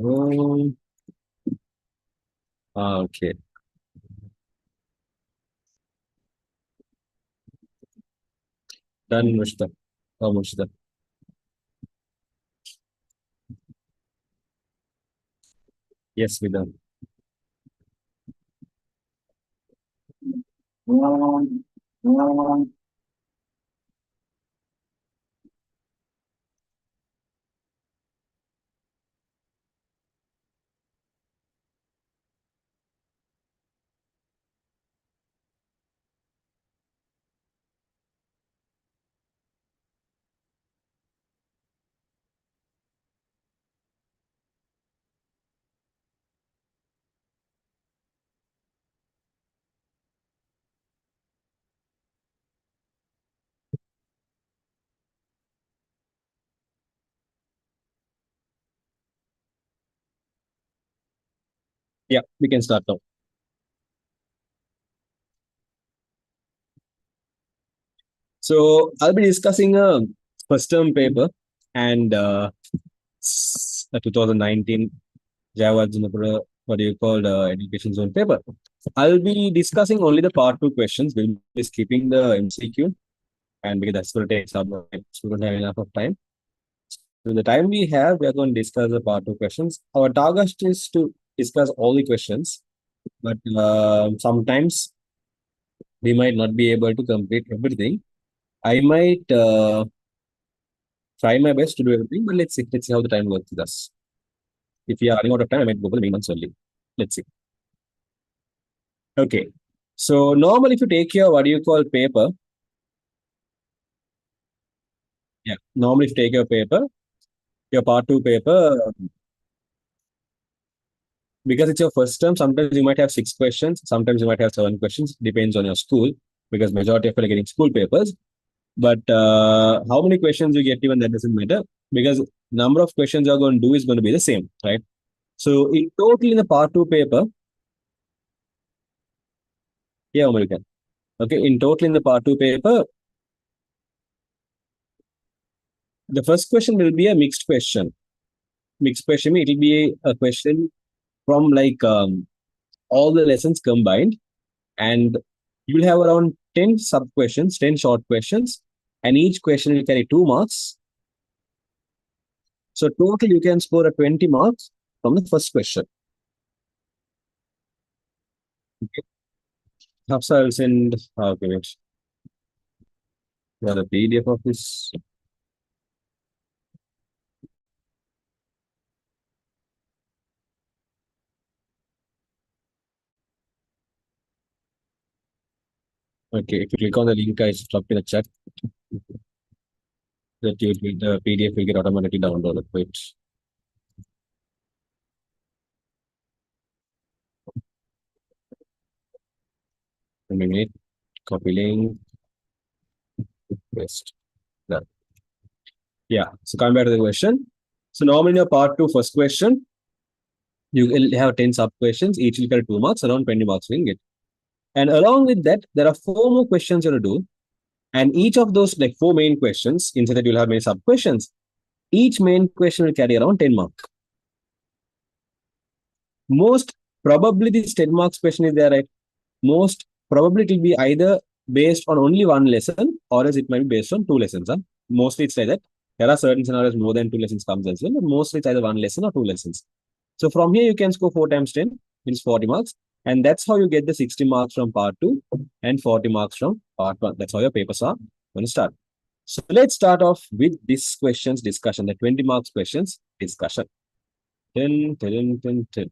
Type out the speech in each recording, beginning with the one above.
Um, okay. Done, Mushta. Oh, Mushta. Yes, we done. Yeah, we can start now. So I'll be discussing a first term paper and a 2019 Java Junipero, what do you call education zone paper. I'll be discussing only the part two questions. We'll be skipping the MCQ and because that's going to take some time. So we don't have enough of time. So the time we have, we are going to discuss the part two questions. Our target is to discuss all the questions, but sometimes we might not be able to complete everything. I might try my best to do everything, but let's see how the time works with us. If we are running out of time, I might go for the main ones only. Let's see. Okay. So normally, if you take your what do you call paper, yeah. Normally, if you take your paper, your part two paper, because it's your first term, sometimes you might have six questions, sometimes you might have seven questions, depends on your school, because majority of people are getting school papers. But how many questions you get, even that doesn't matter, because number of questions you're going to do is going to be the same, right? So in total in the part two paper, yeah, American. Okay, in total in the part two paper, the first question will be a mixed question. Mixed question, it will be a question from like all the lessons combined, and you will have around 10 sub questions, 10 short questions, and each question will carry 2 marks. So total you can score a 20 marks from the first question. Okay. Hafsa will send, okay, wait. Yeah, the PDF of this. Okay, if you click on the link I dropped in the chat, that the PDF will get automatically downloaded. Wait, a minute, copy link, paste. Done. Yeah, so coming back to the question. So normally in your part two, first question, you will have 10 sub questions, each will carry 2 marks, around 20 marks you can get. And along with that, there are four more questions you have to do. And each of those, like four main questions, inside that you'll have many sub questions. Each main question will carry around 10 marks. Most probably this 10 marks question is there, right? Most probably it will be either based on only one lesson or else it might be based on two lessons. Huh? Mostly it's like that. There are certain scenarios more than two lessons comes as well, but mostly it's either one lesson or two lessons. So from here you can score 4 times 10 means 40 marks. And that's how you get the 60 marks from part two and 40 marks from part one. That's how your papers are going to start. So let's start off with this questions discussion, the 20 marks questions discussion. 10, 10, 10, 10.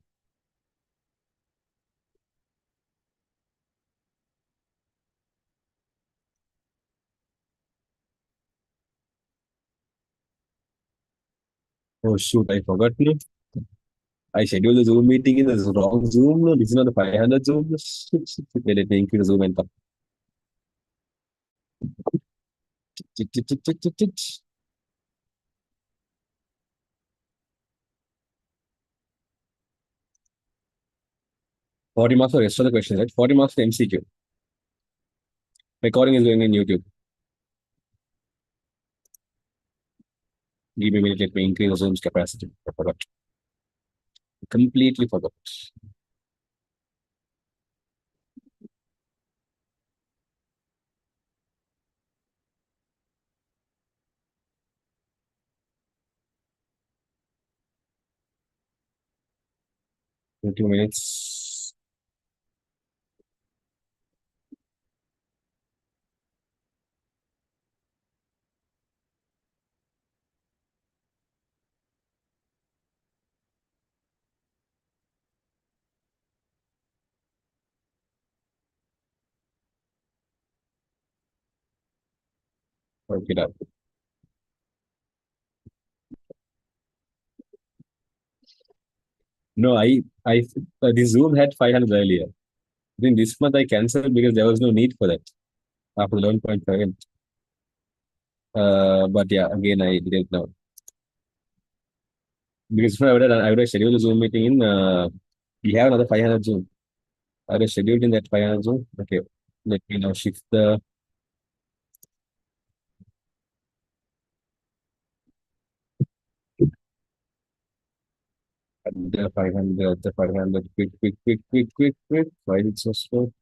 Oh shoot, I forgot. No? I scheduled the Zoom meeting in the wrong Zoom. No, this is not the 500 Zoom. Shit, shit, shit. Let me increase the Zoom and come. 40 marks for rest of the questions, right? 40 marks for MCQ. Recording is going in YouTube. Give me a minute, let me increase the Zoom's capacity. I forgot. Completely forgot. 20 minutes. Okay, done. No, the Zoom had 500 earlier. Then this month I canceled because there was no need for that after 11.5. But yeah, again I did it now because if I would have scheduled a Zoom meeting in. We have another 500 Zoom. I would have scheduled in that 500 Zoom. Okay, let me now shift the 500. Quick, quick, quick, quick, quick, quick. Why is it so slow?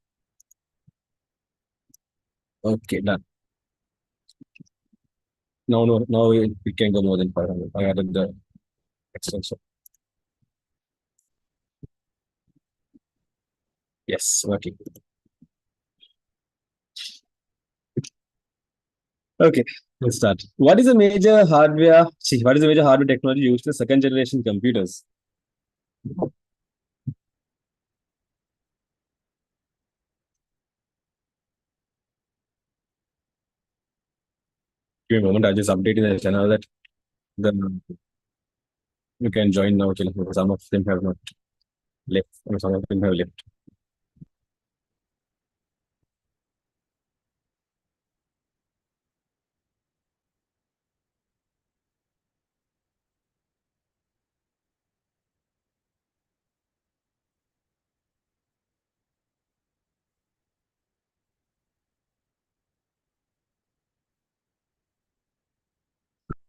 Okay, done. No, no, now we can go more than 500. I added the extension. Yes, working. Okay, let's start. What is the major hardware technology used in second generation computers? Give me a moment. I just updating the channel that the you can join now. Okay, some of them have not left, or some of them have left.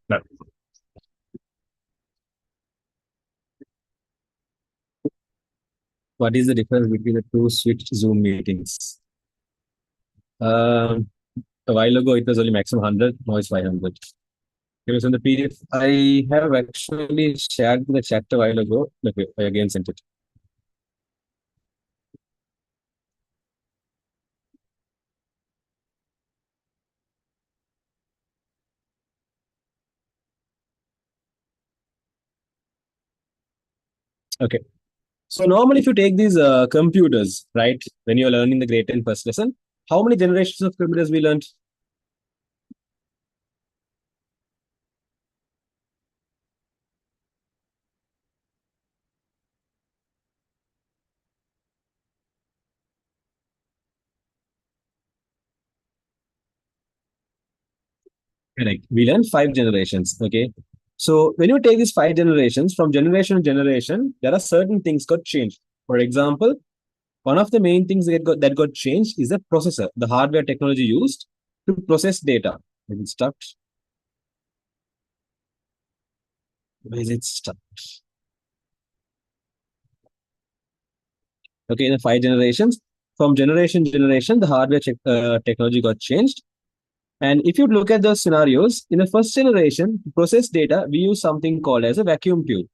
No. What is the difference between the two switched Zoom meetings? Um, a while ago it was only maximum 100. Now it's 500. It was in the PDF. I have actually shared the chat a while ago. Okay, I again sent it. Okay. So normally, if you take these computers, right, when you're learning the grade 10 first lesson, how many generations of computers we learned? Correct. We learned five generations. Okay. So when you take these five generations from generation to generation, there are certain things got changed. For example, one of the main things that got changed is the processor, the hardware technology used to process data. Is it stuck? Where is it stuck? Okay, in the five generations, from generation to generation, the technology got changed. And if you look at those scenarios, in the first generation, to process data, we use something called as a vacuum tube.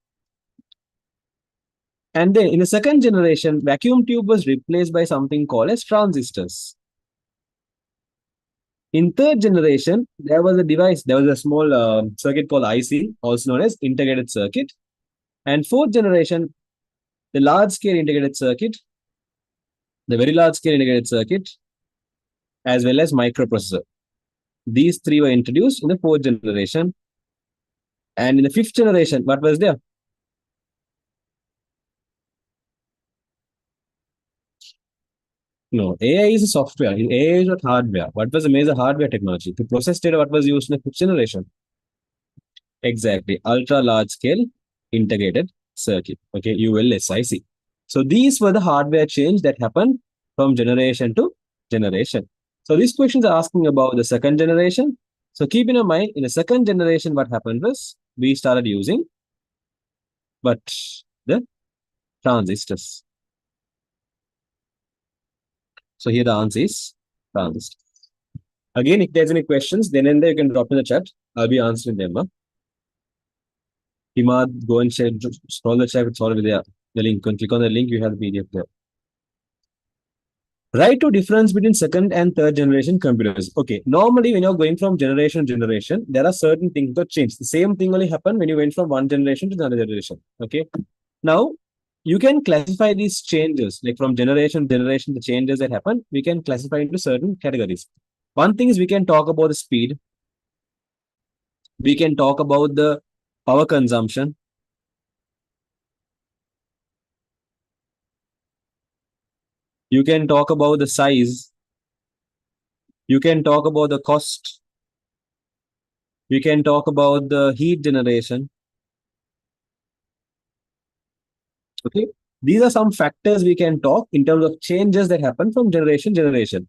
And then in the second generation, vacuum tube was replaced by something called as transistors. In third generation, there was a small circuit called IC, also known as integrated circuit. And fourth generation, the large scale integrated circuit, the very large scale integrated circuit, as well as microprocessor. These three were introduced in the fourth generation. And in the fifth generation, what was there? No, AI is a software. AI is not hardware. What was the major hardware technology? To process data, what was used in the fifth generation? Exactly. Ultra large scale integrated circuit. Okay, ULSIC. So these were the hardware change that happened from generation to generation. So these questions are asking about the second generation. So keep in mind, in the second generation, what happened was we started using but the Transistors. So here the answer is transistor. Again, if there's any questions, then and there you can drop in the chat. I'll be answering them. Himad, go and share, scroll the chat. It's already there. The link. When click on the link, you have the PDF there. Write to difference between second and third generation computers. Okay. Normally, when you're going from generation to generation, there are certain things that change. The same thing only happened when you went from one generation to another generation. Okay. Now, you can classify these changes, like from generation to generation, the changes that happen, we can classify into certain categories. One thing is we can talk about the speed. We can talk about the power consumption. You can talk about the size. You can talk about the cost. We can talk about the heat generation. Okay. These are some factors we can talk in terms of changes that happen from generation to generation.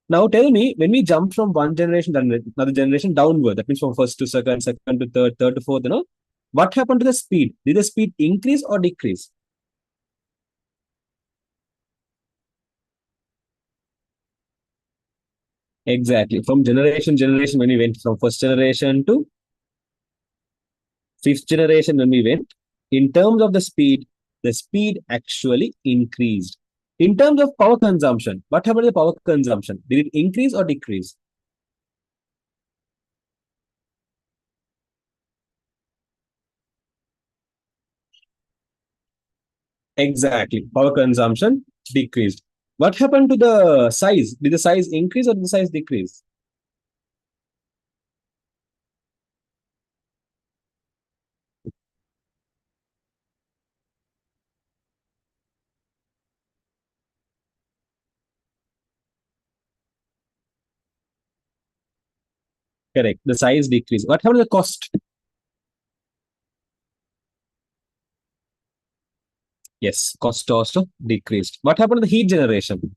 Now tell me, when we jump from one generation to another generation downward, that means from first to second, second to third, third to fourth, what happened to the speed? Did the speed increase or decrease? Exactly. From generation, when we went from first generation to fifth generation, when we went, in terms of the speed actually increased. In terms of power consumption, what happened to the power consumption? Did it increase or decrease? Exactly. Power consumption decreased. What happened to the size? Did the size increase or did the size decrease? Correct. The size decreased. What happened to the cost? Yes, cost also decreased. What happened to the heat generation?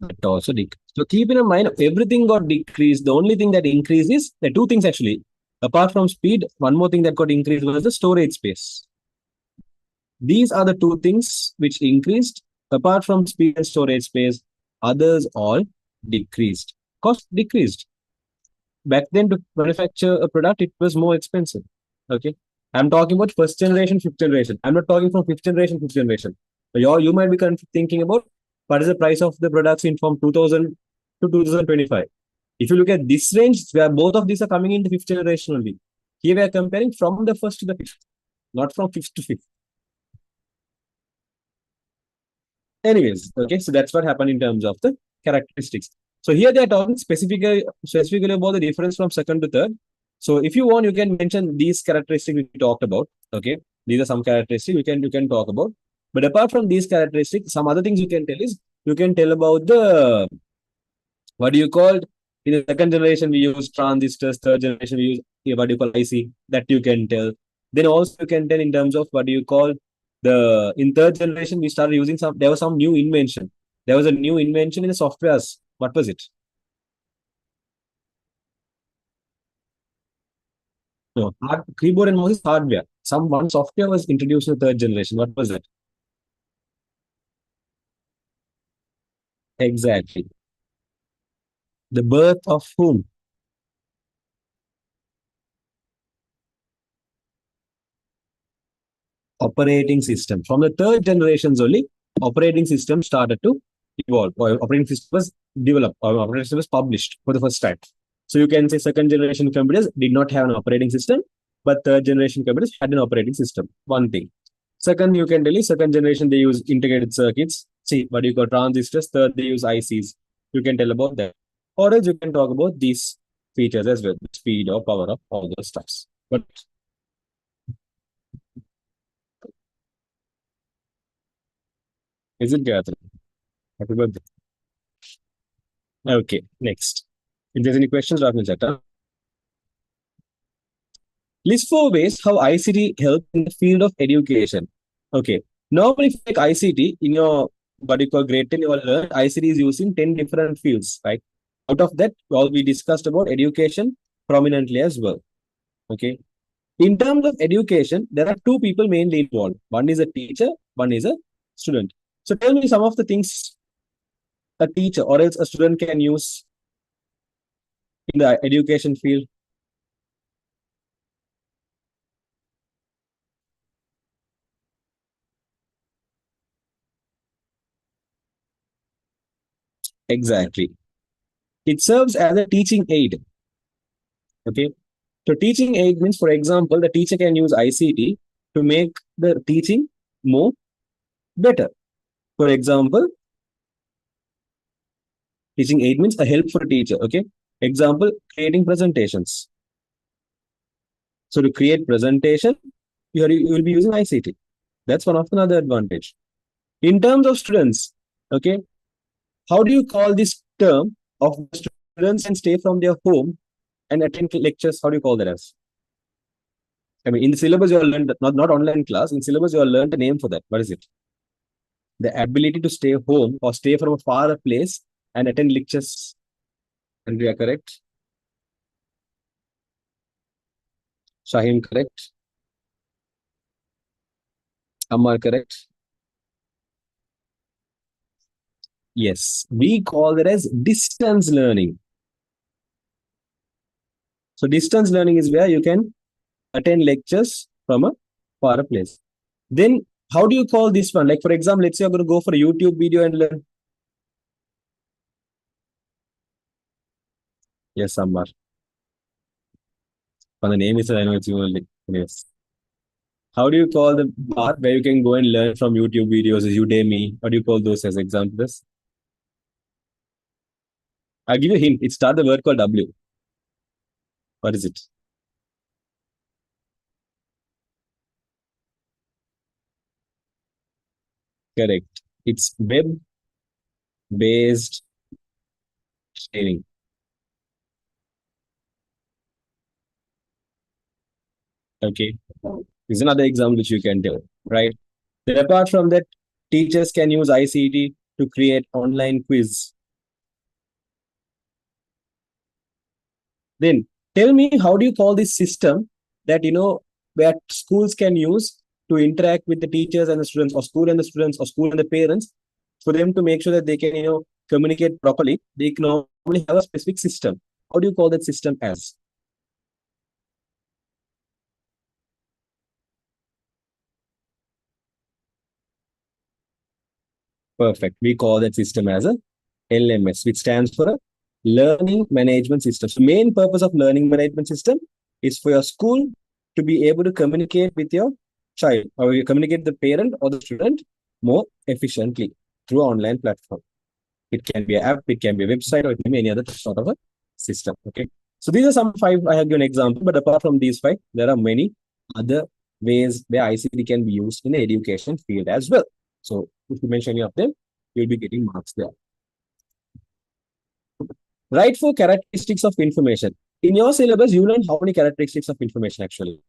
It also decreased. So keep in mind, everything got decreased. The only thing that increased is the two things actually. Apart from speed, one more thing that got increased was the storage space. These are the two things which increased. Apart from speed and storage space, others all decreased. Cost decreased. Back then, to manufacture a product, it was more expensive. Okay. I'm talking about first generation, fifth generation. I'm not talking from fifth generation, fifth generation. So you might be thinking about what is the price of the products in from 2000 to 2025. If you look at this range, where both of these are coming in the fifth generation only. Here we are comparing from the first to the fifth, not from fifth to fifth. Anyways, okay, so that's what happened in terms of the characteristics. So here they are talking specifically about the difference from second to third. So if you want, you can mention these characteristics we talked about. Okay, these are some characteristics you can talk about. But apart from these characteristics, some other things you can tell is you can tell about the what do you call it? In the second generation we use transistors, third generation we use what do you call IC, that you can tell. Then also you can tell in terms of what do you call the in third generation we started using some there was some new invention. There was a new invention in the softwares. What was it? No, keyboard and mouse is hardware. Some one software was introduced in the third generation. What was it? Exactly. The birth of whom? Operating system. From the third generations only, operating system started to evolve. Or operating system was developed, or operating system was published for the first time. So you can say second generation computers did not have an operating system, but third generation computers had an operating system. One thing. Second, you can tell is second generation they use integrated circuits. See what you call transistors. Third, they use ICs. You can tell about that. Or else you can talk about these features as well, speed or power of all those stuffs. But is it Gayatri? Happy birthday. Okay, next. If there's any questions, drop in the chat. List four ways how ICT helps in the field of education. Okay. Normally, if you take ICT in your what you call grade 10, you will learn ICT is used in 10 different fields, right? Out of that, all we discussed about education prominently as well. Okay. In terms of education, there are two people mainly involved. One is a teacher, one is a student. So tell me some of the things a teacher or else a student can use in the education field. Exactly. It serves as a teaching aid. Okay. So teaching aid means, for example, the teacher can use ICT to make the teaching more better. For example, teaching aid means a help for a teacher. Okay. Example, creating presentations. So to create presentation, you will be using ICT. That's one of another advantage. In terms of students, okay, how do you call this term of students and stay from their home and attend lectures? How do you call that as? I mean, in the syllabus you all learned not online class. In syllabus you all learned a name for that. What is it? The ability to stay home or stay from a far place and attend lectures. And we are correct. Shahim correct. Ammar correct. Yes, we call it as distance learning. So distance learning is where you can attend lectures from a far place. Then how do you call this one? Like for example, let's say you're going to go for a YouTube video and learn. Yes, Ammar. On the name is I know it's only. Yes. How do you call the part where you can go and learn from YouTube videos? Is Udemy? What do you call those as examples? I'll give you a hint. It starts the word called W. What is it? Correct. It's web-based training. Okay. This is another example which you can do, right? Then apart from that, teachers can use ICT to create online quiz. Then tell me, how do you call this system that where schools can use to interact with the teachers and the students, or school and the students, or school and the parents, for them to make sure that they can communicate properly? They can normally have a specific system. How do you call that system as? Perfect. We call that system as a LMS, which stands for a learning management system. So main purpose of learning management system is for your school to be able to communicate with your child, or you communicate the parent or the student more efficiently through online platform. It can be an app, it can be a website, or it can be any other sort of a system. Okay. So these are some five I have given example, but apart from these five, there are many other ways where ICT can be used in the education field as well. So if you mention any of them, you'll be getting marks there. Write for characteristics of information. In your syllabus, you learn how many characteristics of information actually.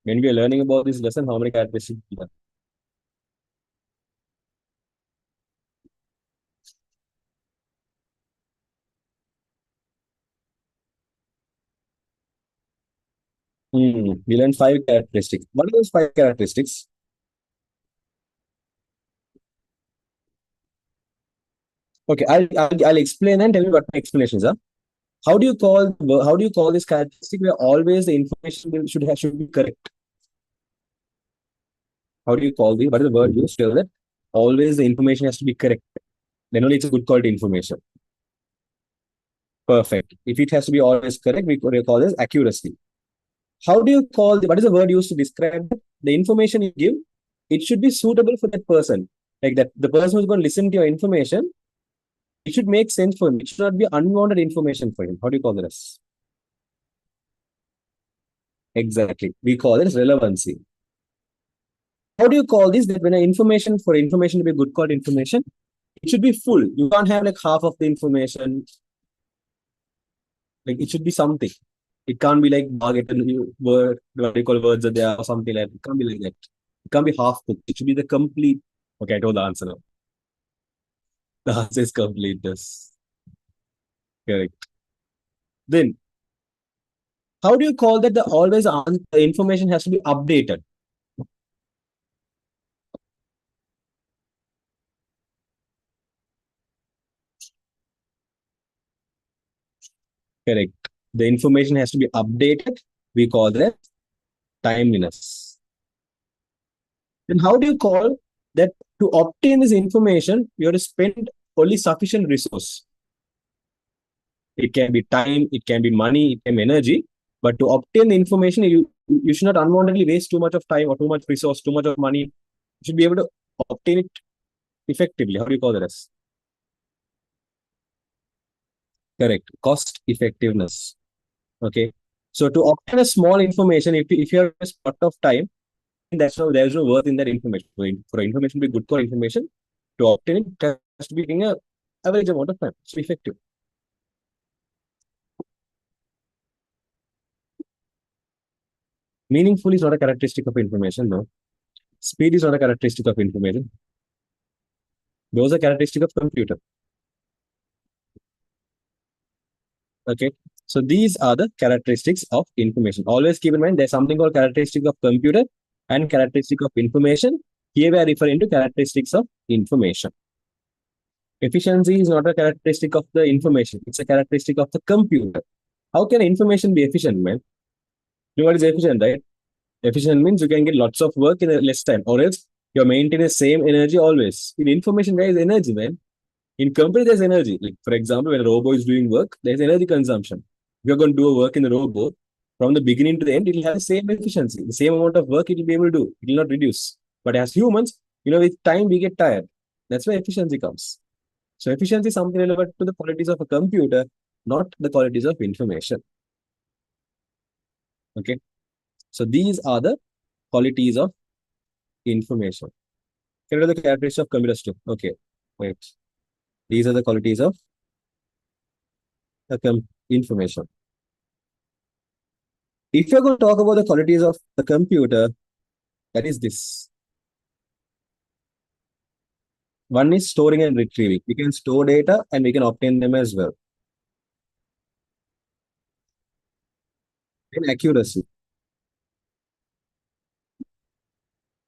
When we are learning about this lesson, how many characteristics we learn? We learned five characteristics. What are those five characteristics? Okay, I'll explain and tell me what my explanations are. How do you call this characteristic where always the information should be correct? How do you call the what is the word used? Tell that always the information has to be correct. Then only it's a good quality information. Perfect. If it has to be always correct, we call this accuracy. How do you call what is the word used to describe the information you give? It should be suitable for that person. Like that, the person who's going to listen to your information, it should make sense for him. It should not be unwanted information for him. How do you call this? Exactly. We call it relevancy. How do you call this? That when information to be good called information, it should be full. You can't have like half of the information. Like it should be something. It can't be like target word, what do you call words are there or something like that. It can't be like that. It can't be half cooked. It should be the complete. Okay, I told the answer now. The answer is complete. Yes, correct. Then How do you call that the always the information has to be updated? Correct. The information has to be updated. We call that timeliness. Then how do you call that to obtain this information, you have to spend only sufficient resource. It can be time, it can be money, it can be energy. But to obtain the information, you should not unwantedly waste too much of time or too much resource, too much of money. You should be able to obtain it effectively. How do you call that as? Correct. Cost effectiveness. Okay. So to obtain a small information, if you have a spot of time, there's no worth in that information. For information to be good for information, to obtain it has to be in a average amount of time. It's effective. Meaningful is not a characteristic of information, no. Speed is not a characteristic of information. Those are characteristic of computer. Okay. So these are the characteristics of information. Always keep in mind there's something called characteristic of computer and characteristic of information. Here we are referring to characteristics of information. Efficiency is not a characteristic of the information. It's a characteristic of the computer. How can information be efficient, man? You know what is efficient, right? Efficient means you can get lots of work in a less time, or else you're maintaining the same energy always. In information, there is energy, man. In computer, there's energy. Like, for example, when a robot is doing work, there's energy consumption. If you're going to do a work in the robot, from the beginning to the end, it'll have the same efficiency. The same amount of work it will be able to do. It will not reduce. But as humans, with time, we get tired. That's where efficiency comes. So efficiency is something relevant to the qualities of a computer, not the qualities of information. Okay. So these are the qualities of information. Here are the characteristics of computers too. Okay. Wait. These are the qualities of information. If you're going to talk about the qualities of the computer, that is this. One is storing and retrieving. We can store data and we can obtain them as well. Then accuracy.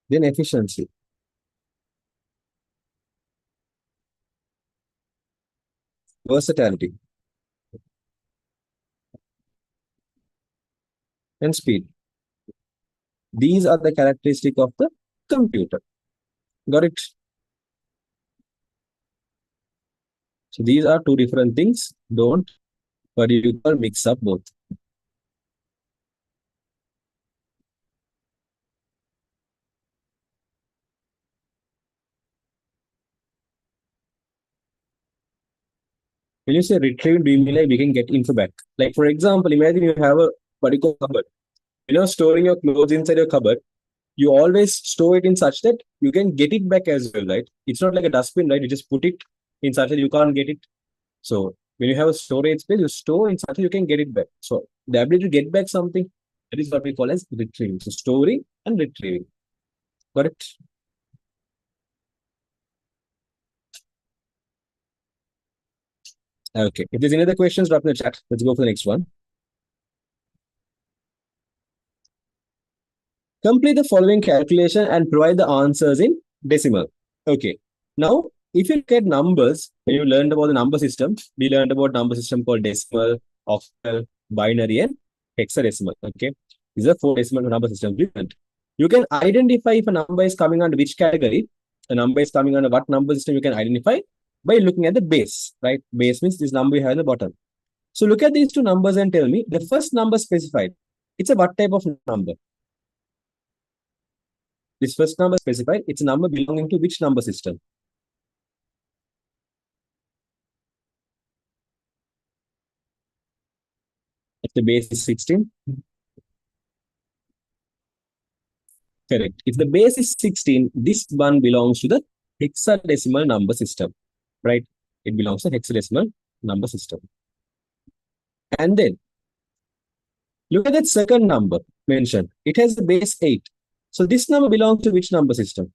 Then efficiency. Versatility. And speed. These are the characteristics of the computer. Got it? So these are two different things. Don't, what do you call, mix up both. When you say retrieve, do you mean like we can get info back? Like, for example, imagine you have a particular cupboard. Storing your clothes inside your cupboard, you always store it in such that you can get it back as well, right? It's not like a dustbin, right? You just put it in such that you can't get it. So when you have a storage space, you store in such that you can get it back. So the ability to get back something, that is what we call as retrieving. So storing and retrieving. Got it? Okay. If there's any other questions, drop in the chat. Let's go for the next one. Complete the following calculation and provide the answers in decimal. Okay. Now, if you look at numbers, when you learned about the number system, we learned about number system called decimal, octal, binary, and hexadecimal. Okay. These are four decimal number systems we learned. You can identify if a number is coming under which category. A number is coming under what number system you can identify by looking at the base, right? Base means this number you have in the bottom. So look at these two numbers and tell me the first number specified. It's a what type of number? This first number specified, it's a number belonging to which number system? If the base is 16, correct. If the base is 16, this one belongs to the hexadecimal number system, right? It belongs to hexadecimal number system. And then look at that second number mentioned. It has the base 8. So this number belongs to which number system?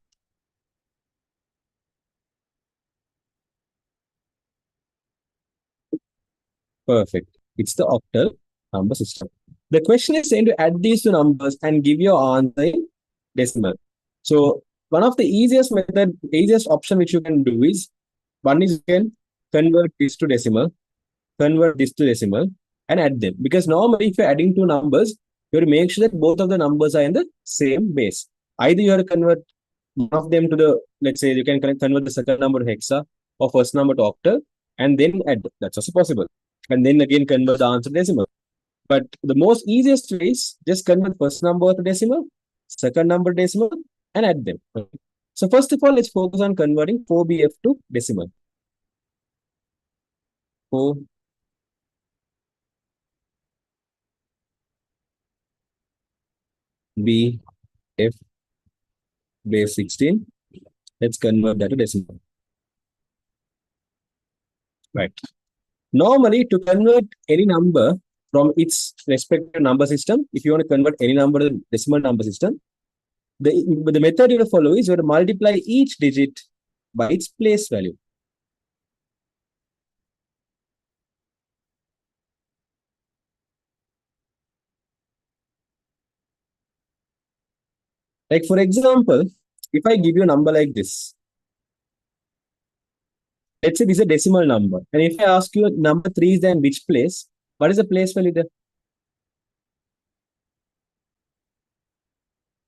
Perfect. It's the octal number system. The question is saying to add these two numbers and give your answer in decimal. So one of the easiest option which you can do is, one is you can convert this to decimal, and add them. Because normally, if you're adding two numbers, you have to make sure that both of the numbers are in the same base. Either you have to convert one of them to the, let's say, you can convert the second number to hexa or first number to octal, and then add. That's also possible. And then again convert the answer to decimal. But the most easiest way is just convert first number to decimal, second number to decimal, and add them. Okay. So first of all, let's focus on converting 4BF to decimal. 4BF base 16. Let's convert that to decimal. Right. Normally, to convert any number from its respective number system, if you want to convert any number to decimal number system, the method you follow is you have to multiply each digit by its place value. Like for example, if I give you a number like this, let's say this is a decimal number, and if I ask you number 3 is there in which place, what is the place value there?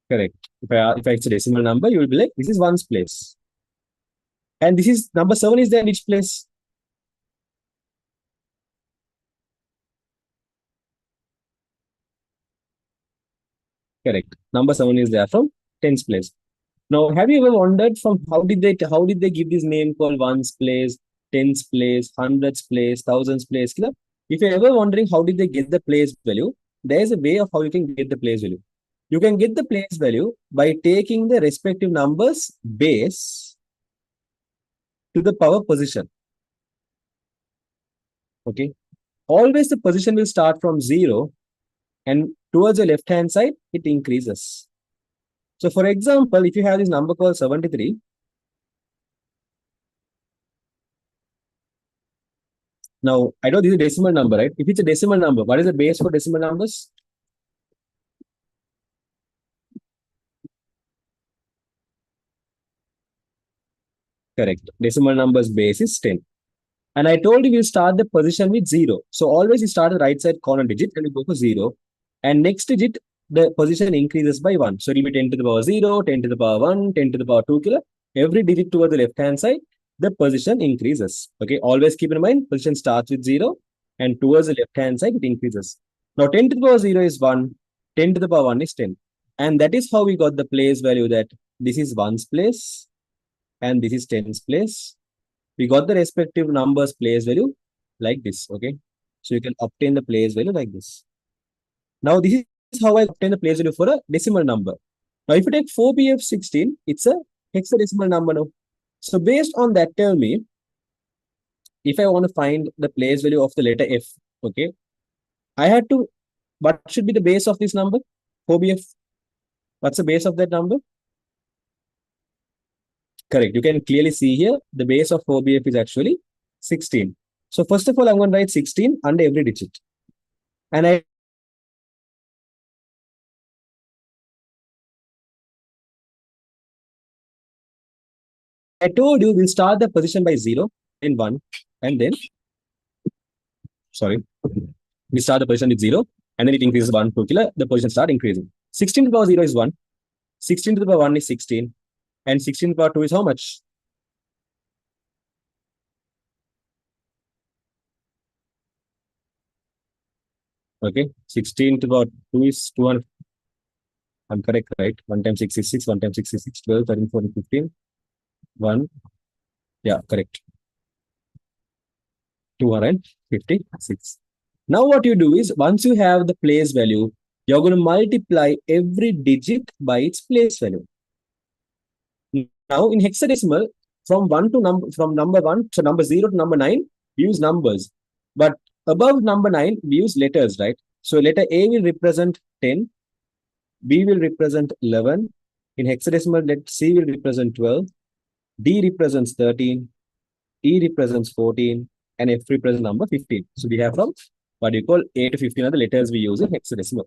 Correct. If it's a decimal number, you will be like, this is ones place. And this is number 7 is there in which place? Correct. Number 7 is there from tens place. Now, have you ever wondered from how did they give this name called ones place, tens place, hundreds place, thousands place? If you're ever wondering how did they get the place value, there is a way of how you can get the place value. You can get the place value by taking the respective numbers base to the power position. Okay. Always the position will start from 0 and towards the left hand side, it increases. So for example, if you have this number called 73, now I know this is a decimal number, right? If it's a decimal number, what is the base for decimal numbers? Correct. Decimal numbers base is 10. And I told you we'll start the position with 0. So always you start the right side corner digit and you go for 0. And next digit, the position increases by 1. So it will be 10 to the power 0, 10 to the power 1, 10 to the power 2. Every digit toward the left hand side, the position increases. Okay. Always keep in mind, position starts with 0 and towards the left hand side, it increases. Now 10 to the power 0 is 1, 10 to the power 1 is 10. And that is how we got the place value that this is 1's place and this is 10's place. We got the respective numbers place value like this. Okay. So you can obtain the place value like this. Now this is how I obtain the place value for a decimal number. Now if you take 4BF16, it's a hexadecimal number now. So based on that, tell me, if I want to find the place value of the letter F, okay, I had to, what should be the base of this number? 4BF. What's the base of that number? Correct. You can clearly see here, the base of 4BF is actually 16. So first of all, I'm going to write 16 under every digit. And I told you we'll start the position by 0 and 1. And then, sorry, we start the position with 0. And then it increases 1, 2, the position start increasing. 16 to the power 0 is 1. 16 to the power 1 is 16. And 16 to the power 2 is how much? Okay. 16 to the power 2 is 200. I'm correct, right? 1 times 6 is 6. 1 times 6 is 6. 12, 13, 14, 15. 1. Yeah, correct. 256. Now what you do is, once you have the place value, you're going to multiply every digit by its place value. Now in hexadecimal, from number 1, so number 0 to number 9, we use numbers. But above number 9, we use letters, right? So letter A will represent 10, B will represent 11. In hexadecimal, letter C will represent 12, D represents 13, E represents 14, and F represents number 15. So we have from what you call 8 to 15 are the letters we use in hexadecimal,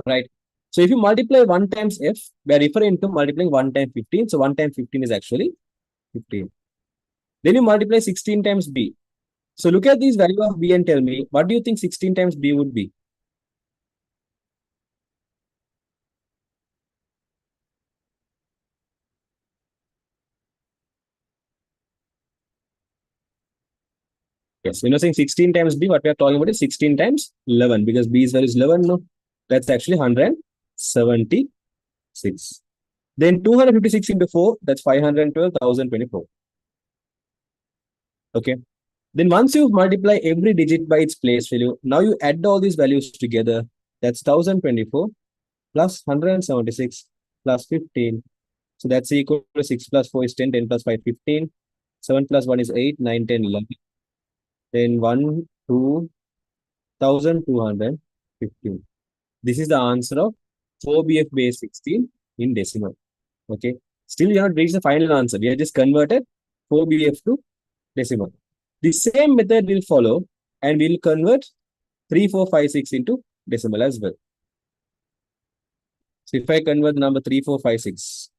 right? So if you multiply 1 times f, we are referring to multiplying 1 times 15. So 1 times 15 is actually 15. Then you multiply 16 times b. So look at this value of b and tell me, what do you think 16 times b would be? Yes, when you're saying 16 times b, what we are talking about is 16 times 11 because b's value is 11. No, that's actually 176. Then 256 into 4, that's 512,024. Okay. Then once you multiply every digit by its place value, now you add all these values together. That's 1024 plus 176 plus 15. So that's equal to 6 plus 4 is 10, 10 plus 5, 15. 7 plus 1 is 8, 9, 10, 11. Then 1, 2, 1215. This is the answer of 4BF base 16 in decimal. Okay. Still, you have not reached the final answer. We have just converted 4BF to decimal. The same method will follow and we'll convert 3, 4, 5, 6 into decimal as well. So if I convert the number 3, 4, 5, 6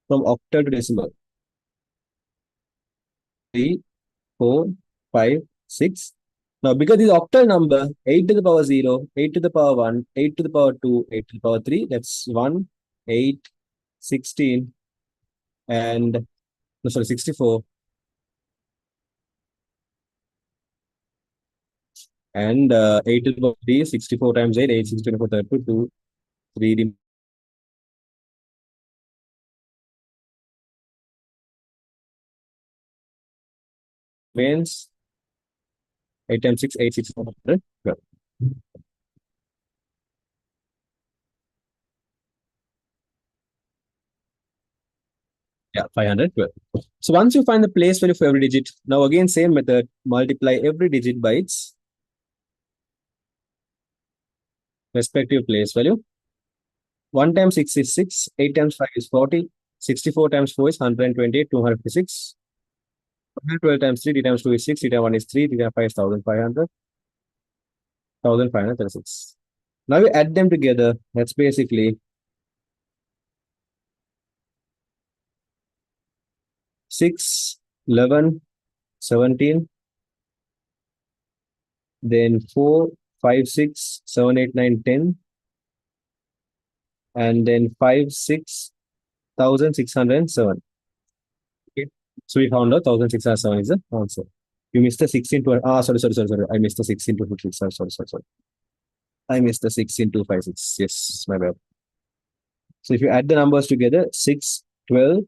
from octal to decimal, 3, 4, 5, 6. Now, because this octal number, 8 to the power 0, 8 to the power 1, 8 to the power 2, 8 to the power 3, that's 1, 8, 16, and, no, sorry, 64. And 8 to the power 3, 64 times 8, 8, 6, 24, 32, 3 remains 8 times 6, 8, 6, 400. Yeah, 512. So once you find the place value for every digit, now again, same method, multiply every digit by its respective place value. 1 times 6 is 6, 8 times 5 is 40, 64 times 4 is 128, 256. 112 times 3, 3 times 2 is 6, 3 times 1 is 3, 3 times 5 is 1500, 1536. Now you add them together, that's basically 6, 11, 17, then 4, 5, 6, 7, 8, 9, 10, and then 5, 6, 1607. Okay. So we found out 1607 is the answer. You missed the 16 to, sorry. I missed the 16 to 56. Sorry. I missed the 16 to 56. Yes, my bad. So if you add the numbers together, 6, 12,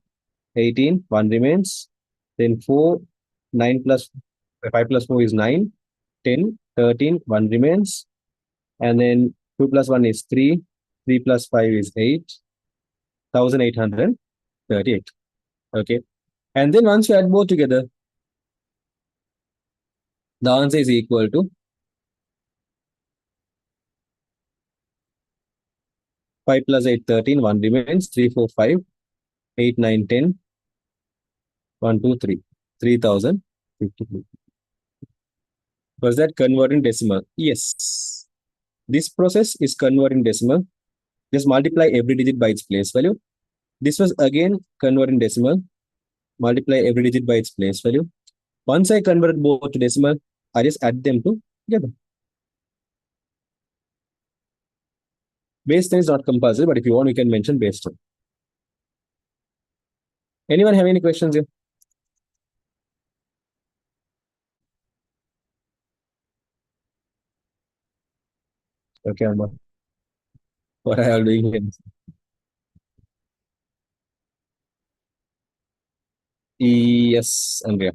18, 1 remains. Then 4, 9 plus 5 plus 4 is 9, 10, 13, 1 remains. And then 2 plus 1 is 3, 3 plus 5 is 8, 1838. Okay. And then once you add both together, the answer is equal to 5 plus 8, 13, 1 remains, 3, 4, 5, 8, 9, 10, 1, 2, 3, 3053. Was that converting decimal? Yes. This process is converting decimal. Just multiply every digit by its place value. This was again converting decimal. Multiply every digit by its place value. Once I convert both to decimal, I just add them together. Base 10 is not compulsory, but if you want, you can mention base 10. Anyone have any questions here? Okay, Amma. What are you doing here? Yes, Andrea.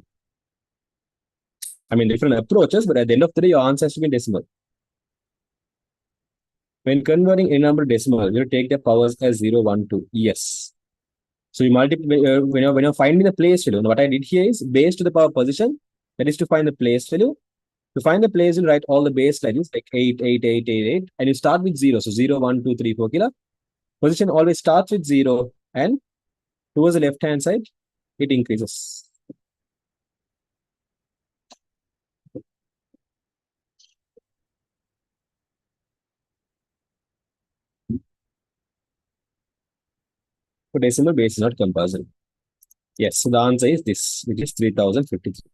I mean, different approaches, but at the end of the day, your answer has to be decimal. When converting a number to decimal, you take the powers as 0, 1, 2. Yes. So you multiply when you're finding the place value. What I did here is base to the power position. That is to find the place value. To find the place, you write all the base values like 8, 8, 8, 8, 8, and you start with 0. So 0, 1, 2, 3, 4. Kila. Position always starts with 0, and towards the left hand side, it increases. For decimal base is not compulsory. Yes, so the answer is this, which is 3053.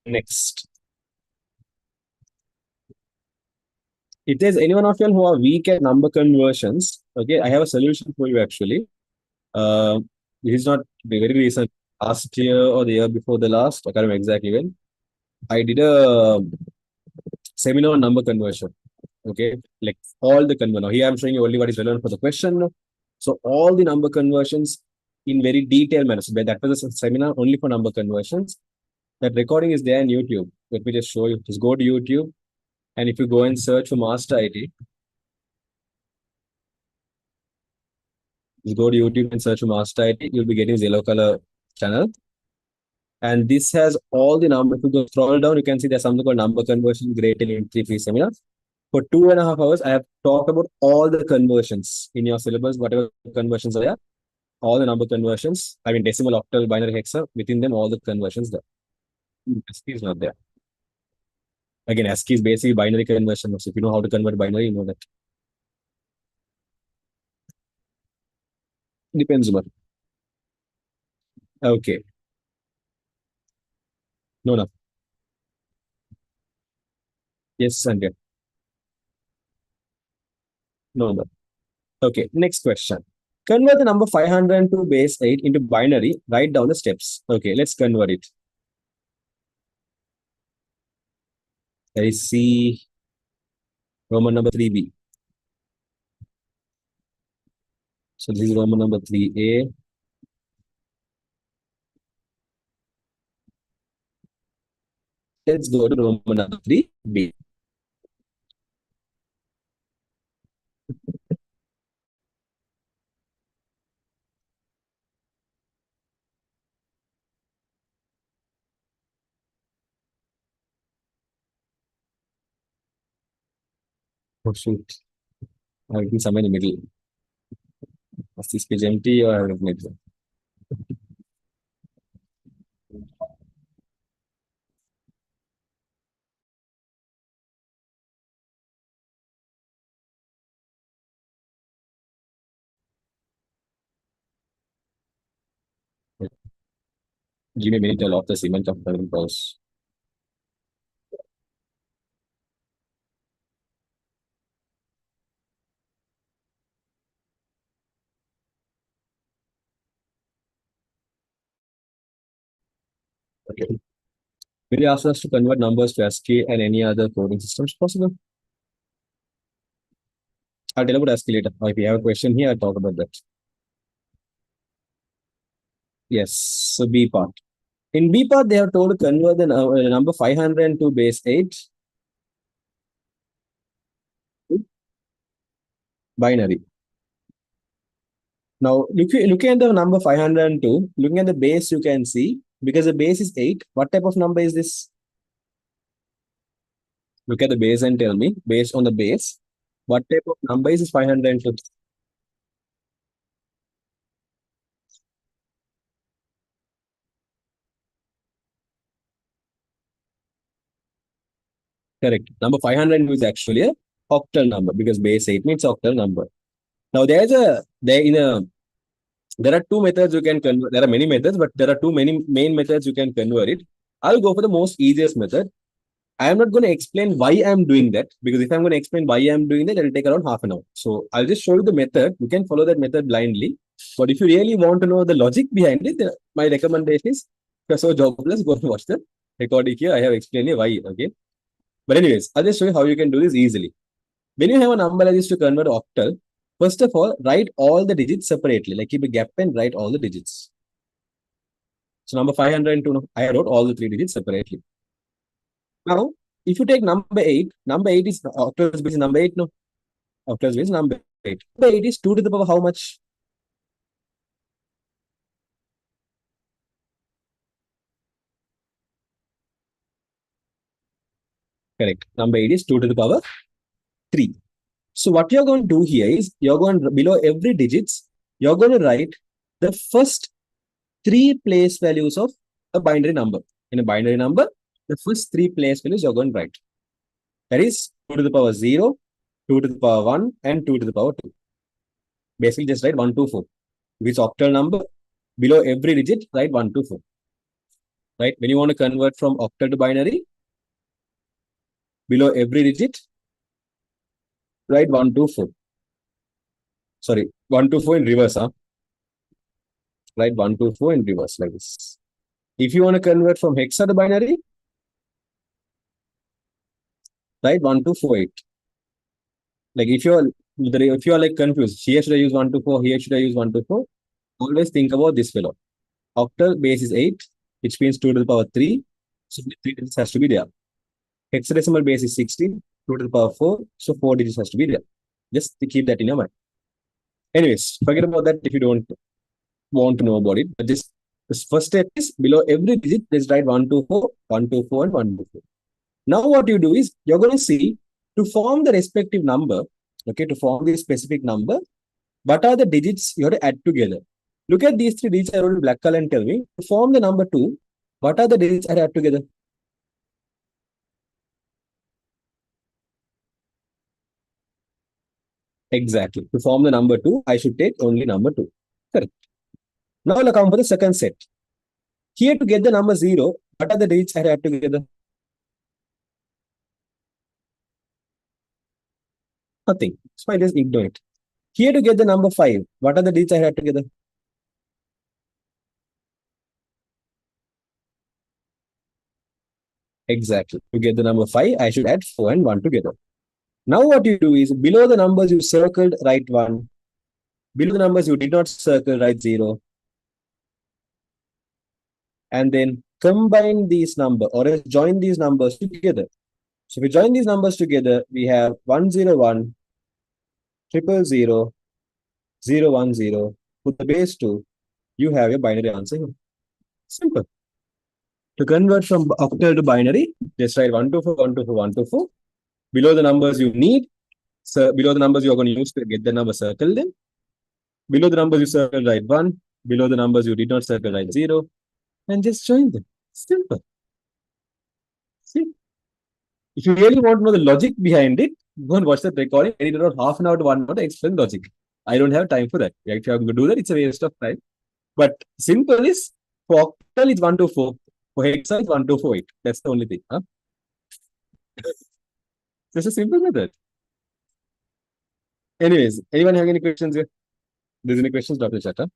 Next. If there's anyone of you who are weak at number conversions, okay, I have a solution for you actually. Uh, this is not very recent, last year or the year before the last, I can't remember exactly when. I did a seminar on number conversion. Okay, like all the conversion. Now here I'm showing you only what is relevant for the question. So all the number conversions in very detailed manner. So that was a seminar only for number conversions. That recording is there on YouTube. Let me just show you. Just go to YouTube, and if you go and search for Master IT, just go to YouTube and search for Master IT, you'll be getting yellow color channel. And this has all the numbers. If you go scroll down, you can see there's something called number conversion grade 10 in 3 free seminar. For 2.5 hours, I have talked about all the conversions in your syllabus, whatever conversions are there, all the number conversions. I mean, decimal, octal, binary, hexa, within them, all the conversions there. ASCII is not there. Again, ASCII is basically binary conversion. So if you know how to convert binary, you know that. Depends, but okay. No, no. Yes, Sanjay. No, no. Okay, next question. Convert the number 502 base 8 into binary. Write down the steps. Okay, let's convert it. I see Roman number 3b. So this is Roman number 3a. Let's go to Roman number 3b. Oh shoot. I think somewhere in the middle. Is this page empty or I have written it? Give me a minute, I'll off the cement of the pause. Okay. Will you ask us to convert numbers to ASCII and any other coding systems possible? I'll tell about ASCII later. If you have a question here, I'll talk about that. Yes, so B part. In B part, they have told to convert the number 502 base 8 to binary. Now, looking at the number 502, looking at the base, you can see, because the base is 8, what type of number is this? Look at the base and tell me, based on the base, what type of number is 502? Correct. Number 500 is actually a octal number because base 8 means octal number. Now, there are two methods you can convert. There are many methods, but there are many main methods you can convert it. I'll go for the most easiest method. I am not going to explain why I'm doing that because if I'm going to explain why I'm doing that, it will take around half an hour. So I'll just show you the method. You can follow that method blindly. But if you really want to know the logic behind it, my recommendation is if you're so jobless, go and watch the recording here. I have explained why. Okay. But anyways, I'll just show you how you can do this easily. When you have a number like this to convert octal, first of all, write all the digits separately. Like keep a gap and write all the digits. So number 502, I wrote all the 3 digits separately. Now, if you take number 8 is octal base number 8, no? Octal base number 8. Number 8 is 2 to the power how much? Correct. Number 8 is 2 to the power 3. So what you're going to do here is you're going to, below every digits, you're going to write the first 3 place values of a binary number. In a binary number, the first 3 place values you're going to write. That is 2 to the power 0, 2 to the power 1, and 2 to the power 2. Basically, just write 1 to 4. If it's octal number, below every digit, write 1 to 4. Right? When you want to convert from octal to binary, below every digit, write 1 to 4. Sorry, 1 to 4 in reverse. Huh? Write 1 to 4 in reverse like this. If you want to convert from hexa to binary, write 1 to 4 8. Like if you're like confused, here should I use 1 to 4, here should I use 1 to 4? Always think about this fellow. Octal base is 8, which means 2 to the power 3. So 3 digits has to be there. Hexadecimal base is 16, 2 to the power 4. So 4 digits has to be there. Just to keep that in your mind. Anyways, forget about that if you don't want to know about it. But this first step is below every digit, just write 1 to 4, 1 to 4, and 1 to 4. Now what you do is you're going to see to form the respective number, okay, to form the specific number, what are the digits you have to add together? Look at these 3 digits I wrote in black color and tell me, to form the number 2, what are the digits I have to add together? Exactly. To form the number 2, I should take only number 2. Correct. Now I'll account for the second set. Here to get the number 0, what are the digits I have to add together? Nothing. So I just ignore it. Here to get the number 5, what are the digits I have to add together? Exactly. To get the number 5, I should add 4 and 1 together. Now what you do is, below the numbers you circled, write 1. Below the numbers you did not circle, write 0. And then combine these numbers or else join these numbers together. So if we join these numbers together, we have 101, 000, 010. Put the base 2, you have your binary answer here. Simple. To convert from octal to binary, just write 124, 124, 124. Below the numbers you need, so below the numbers you are going to use to get the number, circle them. Below the numbers you circle, write 1. Below the numbers you did not circle, write 0. And just join them. Simple. See? If you really want to know the logic behind it, go and watch that recording. I need about half an hour to 1 hour to explain logic. I don't have time for that. If I'm going to do that, it's a waste of time. But simple is, for octal it's 1 to 4. For hexa it's 1 to 4 8. That's the only thing. Huh? Just a simple method. Anyways, anyone have any questions here? There's any questions, Dr. Chatta?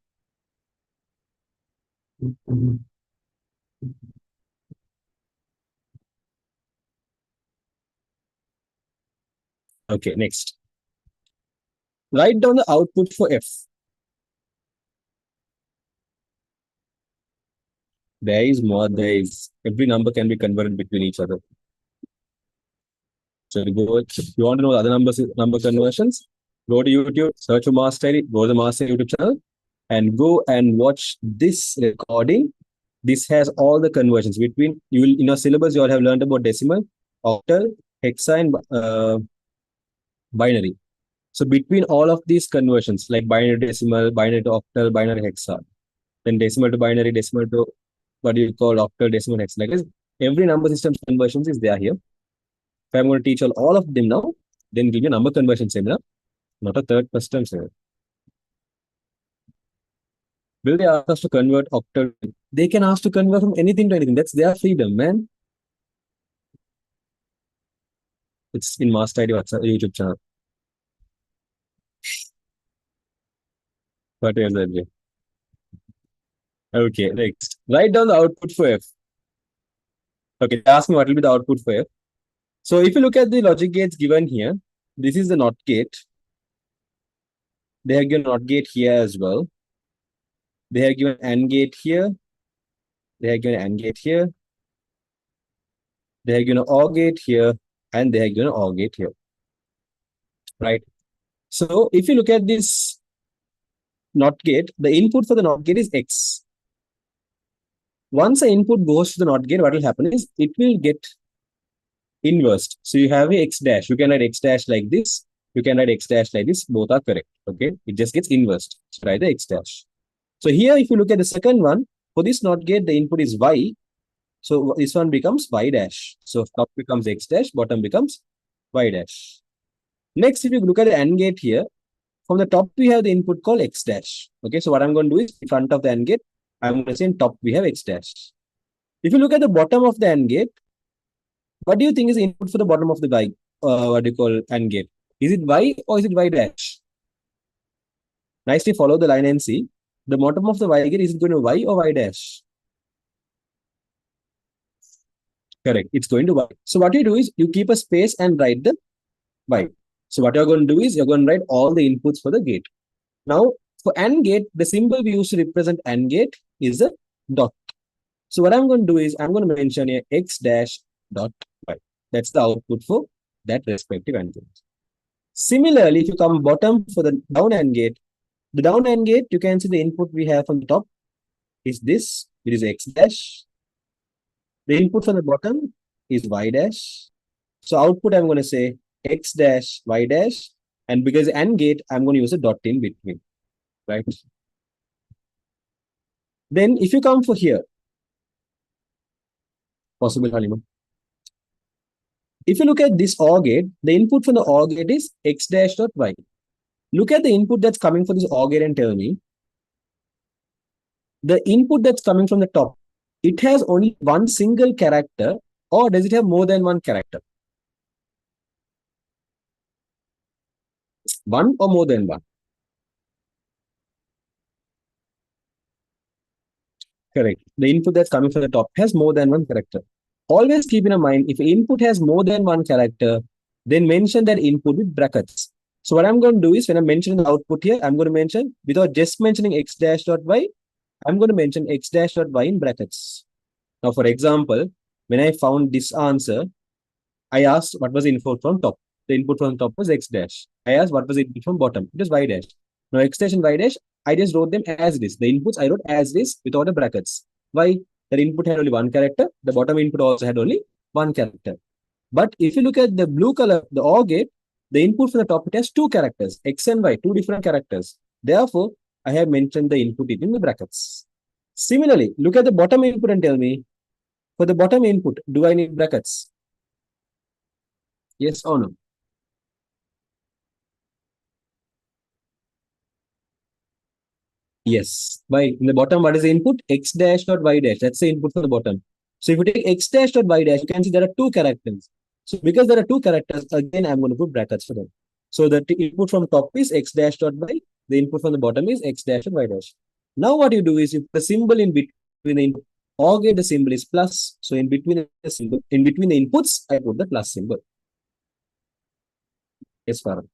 Okay, next. Write down the output for F. There is more, there is. Every number can be converted between each other. So if you want to know the other number conversions, go to YouTube, search for Master ID, go to the Master YouTube channel, and go and watch this recording. This has all the conversions between, you will in your syllabus you all have learned about decimal, octal, hexa, and binary. So between all of these conversions, like binary decimal, binary to octal, binary hexa, then decimal to binary, decimal to what do you call octal, decimal, hexa, like this, every number system conversions is there here. If I'm going to teach all of them now, then it will be a number conversion seminar, not a third custom seminar. Will they ask us to convert octal? They can ask to convert from anything to anything. That's their freedom, man. It's in Master ID YouTube channel. What else are there? Okay, next. Write down the output for F. Okay, ask me what will be the output for F. So if you look at the logic gates given here, this is the NOT gate. They have given NOT gate here as well. They have given AND gate here. They have given AND gate here. They have given an OR gate here. And they have given an OR gate here. Right? So if you look at this NOT gate, the input for the NOT gate is X. Once the input goes to the NOT gate, what will happen is it will get inversed. So you have a X dash. You can write X dash like this. You can write X dash like this. Both are correct. Okay. It just gets inversed. So write the X dash. So here, if you look at the second one, for this NOT gate, the input is Y. So this one becomes Y dash. So top becomes X dash, bottom becomes Y dash. Next, if you look at the AND gate here, from the top we have the input called X dash. Okay, so what I'm going to do is in front of the AND gate, I'm going to say in top we have X dash. If you look at the bottom of the AND gate, what do you think is the input for the bottom of the Y? What do you call AND gate? Is it Y or is it Y dash? Nicely follow the line and see. The bottom of the Y gate, is it going to Y or Y dash? Correct. It's going to Y. So what you do is you keep a space and write the Y. So what you're going to do is you're going to write all the inputs for the gate. Now, for AND gate, the symbol we use to represent AND gate is a dot. So what I'm going to do is I'm going to mention a X dash dot Y. That's the output for that respective AND gate. Similarly, if you come bottom for the down AND gate, the down AND gate, you can see the input we have on the top is this. It is X dash. The input from the bottom is Y dash. So output, I'm going to say X dash, Y dash. And because AND gate, I'm going to use a dot in between, right? Then if you come for here, possible Halima. If you look at this OR gate, the input from the OR gate is X dash dot Y. Look at the input that's coming for this OR gate and tell me, the input that's coming from the top, it has only one single character or does it have more than one character? One or more than one? Correct. The input that's coming from the top has more than one character. Always keep in mind, if input has more than one character, then mention that input with brackets. So what I'm going to do is when I'm mentioning the output here, I'm going to mention, without just mentioning X dash dot Y, I'm going to mention X dash dot Y in brackets. Now, for example, when I found this answer, I asked what was the input from top. The input from top was X dash. I asked what was the input from bottom. It was Y dash. Now, X dash and Y dash, I just wrote them as this. The inputs I wrote as this without the brackets. Why? The input had only one character. The bottom input also had only one character. But if you look at the blue color, the OR gate, the input from the top, it has two characters, X and Y, two different characters. Therefore, I have mentioned the input in the brackets. Similarly, look at the bottom input and tell me, for the bottom input, do I need brackets? Yes or no? Yes. Why? In the bottom, what is the input? X dash dot Y dash. That's the input for the bottom. So if you take X dash dot Y dash, you can see there are two characters. So because there are two characters, again, I'm going to put brackets for them. So the input from top is X dash dot Y. The input from the bottom is X dash dot Y dash. Now what you do is you put the symbol in between the input. Or get the symbol is plus. So in between the symbol, in between the inputs, I put the plus symbol. Yes, Farah.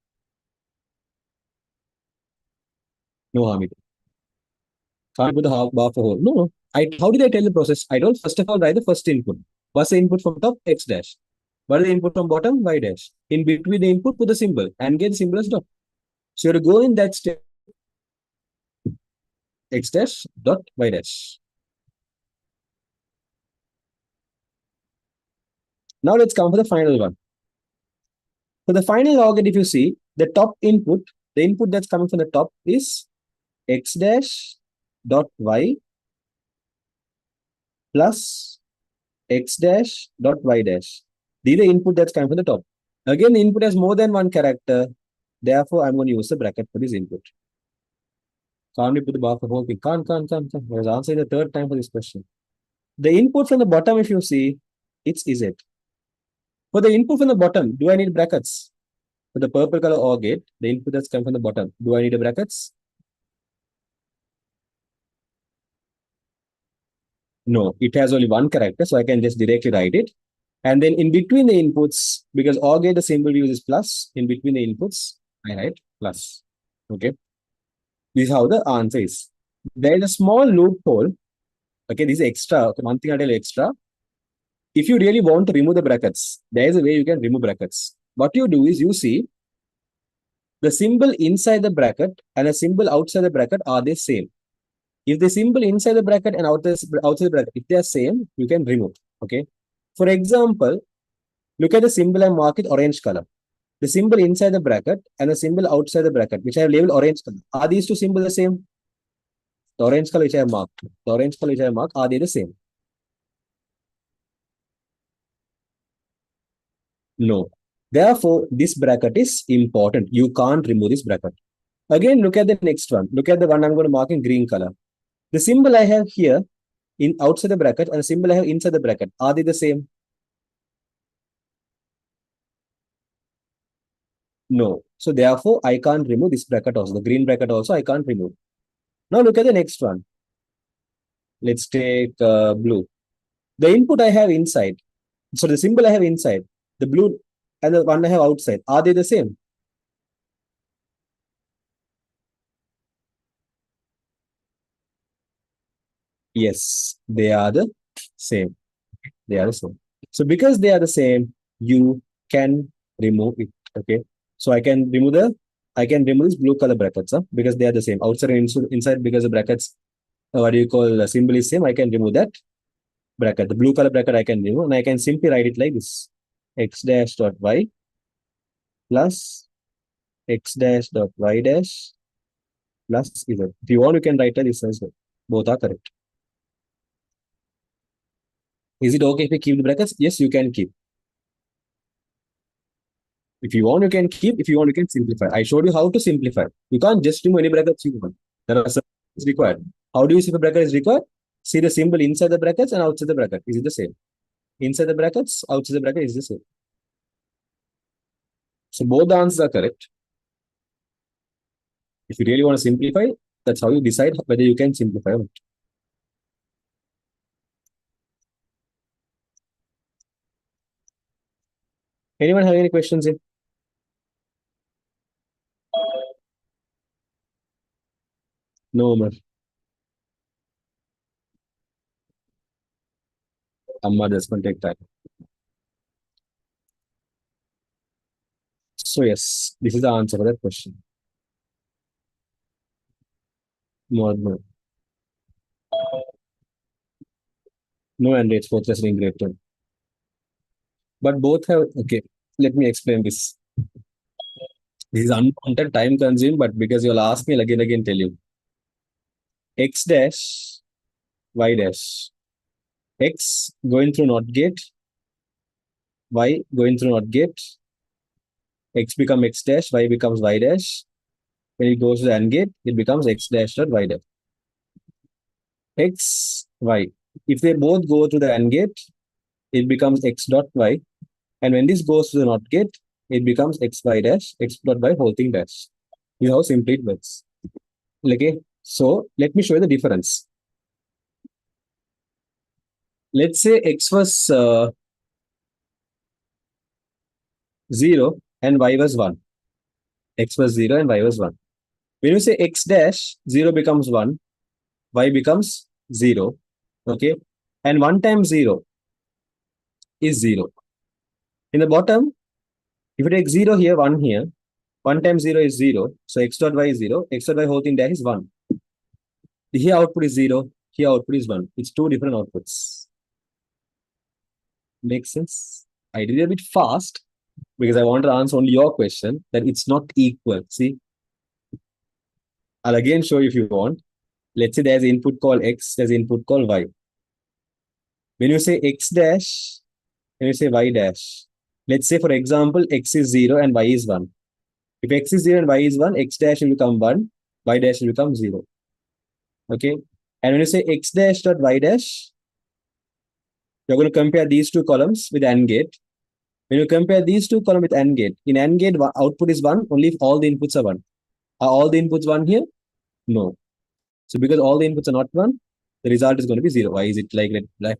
No harm. Can't put the half bar for whole. No, no. How did I tell the process? I don't first of all write the first input. What's the input from top? X dash. What is the input from bottom? Y dash. In between the input, put the symbol and get the symbol as dot. So you have to go in that step. X dash dot Y dash. Now let's come for the final one. For the final logit, if you see the top input, the input that's coming from the top is X dash dot Y plus X dash dot Y dash. These are the input that's coming from the top. Again, the input has more than one character. Therefore, I'm going to use the bracket for this input. Can't we put the bar for the whole thing? Can't. I was answering the third time for this question. The input from the bottom, if you see, it's Z. For the input from the bottom, do I need brackets? For the purple color OR gate, the input that's come from the bottom, do I need a brackets? No, it has only one character, so I can just directly write it. And then in between the inputs, because OR gate, the symbol we use is plus, in between the inputs, I write plus. Okay. This is how the answer is. There is a small loophole. Okay, this is extra. Okay, one thing I tell you extra. If you really want to remove the brackets, there is a way you can remove brackets. What you do is you see the symbol inside the bracket and the symbol outside the bracket are they same. If the symbol inside the bracket and outside the bracket, if they are same, you can remove. Okay. For example, look at the symbol I mark it orange color. The symbol inside the bracket and the symbol outside the bracket, which I have labeled orange color. Are these two symbols the same? The orange color which I have marked. The orange color which I have marked, are they the same? No. Therefore, this bracket is important. You can't remove this bracket. Again, look at the next one. Look at the one I'm going to mark in green color. The symbol I have here in outside the bracket and the symbol I have inside the bracket, are they the same? No. So therefore, I can't remove this bracket also. The green bracket also I can't remove. Now look at the next one. Let's take blue. The input I have inside. So the symbol I have inside, the blue and the one I have outside, are they the same? Yes, they are the same. They are the same. So because they are the same, you can remove it. Okay. So I can remove this blue color brackets because they are the same. Outside and inside, because the brackets, what do you call, the symbol is same, I can remove that bracket. The blue color bracket I can remove and I can simply write it like this. X dash dot y plus x dash dot y dash plus z. If you want, you can write like this as well. Both are correct. Is it okay if you keep the brackets? Yes, you can keep. If you want, you can keep. If you want, you can simplify. I showed you how to simplify. You can't just remove any brackets you want. There are some is required. How do you see if a bracket is required? See the symbol inside the brackets and outside the bracket. Is it the same? Inside the brackets, outside the bracket is the same. So both the answers are correct. If you really want to simplify, that's how you decide whether you can simplify or not. Anyone have any questions in? No, Omar. Amma, that's going to take time. So yes, this is the answer for that question. No, no. No, and it's both wrestling great too. But both have, okay, let me explain this. This is unwanted time consumed, but because you'll ask me, I'll again tell you. X dash, Y dash. X going through NOT gate, Y going through NOT gate, X become X dash, Y becomes Y dash. When it goes to the AND gate, it becomes X dash dot Y dash. X, Y. If they both go to the AND gate, it becomes X dot Y. And when this goes to the NOT gate, it becomes X Y dash, X dot Y whole thing dash. You know how simply it works. Okay, so let me show you the difference. Let's say X was 0 and Y was 1. X was 0 and Y was 1. When you say X dash, 0 becomes 1, Y becomes 0. Okay, and 1 times 0 is 0. In the bottom, if you take 0 here, 1 here, 1 times 0 is 0. So X dot Y is 0, X dot Y whole thing dash is 1. Here output is 0, here output is 1. It's two different outputs. Makes sense? I did it a bit fast because I want to answer only your question that it's not equal. See, I'll again show you if you want. Let's say there's input called X, there's input called Y. When you say X dash, when you say Y dash, let's say for example, X is 0 and Y is 1. If X is 0 and Y is 1, X dash will become 1, Y dash will become 0. Okay. And when you say X dash dot Y dash, you're going to compare these two columns with AND gate. When you compare these two columns with AND gate, in AND gate, output is 1 only if all the inputs are 1. Are all the inputs 1 here? No. So because all the inputs are not 1, the result is going to be 0. Why is it like that?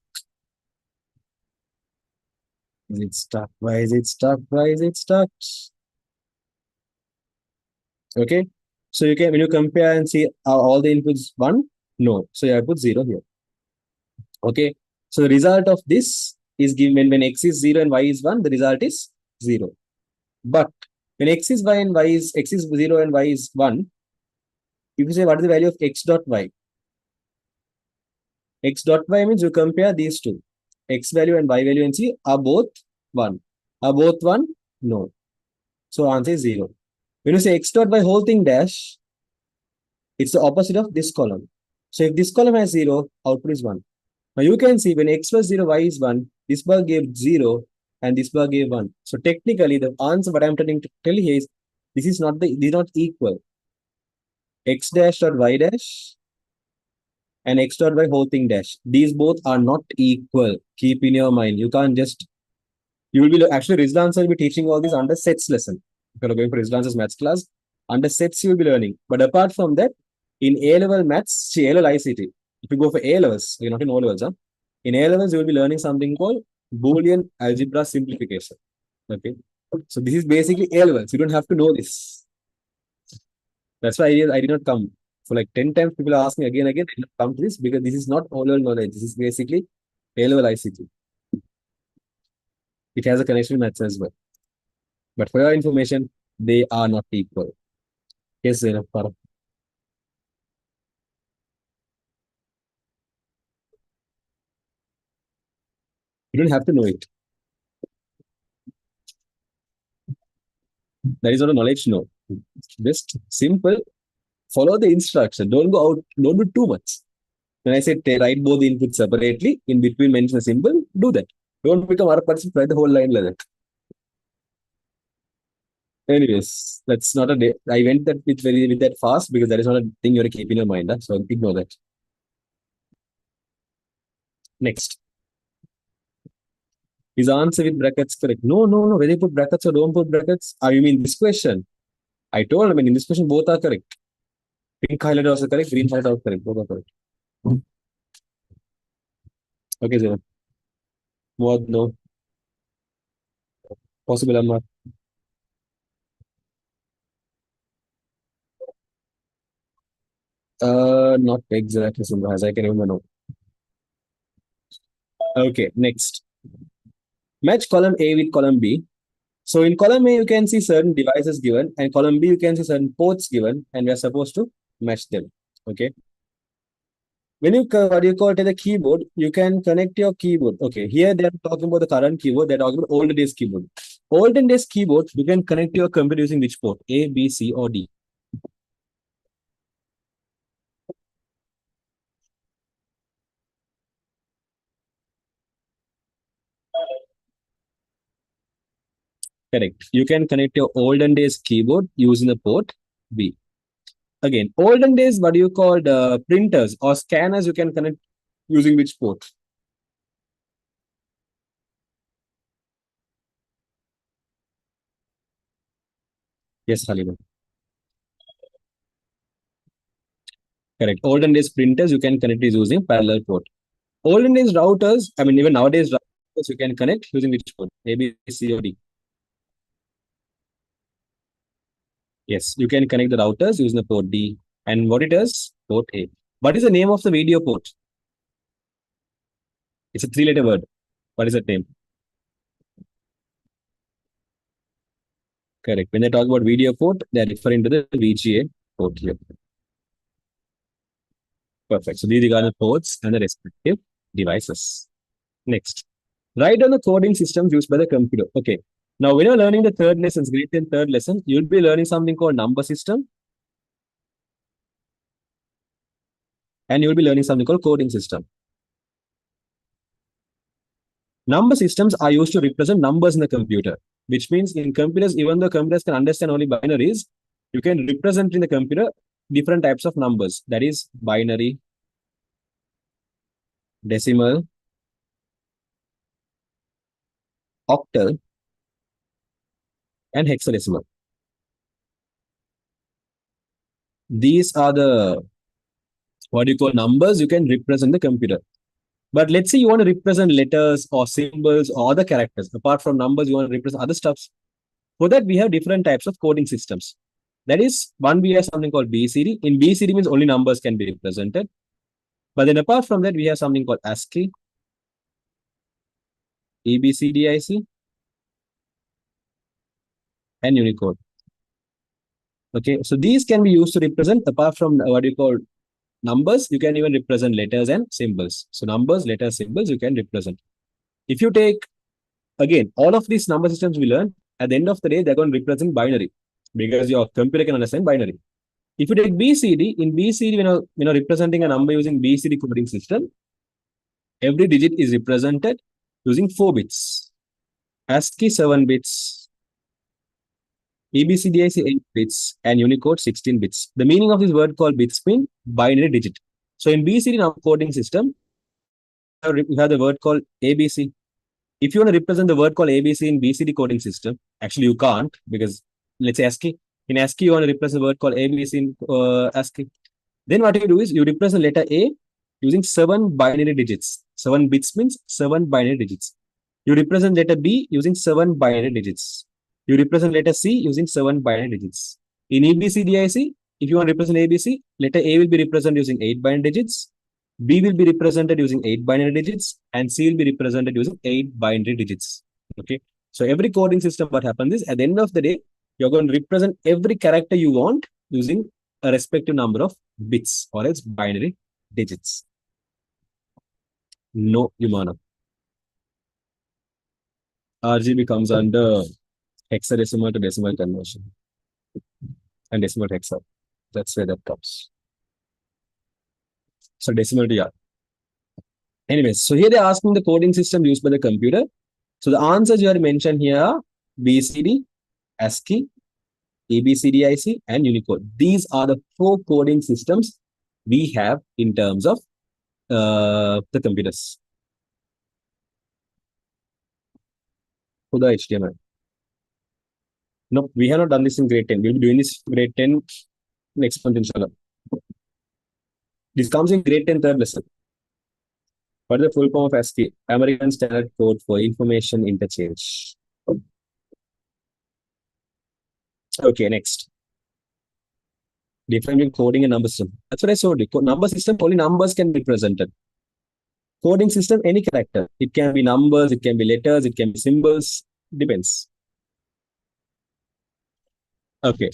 Is it stuck? Why is it stuck? Why is it stuck? Okay. So you can, when you compare and see, are all the inputs 1? No. So you have to put 0 here. Okay. So the result of this is given when X is 0 and Y is 1, the result is 0. But when X is Y and Y is X is 0 and Y is 1, if you say what is the value of X dot Y? X dot Y means you compare these two. X value and Y value and see are both 1. Are both 1? No. So answer is 0. When you say X dot Y whole thing dash, it's the opposite of this column. So if this column has 0, output is 1. Now you can see when X was 0, Y is 1, this bar gave 0 and this bar gave 1. So technically, the answer what I'm trying to tell here is this is not equal. X dash dot y dash and x dot y whole thing dash. These both are not equal. Keep in your mind. You can't just you will be actually Rizla answer will be teaching all these under sets lesson. If you're going for Rizla answers maths class, under sets you will be learning. But apart from that, in A level maths, see A level ICT. If you go for A levels, you're not in O levels, huh? In A levels, you will be learning something called Boolean algebra simplification. Okay. So this is basically A levels. You don't have to know this. That's why I did not come. For like 10 times, people ask me again, I did not come to this because this is not O level knowledge. This is basically A level ICT. It has a connection with maths as well. But for your information, they are not equal. Yes, Zainab, Farah. You don't have to know it. That is not a knowledge, no. Just simple, follow the instruction. Don't go out, don't do too much. When I say write both the inputs separately, in between mention a symbol, do that. Don't become a person, write the whole line like that. Anyways, that's not a day. I went that with that fast because that is not a thing you have to keep in your mind. Huh? So ignore that. Next. Is answer with brackets correct? No. Whether you put brackets or don't put brackets. You mean this question? I told him in this question both are correct. Pink highlighter also correct, green highlighter also correct. Both are correct. Okay, sir. What? No. Possible, Amma. Not exactly similar as I can remember now. Okay, next. Match column A with column B. So in column A, you can see certain devices given, and column B, you can see certain ports given, and we are supposed to match them. Okay. When you what do you call it the keyboard, you can connect your keyboard. Okay, here they are talking about the current keyboard, they're talking about olden days keyboard. Olden days keyboard, you can connect your computer using which port? A, B, C, or D. Correct. You can connect your olden days keyboard using the port B. Again, olden days, what do you call the printers or scanners? You can connect using which port? Yes, Halima. Correct. Olden days printers, you can connect using parallel port. Olden days routers, I mean, even nowadays routers, you can connect using which port? A, B, C, or D. Yes, you can connect the routers using the port D. And what it is? Port A. What is the name of the video port? It's a three-letter word. What is that name? Correct. When they talk about video port, they're referring to the VGA port here. Perfect. So these are the ports and the respective devices. Next. Write down the coding systems used by the computer. Okay. Now, when you're learning the third lessons, grade 10 third lesson, you'll be learning something called number system and you'll be learning something called coding system. Number systems are used to represent numbers in the computer, which means in computers, even though computers can understand only binaries, you can represent in the computer different types of numbers. That is binary, decimal, octal, and hexadecimal. These are the what you call numbers you can represent the computer. But let's say you want to represent letters or symbols or other characters. Apart from numbers, you want to represent other stuffs. For that, we have different types of coding systems. That is, one we have something called BCD. In BCD means only numbers can be represented. But then apart from that, we have something called ASCII, EBCDIC, and Unicode. Okay, so these can be used to represent, apart from what you call numbers, you can even represent letters and symbols. So numbers, letters, symbols, you can represent. If you take, again, all of these number systems we learn, at the end of the day, they're going to represent binary because your computer can understand binary. If you take BCD, in BCD, when you're representing a number using BCD coding system, every digit is represented using 4 bits. ASCII 7 bits, ABCDIC 8 bits, and Unicode 16 bits. The meaning of this word called bits mean binary digit. So in BCD coding system, you have the word called ABC. If you want to represent the word called ABC in BCD coding system, actually you can't, because let's say ASCII. In ASCII, you want to represent the word called ABC in ASCII. Then what you do is you represent letter A using 7 binary digits. 7 bits means 7 binary digits. You represent letter B using 7 binary digits. You represent letter C using 7 binary digits. In ABCDIC, if you want to represent ABC, letter A will be represented using 8 binary digits. B will be represented using 8 binary digits, and C will be represented using 8 binary digits. Okay. So every coding system, what happens is at the end of the day, you're going to represent every character you want using a respective number of bits or else binary digits. No, Yumana. RGB comes under hexadecimal to decimal conversion and decimal hexa. That's where that comes. So decimal to yeah. Anyways, so here they're asking the coding system used by the computer. So the answers you are mentioned here are BCD, ASCII, ABCDIC, and Unicode. These are the 4 coding systems we have in terms of the computers. For the HTML. No, we have not done this in grade 10. We'll be doing this grade 10 next month, inshallah. This comes in grade 10 third lesson. What is the full form of ASCII? American Standard Code for Information Interchange. Okay, next. Different between coding and number system. That's what I showed you. Number system, only numbers can be presented. Coding system, any character. It can be numbers, it can be letters, it can be symbols. Depends. Okay.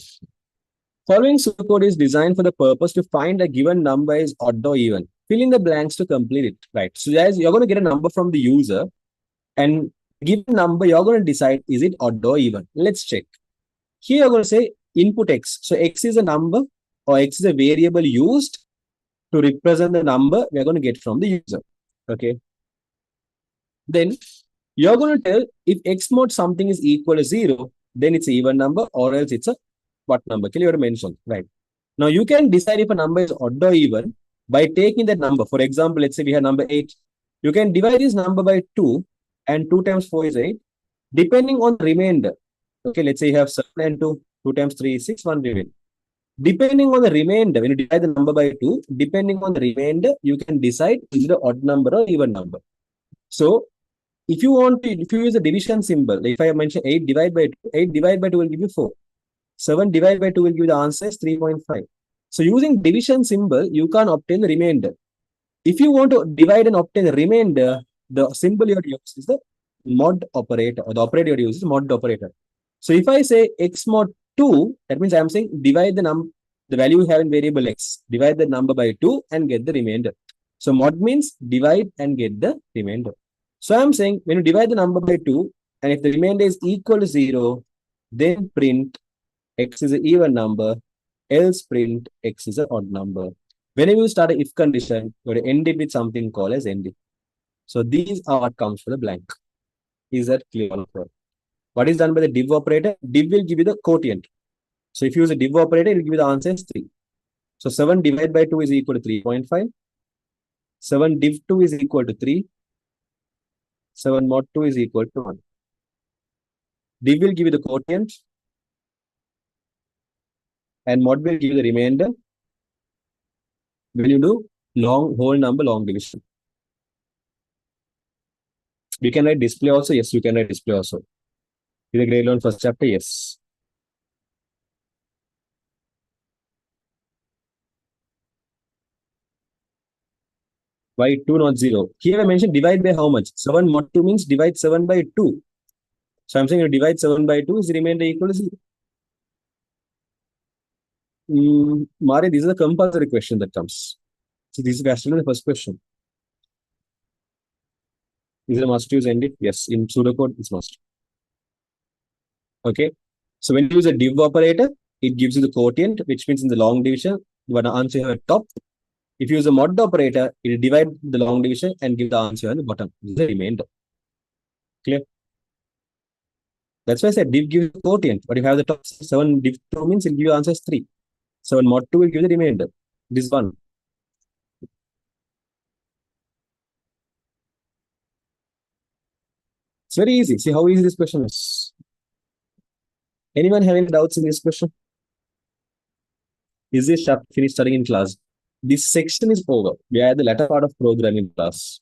Following pseudocode is designed for the purpose to find a given number is odd or even. Fill in the blanks to complete it. Right. So guys, you're going to get a number from the user, and given number, you're going to decide is it odd or even. Let's check. Here you're going to say input x. So x is a number or x is a variable used to represent the number we're going to get from the user. Okay. Then you're going to tell if x mod something is equal to 0, then it's an even number or else it's a what number? Can you mention? Right. Now you can decide if a number is odd or even by taking that number. For example, let's say we have number 8. You can divide this number by 2, and 2 times 4 is 8. Depending on the remainder. Okay, let's say you have 7 and 2. 2 times 3 is 6, 1 remainder. Depending on the remainder, when you divide the number by 2, depending on the remainder, you can decide is it an odd number or even number. So if you use a division symbol, if I mention 8 divided by 2, 8 divided by 2 will give you 4. 7 divided by 2 will give you the answer is 3.5. So using division symbol, you can obtain the remainder. If you want to divide and obtain the remainder, the symbol you have to use is the mod operator, or the operator you have to use is mod operator. So if I say x mod 2, that means I am saying divide the value we have in variable x, divide the number by 2 and get the remainder. So mod means divide and get the remainder. So I am saying when you divide the number by 2, and if the remainder is equal to 0, then print x is an even number, else print x is an odd number. Whenever you start an if condition, you have to end it with something called as end. So these are what comes for the blank. Is that clear? What is done by the div operator? Div will give you the quotient. So if you use a div operator, it will give you the answer as 3. So 7 divided by 2 is equal to 3.5. 7 div 2 is equal to 3. 7 mod 2 is equal to 1. Div will give you the quotient, and mod will give you the remainder when you do whole number long division. You can write display also. Yes, you can write display also. In the grade 11 first chapter, yes. Why 2 not 0? Here I mentioned divide by how much? 7 mod 2 means divide 7 by 2. So I'm saying you divide 7 by 2 is the remainder equal to 0. Mare, this is a compulsory question that comes. So this is actually the first question. Is it a must use end it? Yes, in pseudocode it's must. Okay. So when you use a div operator, it gives you the quotient, which means in the long division, you want to answer here at top. If you use a mod operator, it will divide the long division and give the answer at the bottom. This is the remainder. Clear? That's why I said div gives quotient. But if you have the top 7 div 2 means it'll give you answers 3. 7 mod 2 will give the remainder. This one. It's very easy. See how easy this question is. Anyone have any doubts in this question? Is this chapter finished studying in class? This section is over. We are at the latter part of programming class.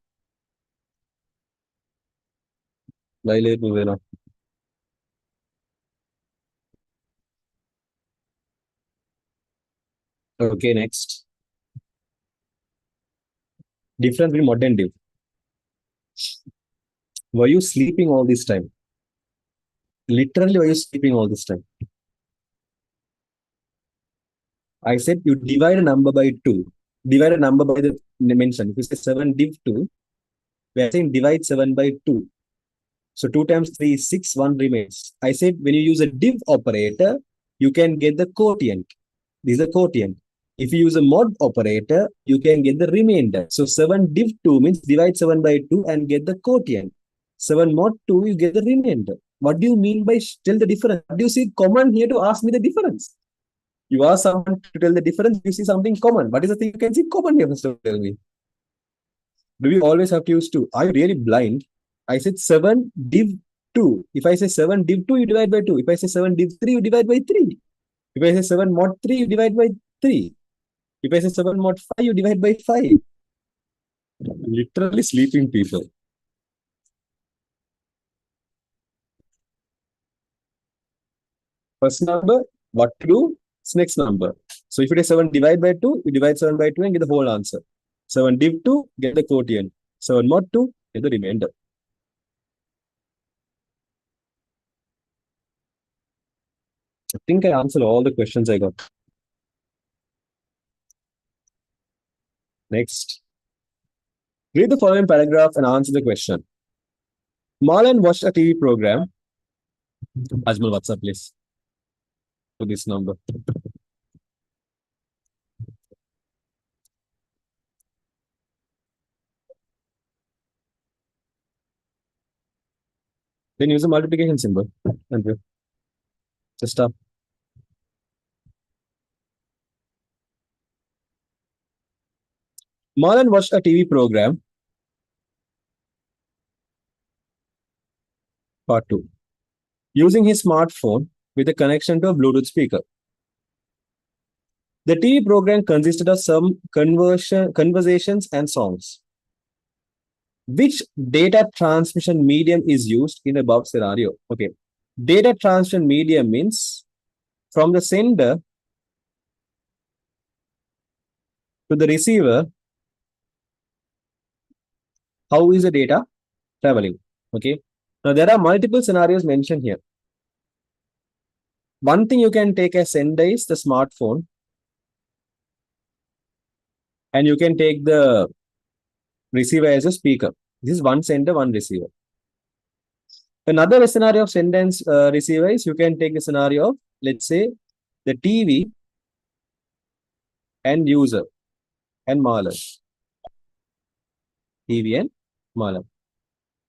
Violet Movena. Okay, next. Difference between mod and div. Were you sleeping all this time? Literally, were you sleeping all this time? I said you divide a number by 2. Divide a number by the dimension. If you say 7 div 2, we are saying divide 7 by 2. So 2 times 3 is 6, 1 remains. I said when you use a div operator, you can get the quotient. This is a quotient. If you use a mod operator, you can get the remainder. So 7 div 2 means divide 7 by 2 and get the quotient. 7 mod 2, you get the remainder. What do you mean by tell the difference? Do you see common here to ask me the difference? You ask someone to tell the difference, you see something common. What is the thing you can see common here? First tell me. Do we always have to use 2? Are you really blind? I said 7 div 2. If I say 7 div 2, you divide by 2. If I say 7 div 3, you divide by 3. If I say 7 mod 3, you divide by 3. If I say 7 mod 5, you divide by 5. Literally sleeping people. First number, what to do? It's next number. So if you take 7 divide by 2, you divide 7 by 2 and get the whole answer. 7 div 2, get the quotient. 7 mod 2, get the remainder. I think I answered all the questions I got. Next. Read the following paragraph and answer the question. Marlon watched a TV program. Ajmal, WhatsApp, please. To this number. Then use the multiplication symbol. Thank you. Just stop. Marlon watched a TV program. Part 2. Using his smartphone with a connection to a Bluetooth speaker. The TV program consisted of some conversations and songs. Which data transmission medium is used in the above scenario? Okay. Data transmission medium means from the sender to the receiver, how is the data traveling? Okay. Now, there are multiple scenarios mentioned here. One thing you can take as sender is the smartphone. And you can take the receiver as a speaker. This is one sender, one receiver. Another scenario of sender and receiver is you can take the scenario of, let's say, the TV and user and Marlon. TV and Marlon.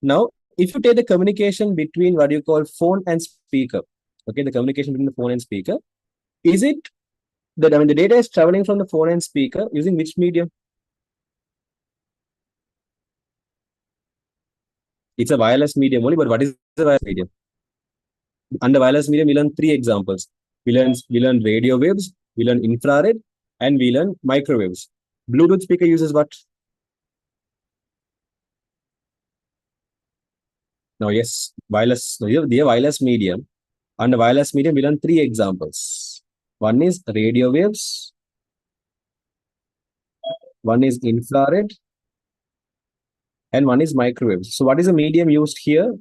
Now, if you take the communication between what you call phone and speaker, okay, the communication between the phone and speaker, is it that the data is traveling from the phone and speaker using which medium? It's a wireless medium only, but what is the wireless medium? Under wireless medium, we learn 3 examples. We learn radio waves, we learn infrared, and we learn microwaves. Bluetooth speaker uses what? Now, yes, wireless. Now, the wireless medium. Under wireless medium, we learn 3 examples. One is radio waves, one is infrared, and one is microwaves. So, what is the medium used here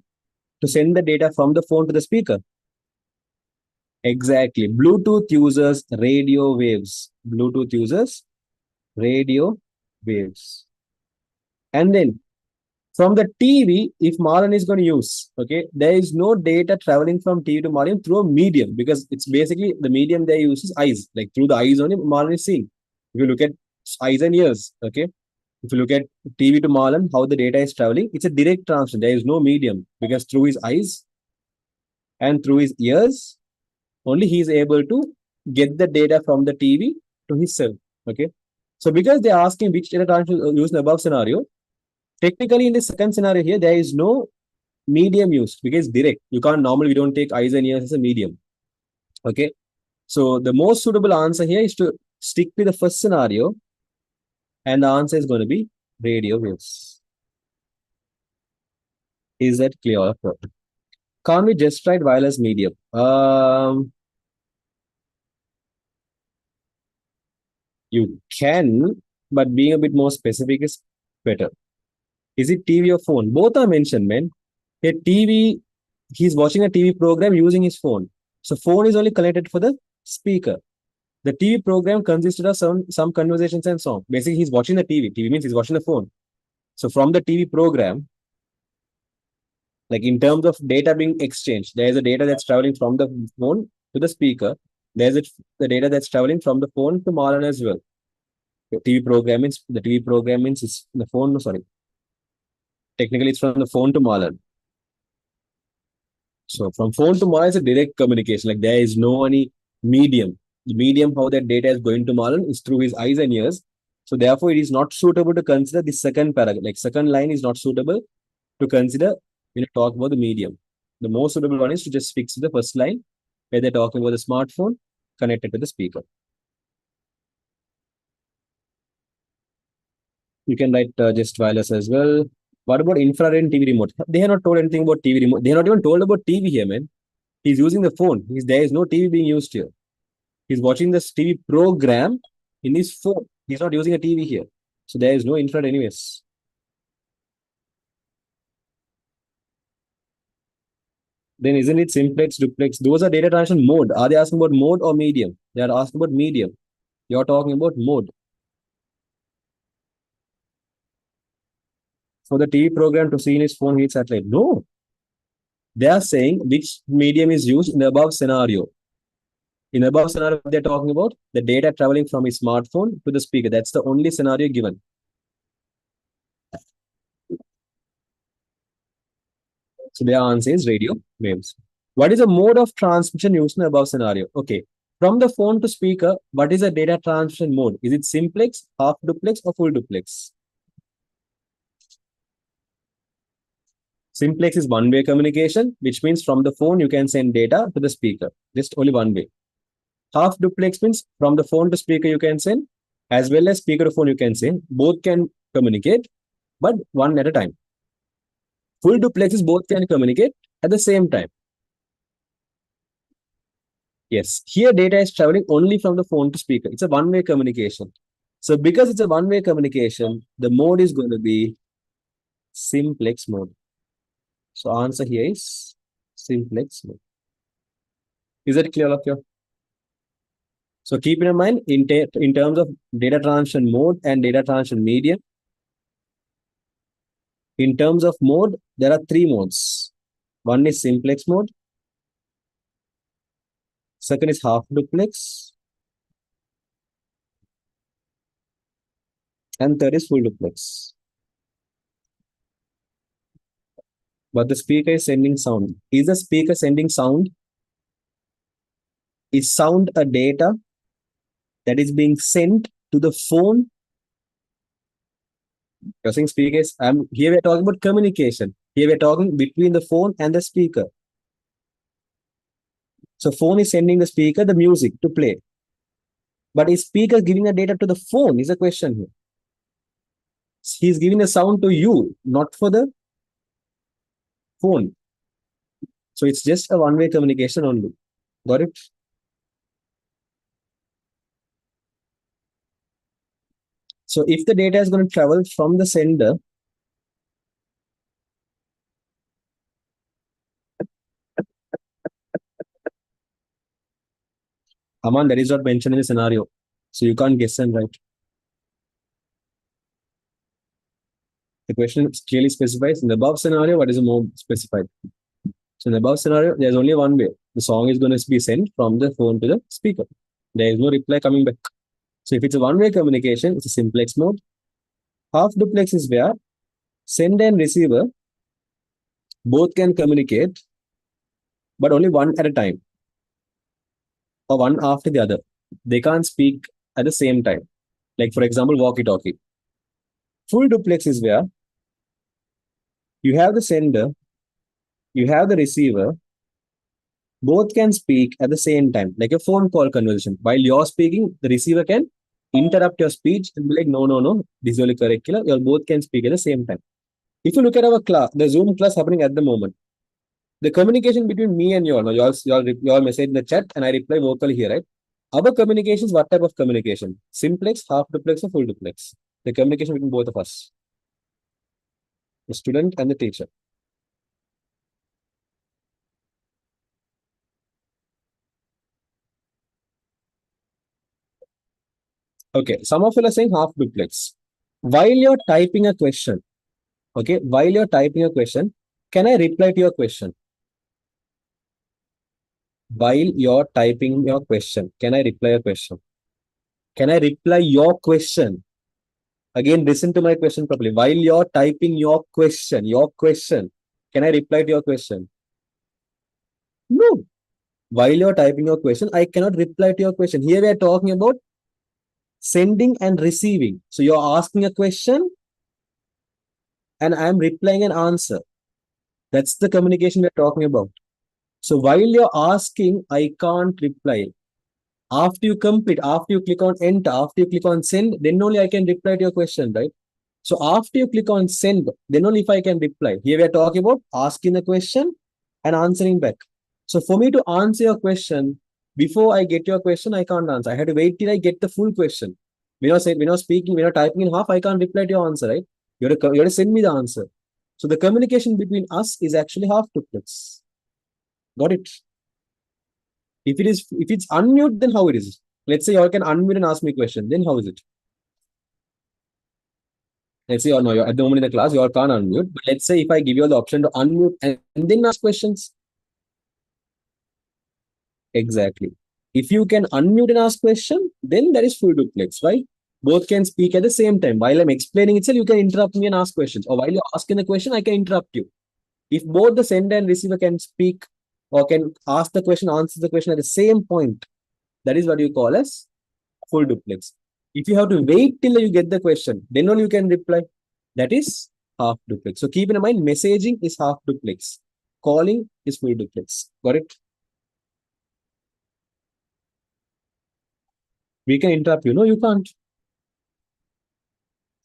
to send the data from the phone to the speaker? Exactly. Bluetooth uses radio waves. Bluetooth uses radio waves. And then from the TV, if Marlon is going to use, okay, there is no data traveling from TV to Marlon through a medium because it's basically the medium they use is eyes. Like through the eyes only, Marlon is seeing. If you look at eyes and ears, okay, if you look at TV to Marlon, how the data is traveling, it's a direct transmission. There is no medium because through his eyes and through his ears, only he is able to get the data from the TV to his cell. Okay. So because they are asking which data transmission used in the above scenario, technically in the second scenario here, there is no medium used because direct. You can't normally we don't take eyes and ears as a medium. Okay. So the most suitable answer here is to stick with the first scenario, and the answer is going to be radio waves. Is that clear? Can't we just write wireless medium? You can, but being a bit more specific is better. Is it TV or phone? Both are mentioned, man. A TV, he's watching a TV program using his phone. So phone is only connected for the speaker. The TV program consisted of some conversations and song. Basically, he's watching the TV. TV means he's watching the phone. So from the TV program, like in terms of data being exchanged, there is a data that's traveling from the phone to the speaker. There's the data that's traveling from the phone to Marlon as well. The TV program means it's the phone. Sorry, technically it's from the phone to Marlon. So from phone to Marlon is a direct communication. Like there is no any medium. The medium how that data is going to Marlon is through his eyes and ears. So therefore, it is not suitable to consider the second paragraph. Like second line is not suitable to consider when you talk about the medium. The most suitable one is to just fix the first line where they're talking about the smartphone connected to the speaker. You can write just wireless as well. What about infrared TV remote? They have not told anything about TV remote. They are not even told about TV here, man. He's using the phone. There is no TV being used here. He's watching this TV program in his phone. He's not using a TV here. So there is no infrared anyways. Then isn't it simplex, duplex? Those are data transmission mode. Are they asking about mode or medium? They are asking about medium. You're talking about mode. For the TV program to see in his phone, heat satellite. No. They are saying which medium is used in the above scenario. In the above scenario, they're talking about the data traveling from his smartphone to the speaker. That's the only scenario given. So their answer is radio waves. What is the mode of transmission used in the above scenario? Okay. From the phone to speaker, what is the data transmission mode? Is it simplex, half duplex, or full duplex? Simplex is one-way communication, which means from the phone you can send data to the speaker. Just only one way. Half duplex means from the phone to speaker you can send, as well as speaker to phone you can send. Both can communicate, but one at a time. Full duplex is both can communicate at the same time. Yes, here data is traveling only from the phone to speaker. It's a one-way communication. So because it's a one-way communication, the mode is going to be simplex mode. So answer here is simplex mode. Is that clear, Lakshya? So keep in mind, in terms of data transmission mode and data transmission medium, in terms of mode, there are three modes. One is simplex mode. Second is half duplex. And third is full duplex. But the speaker is sending sound. Is the speaker sending sound? Is sound a data that is being sent to the phone? You're saying speakers. Here we're talking about communication. Here we're talking between the phone and the speaker. So phone is sending the speaker the music to play. But is speaker giving the data to the phone? Is a question here. He's giving the sound to you, not for the phone. So it's just a one-way communication only. Got it? So if the data is going to travel from the sender, Aman, that is not mentioned in the scenario. So you can't guess and write. The question clearly specifies in the above scenario, what is the more specified? So in the above scenario, there's only one way. The song is going to be sent from the phone to the speaker. There is no reply coming back. So if it's a one-way communication, it's a simplex mode. Half duplex is where sender and receiver both can communicate, but only one at a time or one after the other. They can't speak at the same time. Like, for example, walkie talkie. Full duplex is where you have the sender, you have the receiver, both can speak at the same time, like a phone call conversation. While you're speaking, the receiver can interrupt your speech and be like, no, no, no, this is only correct. You both can speak at the same time. If you look at our class, the Zoom class happening at the moment, the communication between me and you all, you all message in the chat and I reply vocally here, right? Our communications, what type of communication? Simplex, half duplex, or full duplex? The communication between both of us, the student and the teacher. Okay, some of you are saying half duplex. While you're typing a question, okay, while you're typing a question, can I reply to your question? While you're typing your question, can I reply your question? Can I reply your question? Again, listen to my question properly. While you're typing your question, can I reply to your question? No. While you're typing your question, I cannot reply to your question. Here we are talking about sending and receiving. So you're asking a question and I'm replying an answer. That's the communication we're talking about. So while you're asking, I can't reply. After you complete, after you click on enter, after you click on send, then only I can reply to your question, right? So after you click on send, then only if I can reply. Here we are talking about asking the question and answering back. So for me to answer your question, before I get your question, I can't answer. I have to wait till I get the full question. When you're speaking, when you're typing in half, I can't reply to your answer, right? You have to send me the answer. So the communication between us is actually half duplex. Got it? If it's unmute, then how it is? Let's say you all can unmute and ask me a question. Then how is it? Let's say you all know you're at the moment in the class, you all can't unmute. But let's say if I give you all the option to unmute and then ask questions. Exactly. If you can unmute and ask question, then that is full duplex, right? Both can speak at the same time. While I'm explaining itself, you can interrupt me and ask questions. Or while you're asking the question, I can interrupt you. If both the sender and receiver can speak or can ask the question, answer the question at the same point, that is what you call as full duplex. If you have to wait till you get the question, then only you can reply. That is half duplex. So keep in mind, messaging is half duplex. Calling is full duplex. Got it? We can interrupt you. No, you can't.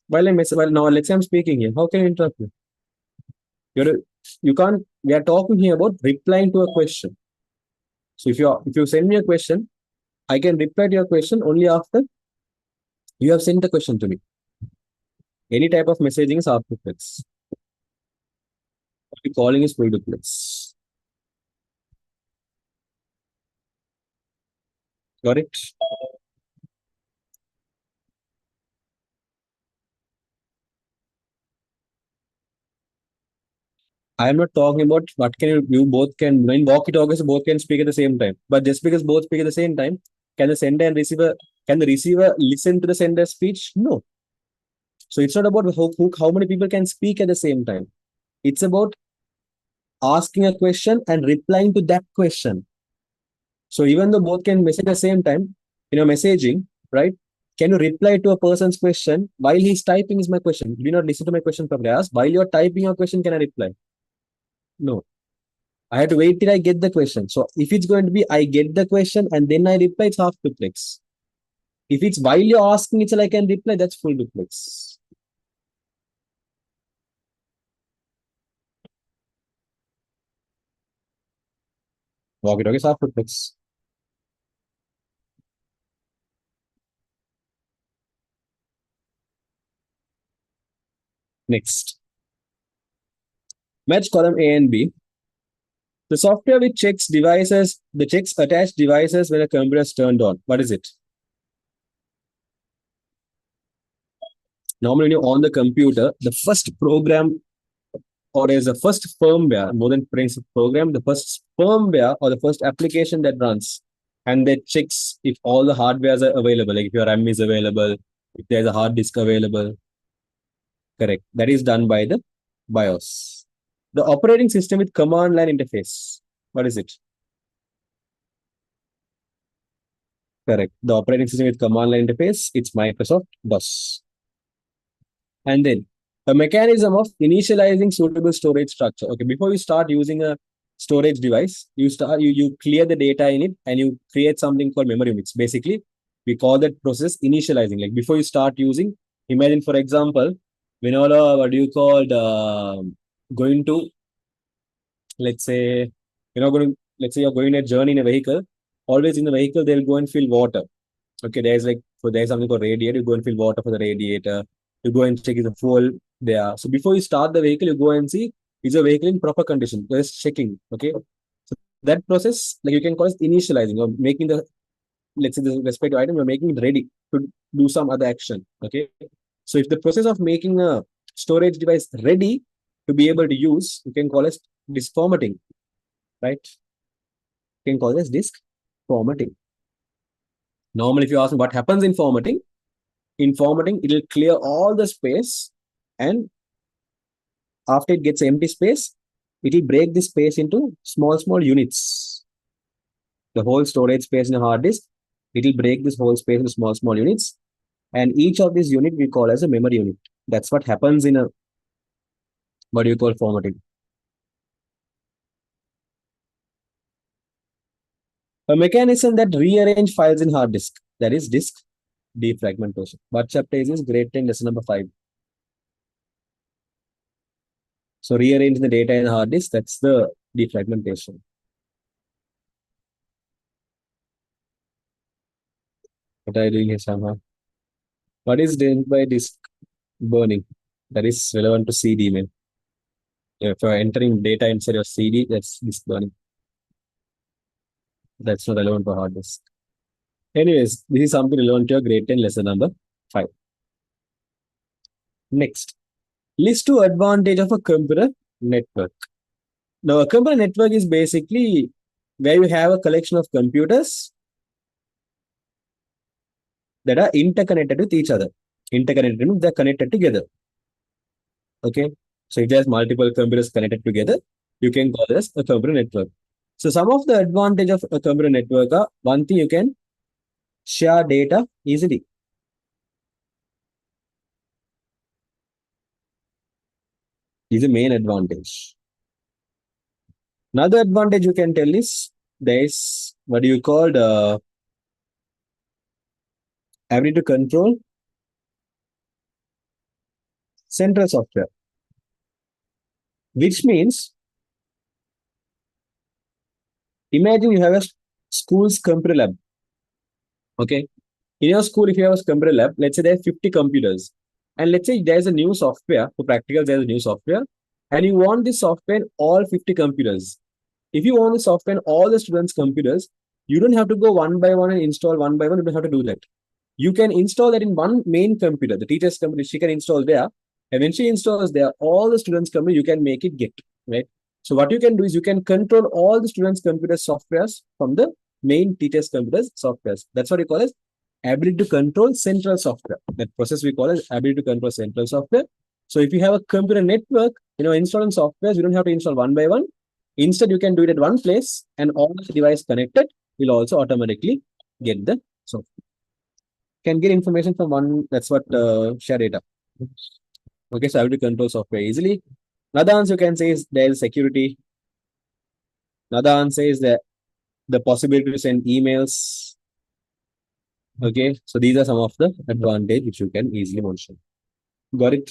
Well, now let's say I'm speaking here. How can I interrupt you? You can't. We are talking here about replying to a question. So if you send me a question, I can reply to your question only after you have sent the question to me. Any type of messaging is half duplex. Calling is full duplex. Got it? I am not talking about what can you both can when walkie-talkies both can speak at the same time. But just because both speak at the same time, can the sender and receiver can the receiver listen to the sender's speech? No. So it's not about how many people can speak at the same time. It's about asking a question and replying to that question. So even though both can message at the same time, messaging, right? Can you reply to a person's question while he's typing is my question. Do not listen to my question properly. Ask while you're typing your question, can I reply? No. I have to wait till I get the question. So if it's going to be I get the question and then I reply, it's half duplex. If it's while you're asking it's like I can reply, that's full duplex. Walkie-talkie is half duplex. Next. Match column A and B. The software which checks devices, the checks attached devices when a computer is turned on. What is it? Normally, when you're on the computer, the first program or is the first firmware, more than program, the first firmware or the first application that runs and that checks if all the hardwares are available, like if your RAM is available, if there's a hard disk available. Correct. That is done by the BIOS. The operating system with command line interface. What is it? Correct. The operating system with command line interface, it's Microsoft DOS. And then a mechanism of initializing suitable storage structure. Okay, before you start using a storage device, you clear the data in it and you create something called memory units. Basically, we call that process initializing. Like before you start using, imagine for example, when all what do you call going to, let's say let's say you're going a journey in a vehicle. Always in the vehicle they'll go and fill water. Okay, there's something called radiator. You go and fill water for the radiator. You go and check if the fuel there. So before you start the vehicle, you go and see is the vehicle in proper condition. Just checking. Okay, so that process, like you can call it initializing or making the, let's say, the respective item, you're making it ready to do some other action. Okay, so if the process of making a storage device ready to be able to use, you can call it disk formatting, right? You can call this disk formatting. Normally, if you ask me what happens in formatting, it will clear all the space, and after it gets empty space, it will break the space into small units. The whole storage space in a hard disk, it will break this whole space into small units, and each of these unit we call as a memory unit. That's what happens in a, what do you call, formatting. A mechanism that rearrange files in hard disk, that is disk defragmentation. What chapter is this? Grade 10, lesson number 5. So rearrange the data in hard disk, that's the defragmentation. What are you doing here, Samha? What is done by disk burning? That is relevant to CD, man. If you're entering data inside your CD, that's disk burning. That's not relevant for hard disk. Anyways, this is something relevant to your grade 10 lesson number 5. Next, list to advantage of a computer network. Now, a computer network is basically where you have a collection of computers that are interconnected with each other. Interconnected means they're connected together. Okay. So if there's multiple computers connected together, you can call this a computer network. So some of the advantage of a computer network are, one thing, you can share data easily. Is the main advantage. Another advantage you can tell is there's what do you call the ability to control central software, which means imagine you have a school's computer lab. Okay. In your school, if you have a computer lab, let's say there are 50 computers. And let's say there's a new software, for practical, there's a new software, and you want this software in all 50 computers. If you want the software in all the students' computers, you don't have to go one by one and install one by one. You don't have to do that. You can install that in one main computer, the teacher's computer, she can install there. And when she installs there, all the students' computer, you can make it get, right? So what you can do is you can control all the students' computer softwares from the main teacher's computer's softwares. That's what you call as ability to control central software. That process we call as ability to control central software. So if you have a computer network, installing softwares, you don't have to install one by one. Instead, you can do it at one place, and all the device connected will also automatically get the software. Can get information from one. That's what share data. Okay, so I have to control software easily. Another answer you can say is there is security. Another answer is that the possibility to send emails. Okay, so these are some of the advantage which you can easily mention. Got it?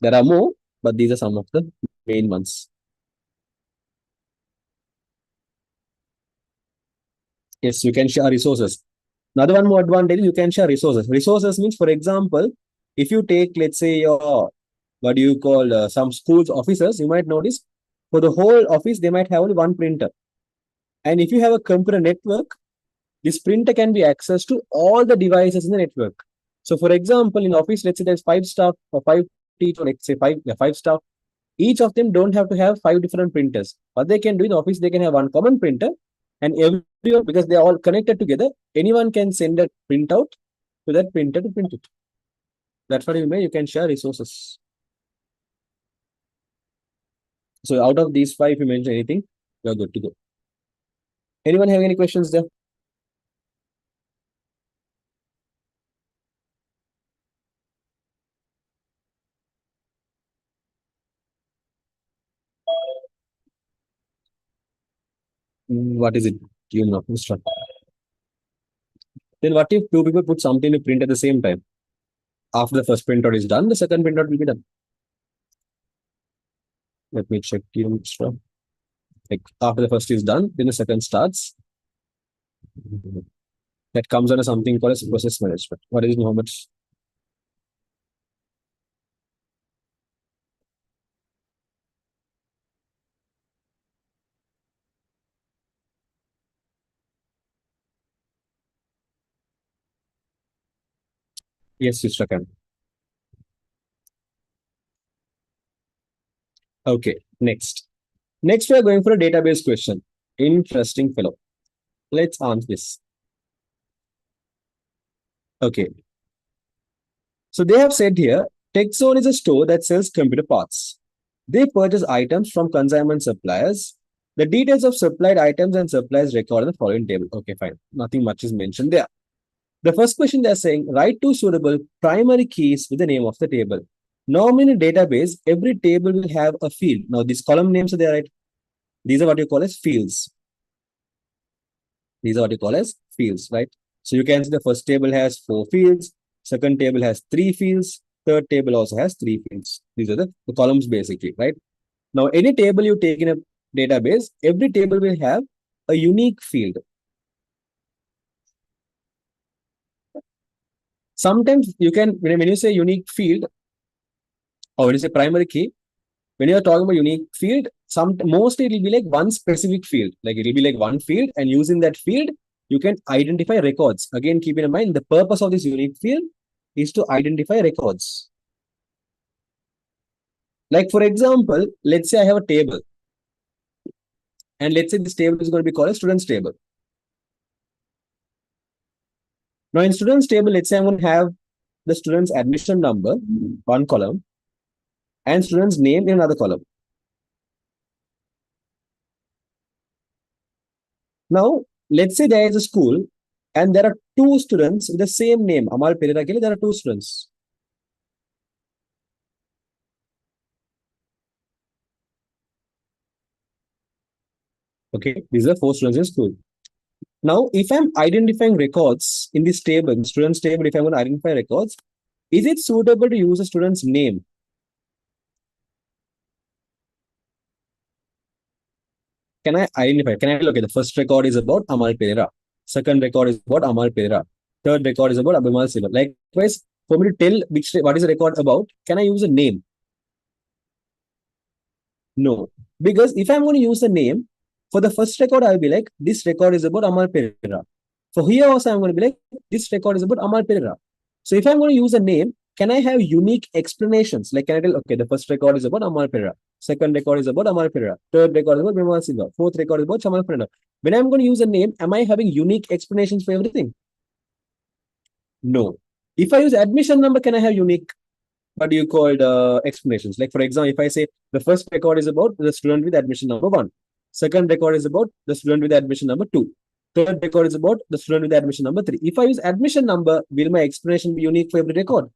There are more, but these are some of the main ones. Yes, you can share resources. Another one more advantage, you can share resources. Resources means, for example, if you take, let's say, your, what do you call, some schools offices, you might notice for the whole office, they might have only one printer. And if you have a computer network, this printer can be accessed to all the devices in the network. So, for example, in office, let's say there's 5 staff or 5 teachers, let's say 5 staff. Each of them don't have to have 5 different printers. What they can do in office, they can have one common printer, and everyone, because they are all connected together, anyone can send a printout to that printer to print it. That's what you can share resources. So out of these 5, if you mention anything, you're good to go. Anyone have any questions there? What is it? You know, Mr. Then what if two people put something to print at the same time? After the first printout is done, the second printout will be done. Let me check you, Mr. Like after the first is done, then the second starts. That comes under something called as process management. What is it, Mohammed? Yes, Mr. Khan. Okay, next. Next, we are going for a database question. Interesting fellow. Let's answer this. Okay, so they have said here, TechZone is a store that sells computer parts. They purchase items from consignment suppliers. The details of supplied items and supplies recorded in the following table. Okay, fine. Nothing much is mentioned there. The first question they're saying, write two suitable primary keys with the name of the table. Normally in a database, every table will have a field. Now, these column names are there, right? These are what you call as fields. These are what you call as fields, right? So you can see the first table has 4 fields, second table has 3 fields, third table also has 3 fields. These are the columns basically, right? Now, any table you take in a database, every table will have a unique field. Sometimes you can, when you say unique field, or when you say primary key, when you're talking about unique field, mostly it will be like one specific field. Like it will be like one field, and using that field, you can identify records. Again, keep in mind the purpose of this unique field is to identify records. Like for example, let's say I have a table, and let's say this table is going to be called a students table. Now in students table, let's say I'm going to have the student's admission number, one column, and student's name in another column. Now, let's say there is a school and there are two students with the same name. Amal Perera, there are two students. Okay, these are 4 students in school. Now, if I'm identifying records in this table, students table, if I'm going to identify records, is it suitable to use a student's name? Can I identify? Can I tell, okay, the first record is about Amal Perera. Second record is about Amal Perera. Third record is about Abhimal Silva. Likewise, for me to tell what is the record about, can I use a name? No. Because if I'm going to use a name, for the first record, I'll be like, this record is about Amal Perera. For here also, I'm going to be like, this record is about Amal Perera. So if I'm going to use a name, can I have unique explanations? Like, can I tell, okay, the first record is about Amal Perera. Second record is about Amal Perera. Third record is about Bimal Silva. Fourth record is about Chamal Perera. When I'm going to use a name, am I having unique explanations for everything? No. If I use admission number, can I have unique what do you call explanations? Like, for example, if I say the first record is about the student with admission number 1, second record is about the student with admission number 2, third record is about the student with admission number 3. If I use admission number, will my explanation be unique for every record?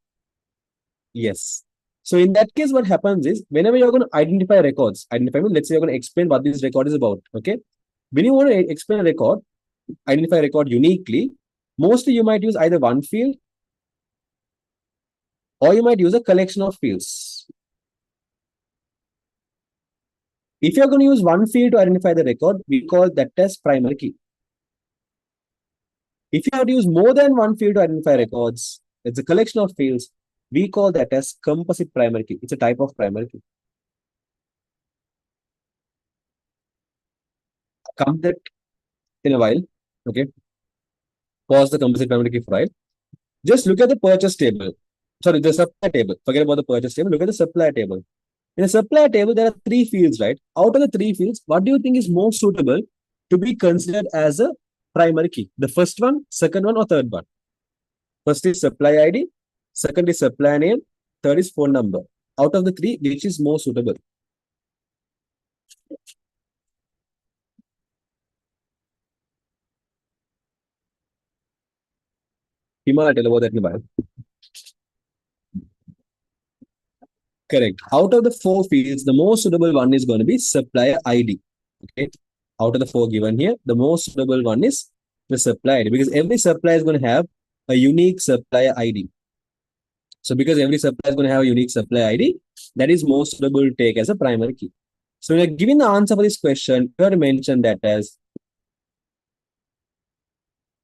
Yes. So in that case, what happens is whenever you're going to identify records, let's say you're going to explain what this record is about. Okay. When you want to explain a record, identify a record uniquely, mostly you might use either one field or you might use a collection of fields. If you're going to use one field to identify the record, we call that as primary key. If you have to use more than one field to identify records, it's a collection of fields, we call that as composite primary key. It's a type of primary key. Come that in a while. Okay. Pause the composite primary key for a while. Just look at the purchase table. Sorry, the supply table. Forget about the purchase table. Look at the supply table. In a supply table, there are 3 fields, right? Out of the 3 fields, what do you think is more suitable to be considered as a primary key? The first one, second one, or third one? First is supply ID, second is supply name, third is phone number. Out of the 3, which is more suitable? Hima, I'll tell about that in a while. Correct. Out of the 4 fields, the most suitable one is going to be supplier ID. Okay. out of the four given here, the most suitable one is the supply ID, because every supplier is going to have a unique supplier ID. So because every supplier is going to have a unique supplier ID, that is most suitable to take as a primary key. So when you're giving the answer for this question, you have to mention that as,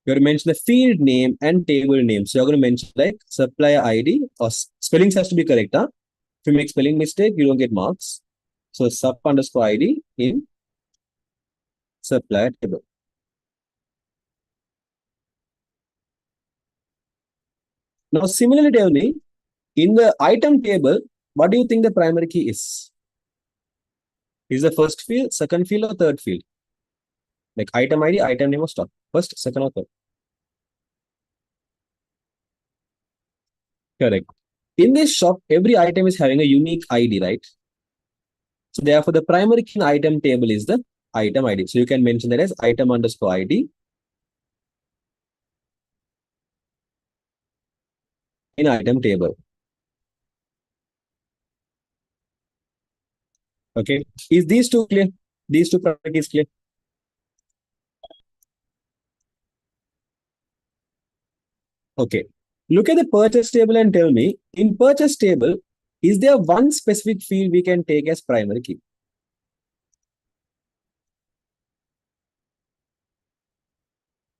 you have to mention the field name and table name. So you're going to mention like supplier ID, or spellings has to be correct. Huh? If you make spelling mistake, you don't get marks. So sup underscore ID in supplier table. Now similarly tell me, in the item table, what do you think the primary key is? Is the first field, second field, or third field? Like item ID, item name, or stock? First, second, or third? Correct. In this shop, every item is having a unique ID, right? So therefore, the primary key in item table is the item ID. So you can mention that as item underscore ID in item table. Okay. Is these two clear? These two primary keys clear? Okay. Look at the purchase table and tell me, in purchase table, is there one specific field we can take as primary key?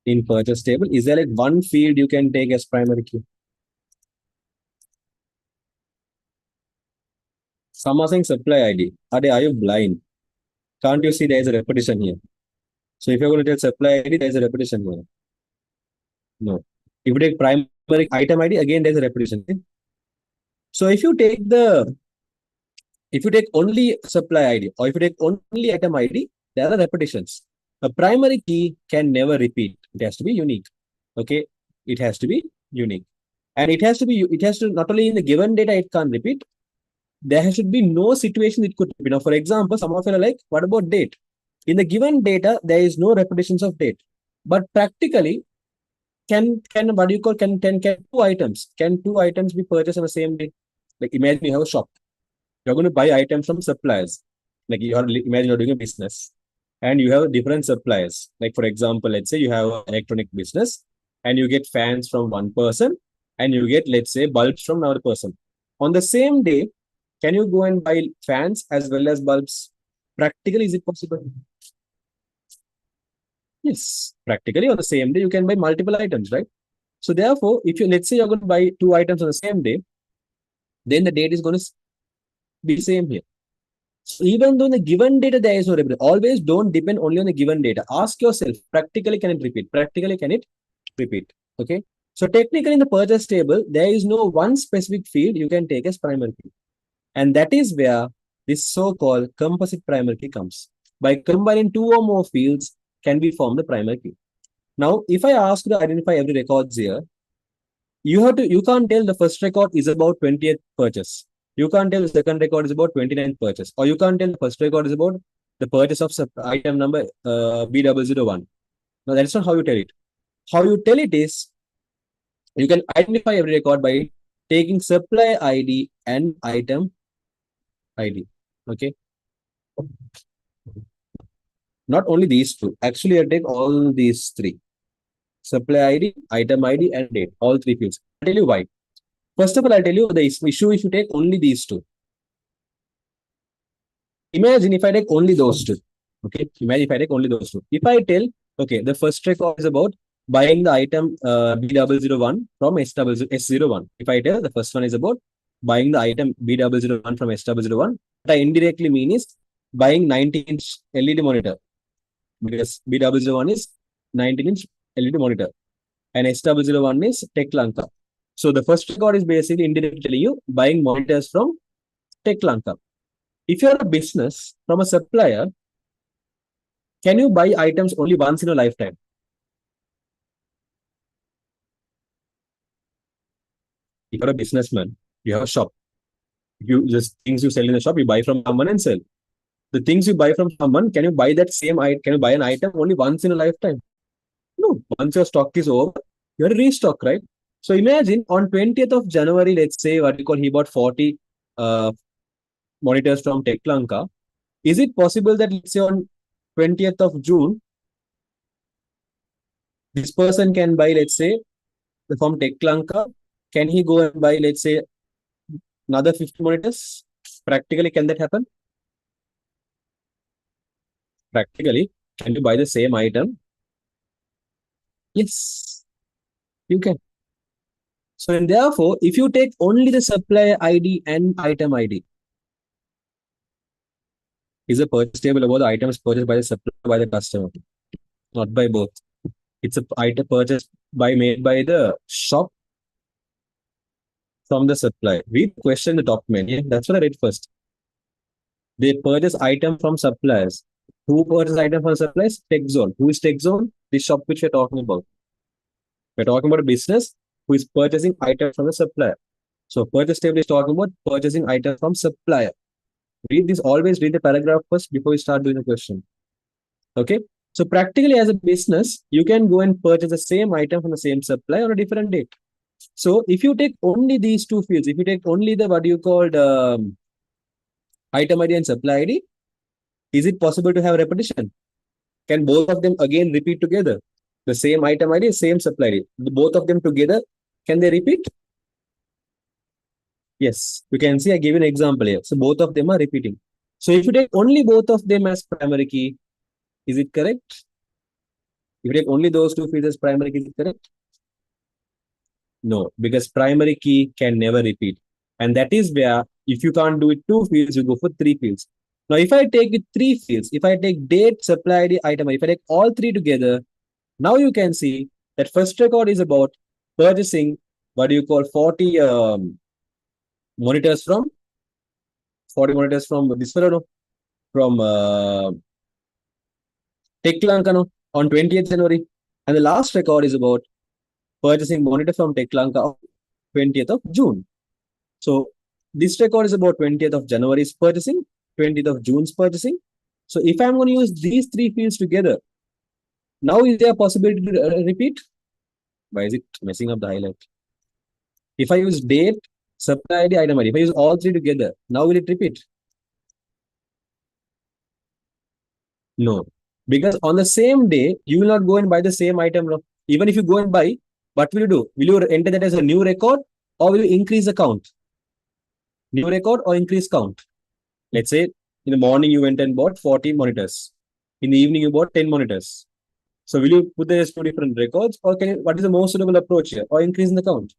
In purchase table, is there like one field you can take as primary key? Some are saying supply ID. Are you blind? Can't you see there is a repetition here? So if you're going to tell supply ID, there is a repetition here. No. If you take primary item ID, again there's a repetition. So if you take only supply ID, or if you take only item ID, there are repetitions. A primary key can never repeat. It has to be unique. Okay. It has to be unique. And it has to not only in the given data, it can't repeat. There should be no situation it could repeat. Now, for example, some of you are like, what about date? In the given data, there is no repetitions of date. But practically, can what do you call can two items? Can two items be purchased on the same day? Like imagine you have a shop. You're going to buy items from suppliers. Like imagine you're doing a business and you have different suppliers. Like for example, let's say you have an electronic business and you get fans from one person and you get, let's say, bulbs from another person. On the same day, can you go and buy fans as well as bulbs? Practically, is it possible? Yes. Practically on the same day, you can buy multiple items, right? So therefore, if you, let's say you're going to buy two items on the same day, then the date is going to be same here. So even though in the given data there is no repetition, always don't depend only on the given data. Ask yourself, practically can it repeat? Practically can it repeat? Okay. So technically in the purchase table, there is no one specific field you can take as primary key. And that is where this so-called composite primary key comes. By combining two or more fields, can we form the primary key? Now, if I ask you to identify every records here, you can't tell the first record is about 20th purchase. You can't tell the second record is about 29th purchase. Or you can't tell the first record is about the purchase of item number B001. Now, that's not how you tell it. How you tell it is, you can identify every record by taking supply ID and item ID. Okay. Not only these two. Actually, I take all these three. Supply ID, item ID, and date. All three fields. I'll tell you why. First of all, I'll tell you the issue if you take only these two. Imagine if I take only those two. Okay. Imagine if I take only those two. If I tell, okay, the first record is about buying the item B001 from S01. If I tell the first one is about buying the item B001 from S001, what I indirectly mean is buying 19-inch LED monitor, because B001 is 19-inch LED monitor and S001 is Tech Lanka. So the first record is basically indirectly telling you buying monitors from Tech Lanka. If you're a business from a supplier, can you buy items only once in a lifetime? If you're a businessman, you have a shop. You just things you sell in the shop, you buy from someone and sell. The things you buy from someone, can you buy that same item? Can you buy an item only once in a lifetime? No. Once your stock is over, you have to restock, right? So imagine on 20th of January, let's say what you call he bought 40 monitors from Tech Lanka. Is it possible that let's say on 20th of June, this person can buy, let's say, from Tech Lanka. Can he go and buy, let's say, another 50 monitors? Practically, can that happen? Practically, can you buy the same item? Yes, you can. So, and therefore, if you take only the supplier ID and item ID, is a purchase table about the items purchased by the supplier by the customer, not by both. It's a item purchased by made by the shop from the supplier. Read the question in the document. Yeah, that's what I read first. They purchase item from suppliers. Who purchase item from suppliers? Tech Zone. Who is Tech Zone? The shop which we're talking about. We're talking about a business who is purchasing item from the supplier. So purchase table is talking about purchasing item from supplier. Read this. Always read the paragraph first before you start doing the question. Okay. So practically as a business, you can go and purchase the same item from the same supplier on a different date. So if you take only these two fields, if you take only the what you called item ID and supply ID, is it possible to have repetition? Can both of them again repeat together? The same item ID, same supply ID. Both of them together, can they repeat? Yes. You can see I give an example here. So both of them are repeating. So if you take only both of them as primary key, is it correct? If you take only those two fields as primary key, is it correct? No, because primary key can never repeat. And that is where, if you can't do it two fields, you go for three fields. Now, if I take it three fields, if I take date, supply ID, item, if I take all three together, now you can see that first record is about purchasing what do you call 40 monitors from 40 monitors from this fellow, from Tech Lanka on 20th January. And the last record is about purchasing monitor from Tech Lanka on 20th of June. So this record is about 20th of January's purchasing, 20th of June's purchasing. So if I'm going to use these three fields together, now is there a possibility to repeat? Why is it messing up the highlight? If I use date, supply ID, item ID, if I use all three together, now will it repeat? No. Because on the same day, you will not go and buy the same item. Even if you go and buy, what will you do? Will you enter that as a new record or will you increase the count? New record or increase count? Let's say in the morning you went and bought 40 monitors. In the evening you bought 10 monitors. So will you put there as two different records or what is the most suitable approach here? Or increase in the count?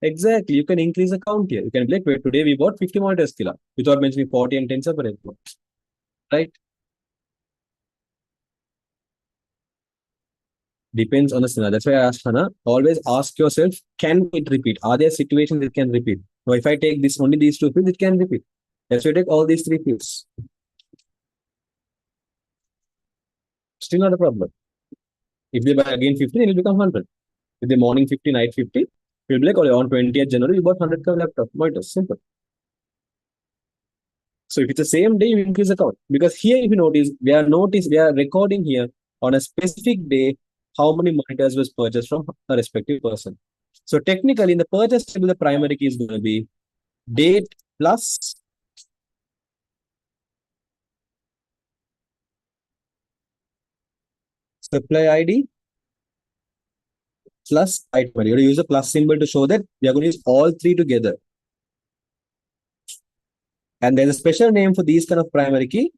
Exactly. You can increase the count here. You can be like, wait, today we bought 50 monitors kila without mentioning 40 and 10 separate. Right? Depends on the scenario. That's why I asked Hannah, always ask yourself, can it repeat? Are there situations it can repeat? So if I take this only these two fields, it can repeat. That's why I take all these three fields. Still not a problem. If they buy again 50, it will become 100. If the morning 50, night 50, you'll be like, oh, on 20th January, you bought 100 laptop monitors. Simple. So if it's the same day, you increase the count. Because here, if you notice, we are recording here on a specific day how many monitors was purchased from a respective person. So technically, in the purchase table, the primary key is going to be date plus supply ID plus item ID. You use a plus symbol to show that we are going to use all three together. And there's a special name for these kind of primary key.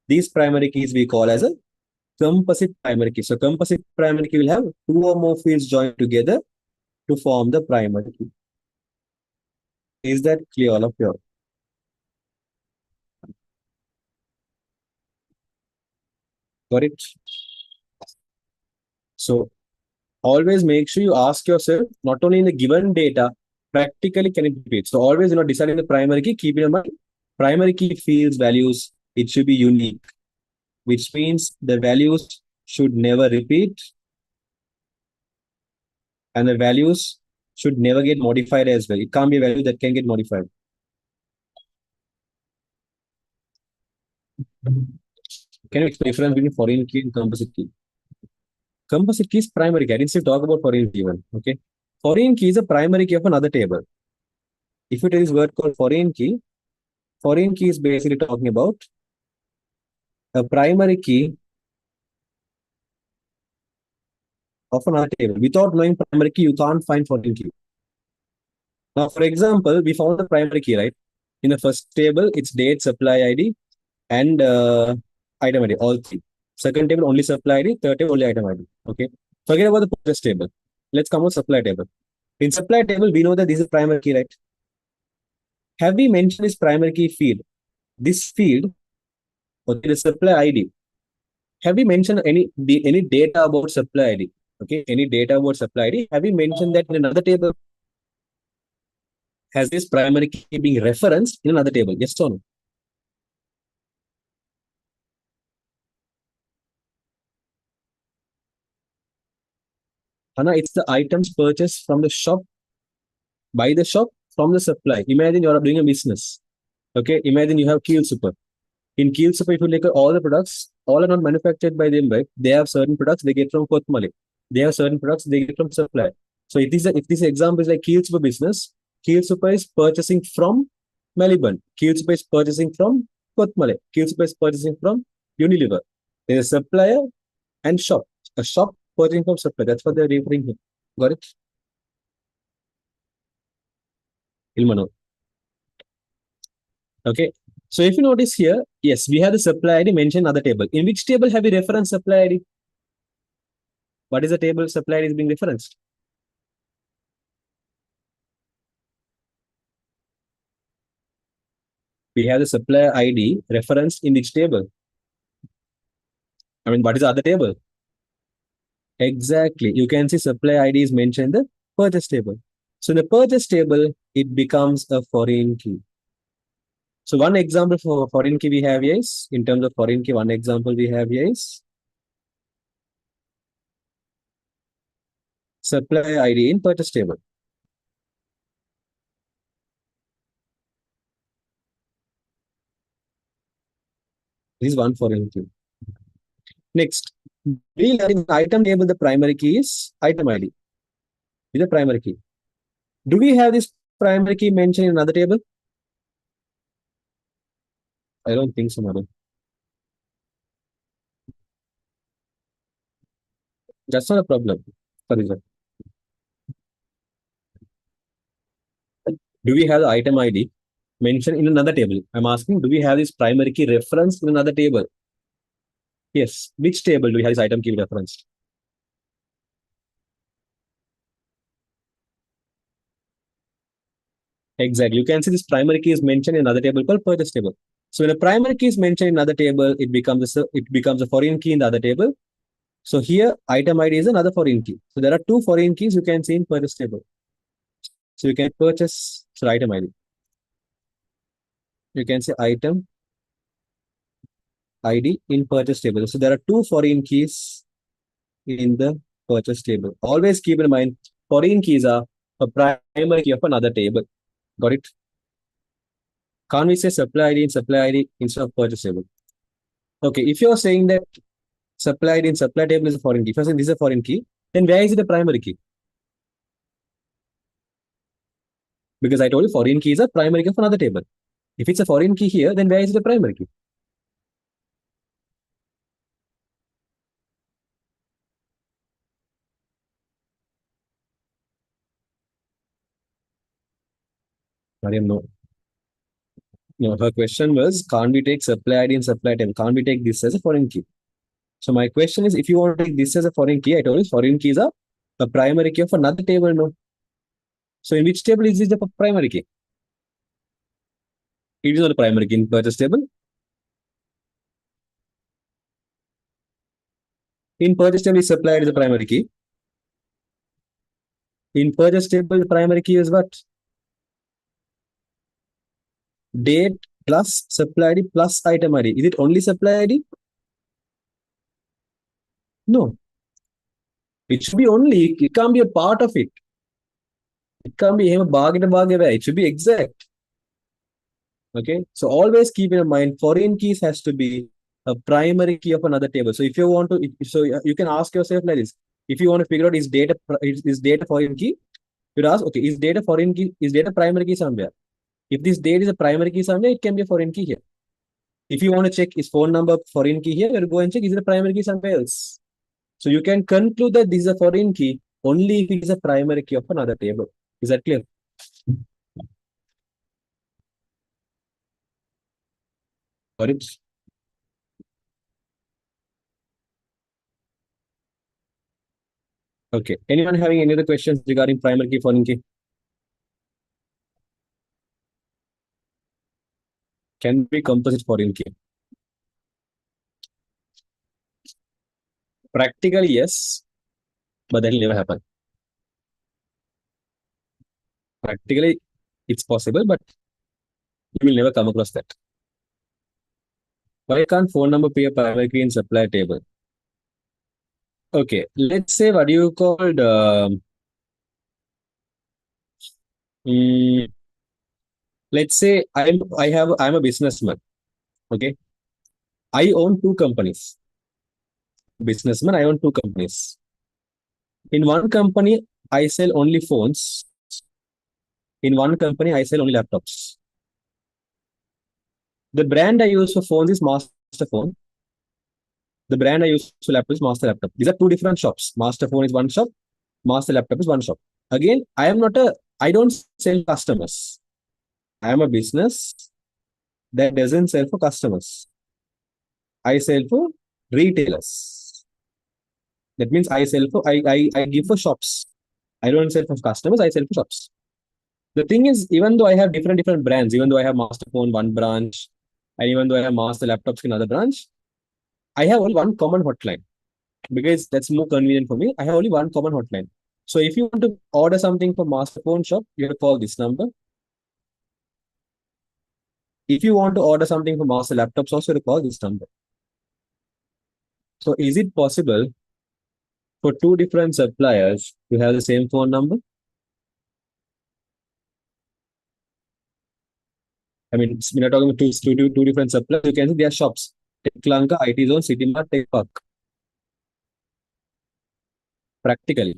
These primary keys we call as a composite primary key. So composite primary key will have two or more fields joined together to form the primary key. Is that clear, all of you? Got it? So always make sure you ask yourself, not only in the given data, practically can it repeat? So always, deciding the primary key, keep in mind, primary key fields values, it should be unique, which means the values should never repeat and the values should never get modified as well. It can't be a value that can get modified. Can you explain the difference between foreign key and composite key? Composite key is primary key. I didn't still talk about foreign key even. Okay. Foreign key is a primary key of another table. If you take this word called foreign key is basically talking about a primary key of another table. Without knowing primary key, you can't find foreign key. Now, for example, we found the primary key, right? In the first table, it's date, supply ID, and item ID, all three. Second table, only supply ID. Third table, only item ID. Okay. Forget about the purchase table. Let's come on supply table. In supply table, we know that this is primary key, right? Have we mentioned this primary key field? This field, okay, the supply ID. Have we mentioned any data about supply ID? Okay, any data about supply ID? Have we mentioned that in another table? Has this primary key being referenced in another table? Yes or no? Hana, it's the items purchased from the shop, by the shop, from the supply. Imagine you're doing a business. Okay, imagine you have Keel Super. In Keel Super, if you look at all the products, all are not manufactured by them, right? They have certain products they get from Kotmale. They have certain products they get from supply. So if this example is like Keel Super business, Keel Super is purchasing from Melbourne. Keel Super is purchasing from Kotmale. Keel Super is purchasing from Unilever. There's a supplier and shop. A shop purchasing from supplier. That's what they're referring here. Got it? Ilmano. Okay. So if you notice here, yes, we have the supply ID mentioned in other table. In which table have we referenced supply ID? What is the table supply ID is being referenced? We have the supplier ID referenced in which table? I mean, what is the other table? Exactly. You can see supply ID is mentioned in the purchase table. So in the purchase table, it becomes a foreign key. So one example for foreign key we have here is, in terms of foreign key, one example we have here is supply ID in purchase table. This is one foreign key. Next, we learn in item table, the primary key is item ID. Is the primary key. Do we have this primary key mentioned in another table? I don't think so, madam. That's not a problem. Sorry, sir. Do we have the item ID mentioned in another table? I'm asking, do we have this primary key referenced in another table? Yes. Which table do we have this item key referenced? Exactly. You can see this primary key is mentioned in another table called purchase table. So when a primary key is mentioned in another table, it becomes a foreign key in the other table. So here, item ID is another foreign key. So there are two foreign keys you can see in purchase table. So you can purchase, so item ID. You can say item ID in purchase table. So there are two foreign keys in the purchase table. Always keep in mind, foreign keys are a primary key of another table. Got it? Can't we say supply ID in supply ID instead of purchase table? Okay, if you're saying that supply ID in supply table is a foreign key, if you're saying this is a foreign key, then where is it a primary key? Because I told you foreign key is a primary key of another table. If it's a foreign key here, then where is it a primary key? Mariam, no. No, her question was, can't we take supply ID in supply table? Can't we take this as a foreign key? So my question is, if you want to take this as a foreign key, I told you foreign keys are a primary key of another table, no? So in which table is this the primary key? It is not a primary key in purchase table. In purchase table, is supplied is a primary key. In purchase table, the primary key is what? Date plus supply ID plus item ID. Is it only supply ID? No. It should be only, it can't be a part of it. It can't be a bargain away. It should be exact. Okay. So always keep in mind, foreign keys has to be a primary key of another table. So if you want to, so you can ask yourself like this: if you want to figure out is data foreign key, you'd ask, okay, is data foreign key, is data primary key somewhere? If this date is a primary key somewhere, it can be a foreign key here. If you want to check is phone number foreign key here, you go and check is it a primary key somewhere else. So you can conclude that this is a foreign key only if it is a primary key of another table. Is that clear? Got it? Okay. Anyone having any other questions regarding primary key, foreign key? Can be composite foreign key. Practically, yes, but that will never happen. Practically, it's possible, but you will never come across that. Why can't phone number be a primary key in supply table? Okay, let's say what you called. Mm, let's say I'm a businessman. Okay, I own two companies. Businessman, I own two companies. In one company, I sell only phones. In one company, I sell only laptops. The brand I use for phones is Master Phone. The brand I use for laptops is Master Laptop. These are two different shops. Master Phone is one shop. Master Laptop is one shop. Again, I don't sell customers. I am a business that doesn't sell for customers. I sell for retailers. That means I give for shops. I don't sell for customers, I sell for shops. The thing is, even though I have different brands, even though I have Master Phone one branch, and even though I have Master Laptops in another branch, I have only one common hotline because that's more convenient for me. I have only one common hotline. So if you want to order something from Master Phone shop, you have to call this number. If you want to order something from Master Laptops, also you have to call this number. So is it possible for two different suppliers to have the same phone number? I mean, we're not talking about two different suppliers. You can see their shops. Tech Lanka, IT Zone, City Mart, Tech Park. Practically.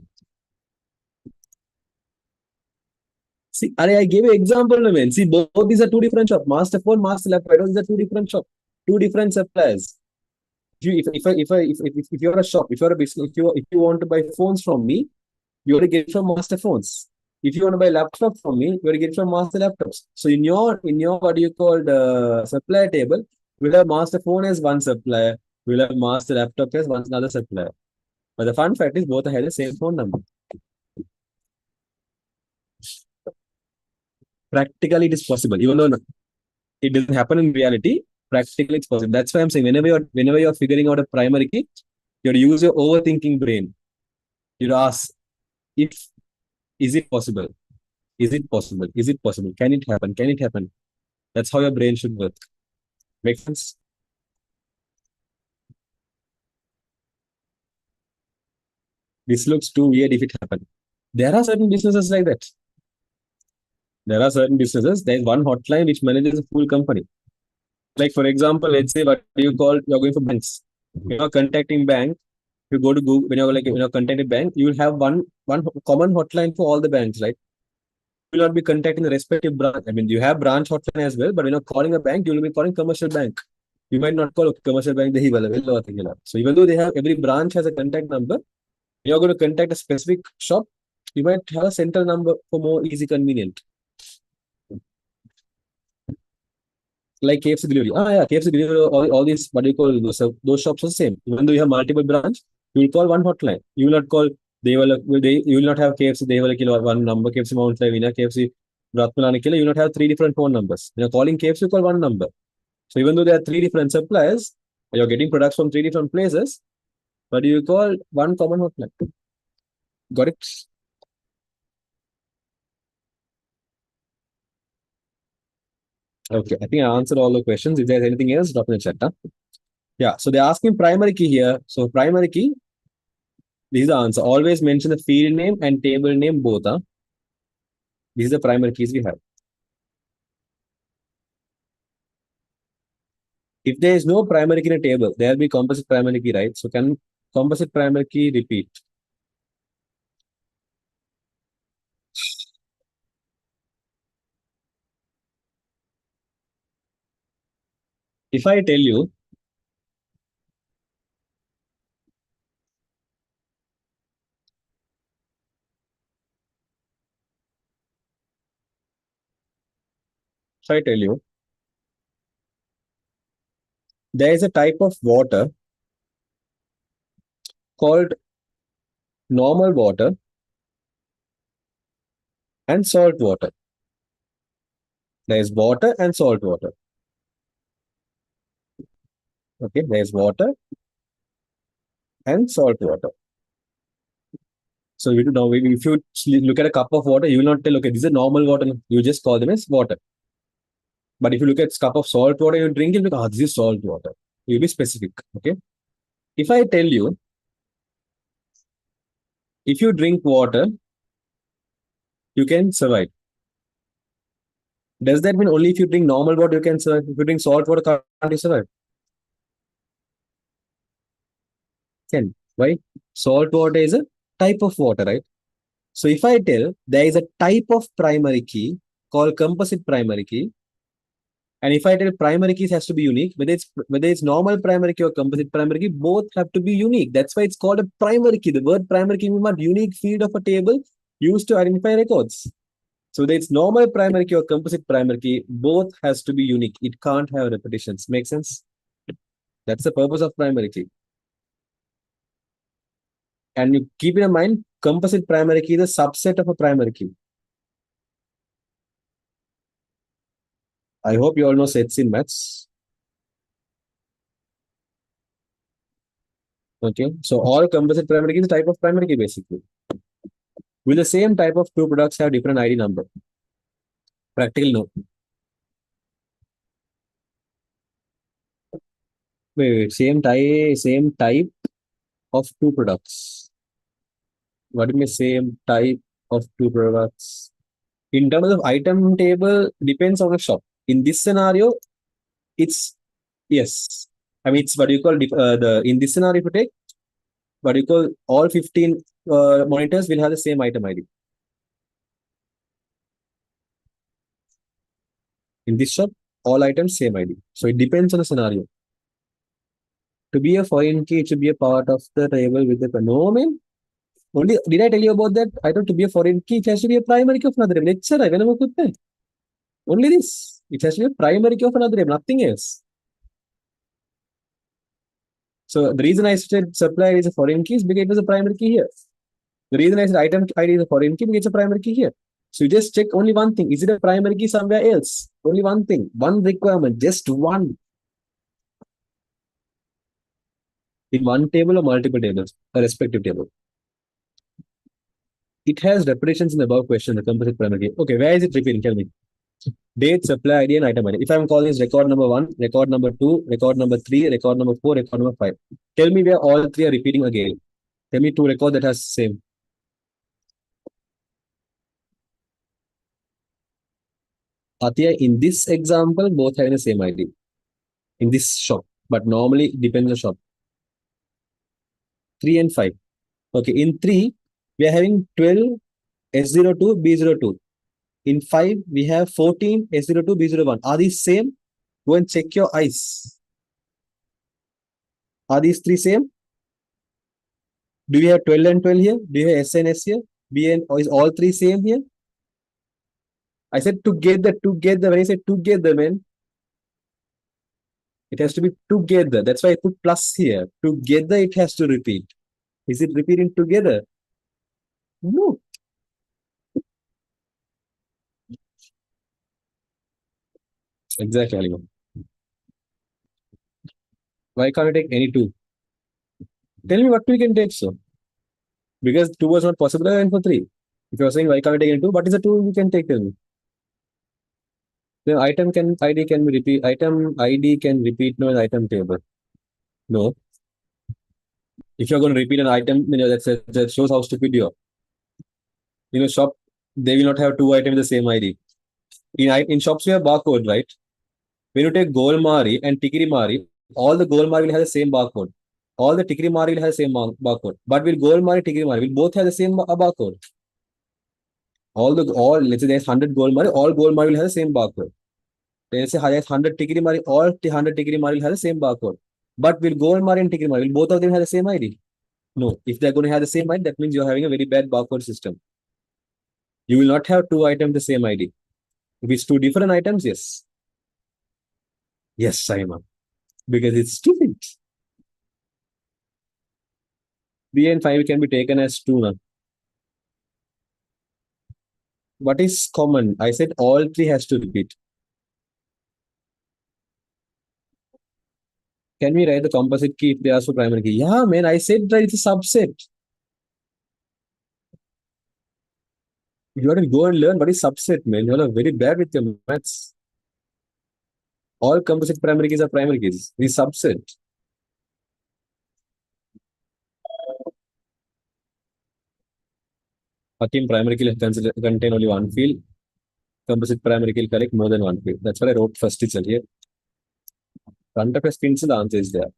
See, I gave you example, man. See, both these are two different shops. Master Phone, Master Laptop. These are two different shops. Two different suppliers. If you're a shop, if you're a business, if you want to buy phones from me, you want to get it from Master Phones. If you want to buy laptop from me, you want to get it from Master Laptops. So in your what do you call the supplier table, we'll have Master Phone as one supplier, we'll have Master Laptop as one another supplier. But the fun fact is both have the same phone number. Practically, it is possible, even though it doesn't happen in reality. Practically, it's possible. That's why I'm saying whenever you're figuring out a primary key, you have to use your overthinking brain. You ask if is it possible? Is it possible? Is it possible? Can it happen? Can it happen? That's how your brain should work. Make sense? This looks too weird if it happened. There are certain businesses like that. There are certain businesses. There's one hotline which manages a full company. Like for example, let's say what do you call you're going for banks. You're contacting bank. You go to Google when you're contacting bank, you will have one common hotline for all the banks, right? You will not be contacting the respective branch. I mean, you have branch hotline as well, but when you're calling a bank, you will be calling commercial bank. You might not call commercial bank the Hivala. So even though they have every branch has a contact number, you're going to contact a specific shop, you might have a central number for more easy convenient. Like KFC delivery. Yeah, KFC delivery, all these, what do you call those shops are the same. Even though you have multiple branch, you will call one hotline. You will not call, you will not have KFC, they will kill one number, KFC Mount Lavina, KFC Ratmalana Killer, you will not have three different phone numbers. When you're calling KFC, you call one number. So even though there are three different suppliers, you're getting products from three different places, but you call one common hotline. Got it? Okay, I think I answered all the questions. If there's anything else, drop in the chat. Huh? Yeah, so they're asking primary key here. So primary key, this is the answer. Always mention the field name and table name both. Huh? These are the primary keys we have. If there is no primary key in a table, there will be composite primary key, right? So can composite primary key repeat? If I tell you, if I tell you, there is a type of water called normal water and salt water. There is water and salt water. Okay, there is water and salt water. So we do now, if you look at a cup of water, you will not tell, okay, this is normal water. You just call them as water. But if you look at a cup of salt water, you drink it, because this is salt water. You'll be specific. Okay. If I tell you, if you drink water, you can survive. Does that mean only if you drink normal water, you can survive? If you drink salt water, can't you survive? Can. Why? Salt water is a type of water, right? So if I tell there is a type of primary key called composite primary key, and if I tell primary keys has to be unique, whether it's normal primary key or composite primary key, both have to be unique. That's why it's called a primary key. The word primary key means unique field of a table used to identify records. So whether it's normal primary key or composite primary key, both has to be unique. It can't have repetitions. Make sense? That's the purpose of primary key. And you keep in mind, composite primary key is a subset of a primary key. I hope you all know sets in maths. Okay, so all composite primary key is a type of primary key basically. Will the same type of two products have different ID number? Practical no. Wait, same type of two products. What do you mean same type of two products? In terms of item table, depends on the shop. In this scenario, it's yes. I mean, it's what you call in this scenario, if you take what you call all 15 monitors will have the same item ID. In this shop, all items same ID. So it depends on the scenario. To be a foreign key, it should be a part of the table with the no man. Only did I tell you about that? I thought to be a foreign key, it has to be a primary key of another name. Lecture, I never could say. Only this. It has to be a primary key of another name, nothing else. So the reason I said supplier is a foreign key is because it was a primary key here. The reason I said item ID is a foreign key because it's a primary key here. So you just check only one thing. Is it a primary key somewhere else? Only one thing. One requirement. Just one. In one table or multiple tables, a respective table. It has repetitions in the above question, the composite primary key. Okay, where is it repeating? Tell me. Date, supply ID, and item ID. If I'm calling this record number 1, record number 2, record number 3, record number 4, record number 5. Tell me where all three are repeating again. Tell me two records that has same. Athiya, in this example, both having the same ID. In this shop. But normally it depends on the shop. 3 and 5. Okay, in 3, we are having 12 S02, B02. In 5, we have 14 S02, B01. Are these same? Go and check your eyes. Are these three same? Do you have 12 and 12 here? Do you have S and S here? B and or is all three same here? I said together. When I said together, man, it has to be together. That's why I put plus here. Together, it has to repeat. Is it repeating together? No. Exactly, Halima. Why can't I take any two? Tell me what we can take, so. Because two was not possible, and for three. If you're saying why can't I take any two, what is the two we can take? Tell me. The ID can be repeat. Item ID can repeat no an item table. No. If you're going to repeat an item, that shows how stupid you are. Shop, they will not have two items the same ID. In shops, we have barcode, right? When you take Golmari and Tikiri Mari, all the Golmari will have the same barcode. All the Tikiri Mari will have the same barcode. But will Golmari, Tikiri Mari will both have the same barcode. Let's say there's 100 Golmari, all Golmari will have the same barcode. Let's say has 100 Tikiri Mari, all 100 Tikiri Mari will have the same barcode. But will Gold Mari and Tikiri Mari, will both of them have the same ID? No. If they're going to have the same ID, that means you're having a very bad barcode system. You will not have two items the same ID. If it's two different items, yes. Yes, Simon. Because it's stupid. 3 and 5 can be taken as 2 now. What is common? I said all three has to repeat. Can we write the composite key if they ask for primary key? Yeah, man, I said that it's a subset. You have to go and learn what is subset, man. You are very bad with your maths. All composite primary keys are primary keys. The subset. Hakim primary key contain only one field. Composite primary key collect more than one field. That's what I wrote first itself here. Front of a pencil, the answer is there.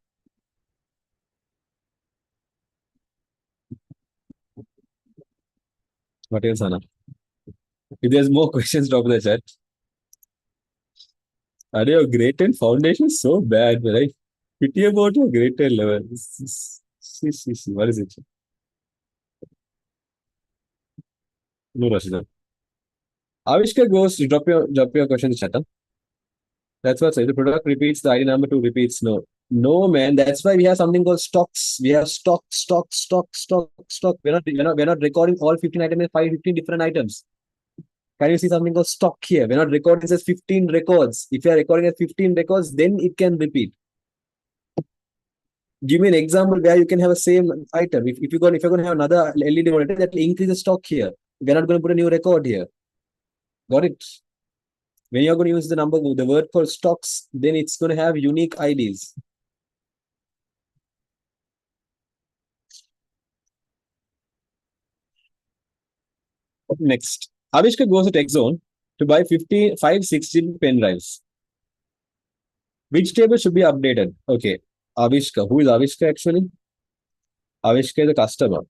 What else, Anna? If there's more questions, drop in the chat. Are your grade 10 foundation is so bad, right? Pity about your grade 10 level. See. What is it? No, Rashida. Avishka goes, drop your question in the chat. Huh? That's what I say. The product repeats, the ID number 2 repeats. No. No, man. That's why we have something called stocks. We have stock. We're not recording all 15 items as 15 different items. Can you see something called stock here? We're not recording as 15 records. If you're recording as 15 records, then it can repeat. Give me an example where you can have a same item. If you're going to have another LED monitor, that will increase the stock here. We're not going to put a new record here. Got it? When you're going to use the word called stocks, then it's going to have unique IDs. Next, Avishka goes to TechZone to buy 516 pen drives. Which table should be updated? Okay, Avishka. Who is Avishka actually? Avishka is the customer.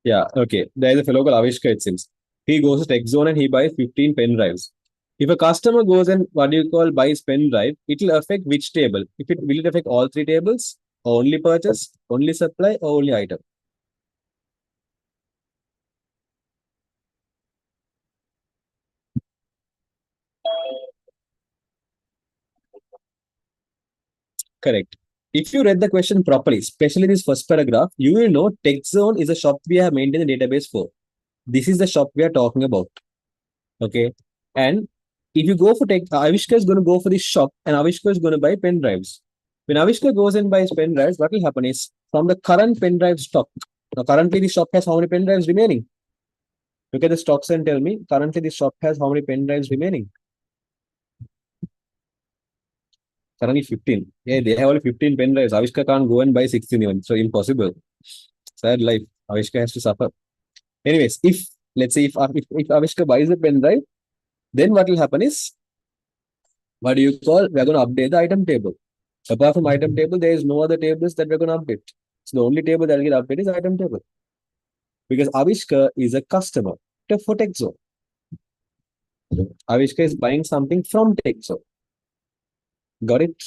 Yeah, okay. There is a fellow called Avishka, it seems. He goes to TechZone and he buys 15 pen drives. If a customer goes and buys pen drive, it will affect which table? Will it affect all three tables? Only purchase, only supply, or only item? Correct. If you read the question properly, especially this first paragraph, you will know TechZone is a shop we have maintained a database for. This is the shop we are talking about. Okay. And if you go for Avishka is going to go for this shop and Avishka is going to buy pen drives. When Avishka goes and buys pen drives, what will happen is from the current pen drive stock. Now, currently, the shop has how many pen drives remaining? Look at the stocks and tell me, currently, the shop has how many pen drives remaining? Currently 15. Yeah, they have only 15 pen drives. Avishka can't go and buy 16 even. So impossible. Sad life. Avishka has to suffer. Anyways, let's say if Avishka buys a pen drive, then what will happen is we're going to update the item table. Apart from item table, there is no other tables that we're going to update. So the only table that will get updated is item table. Because Avishka is a customer for TechZone. Avishka is buying something from TechZone. Got it?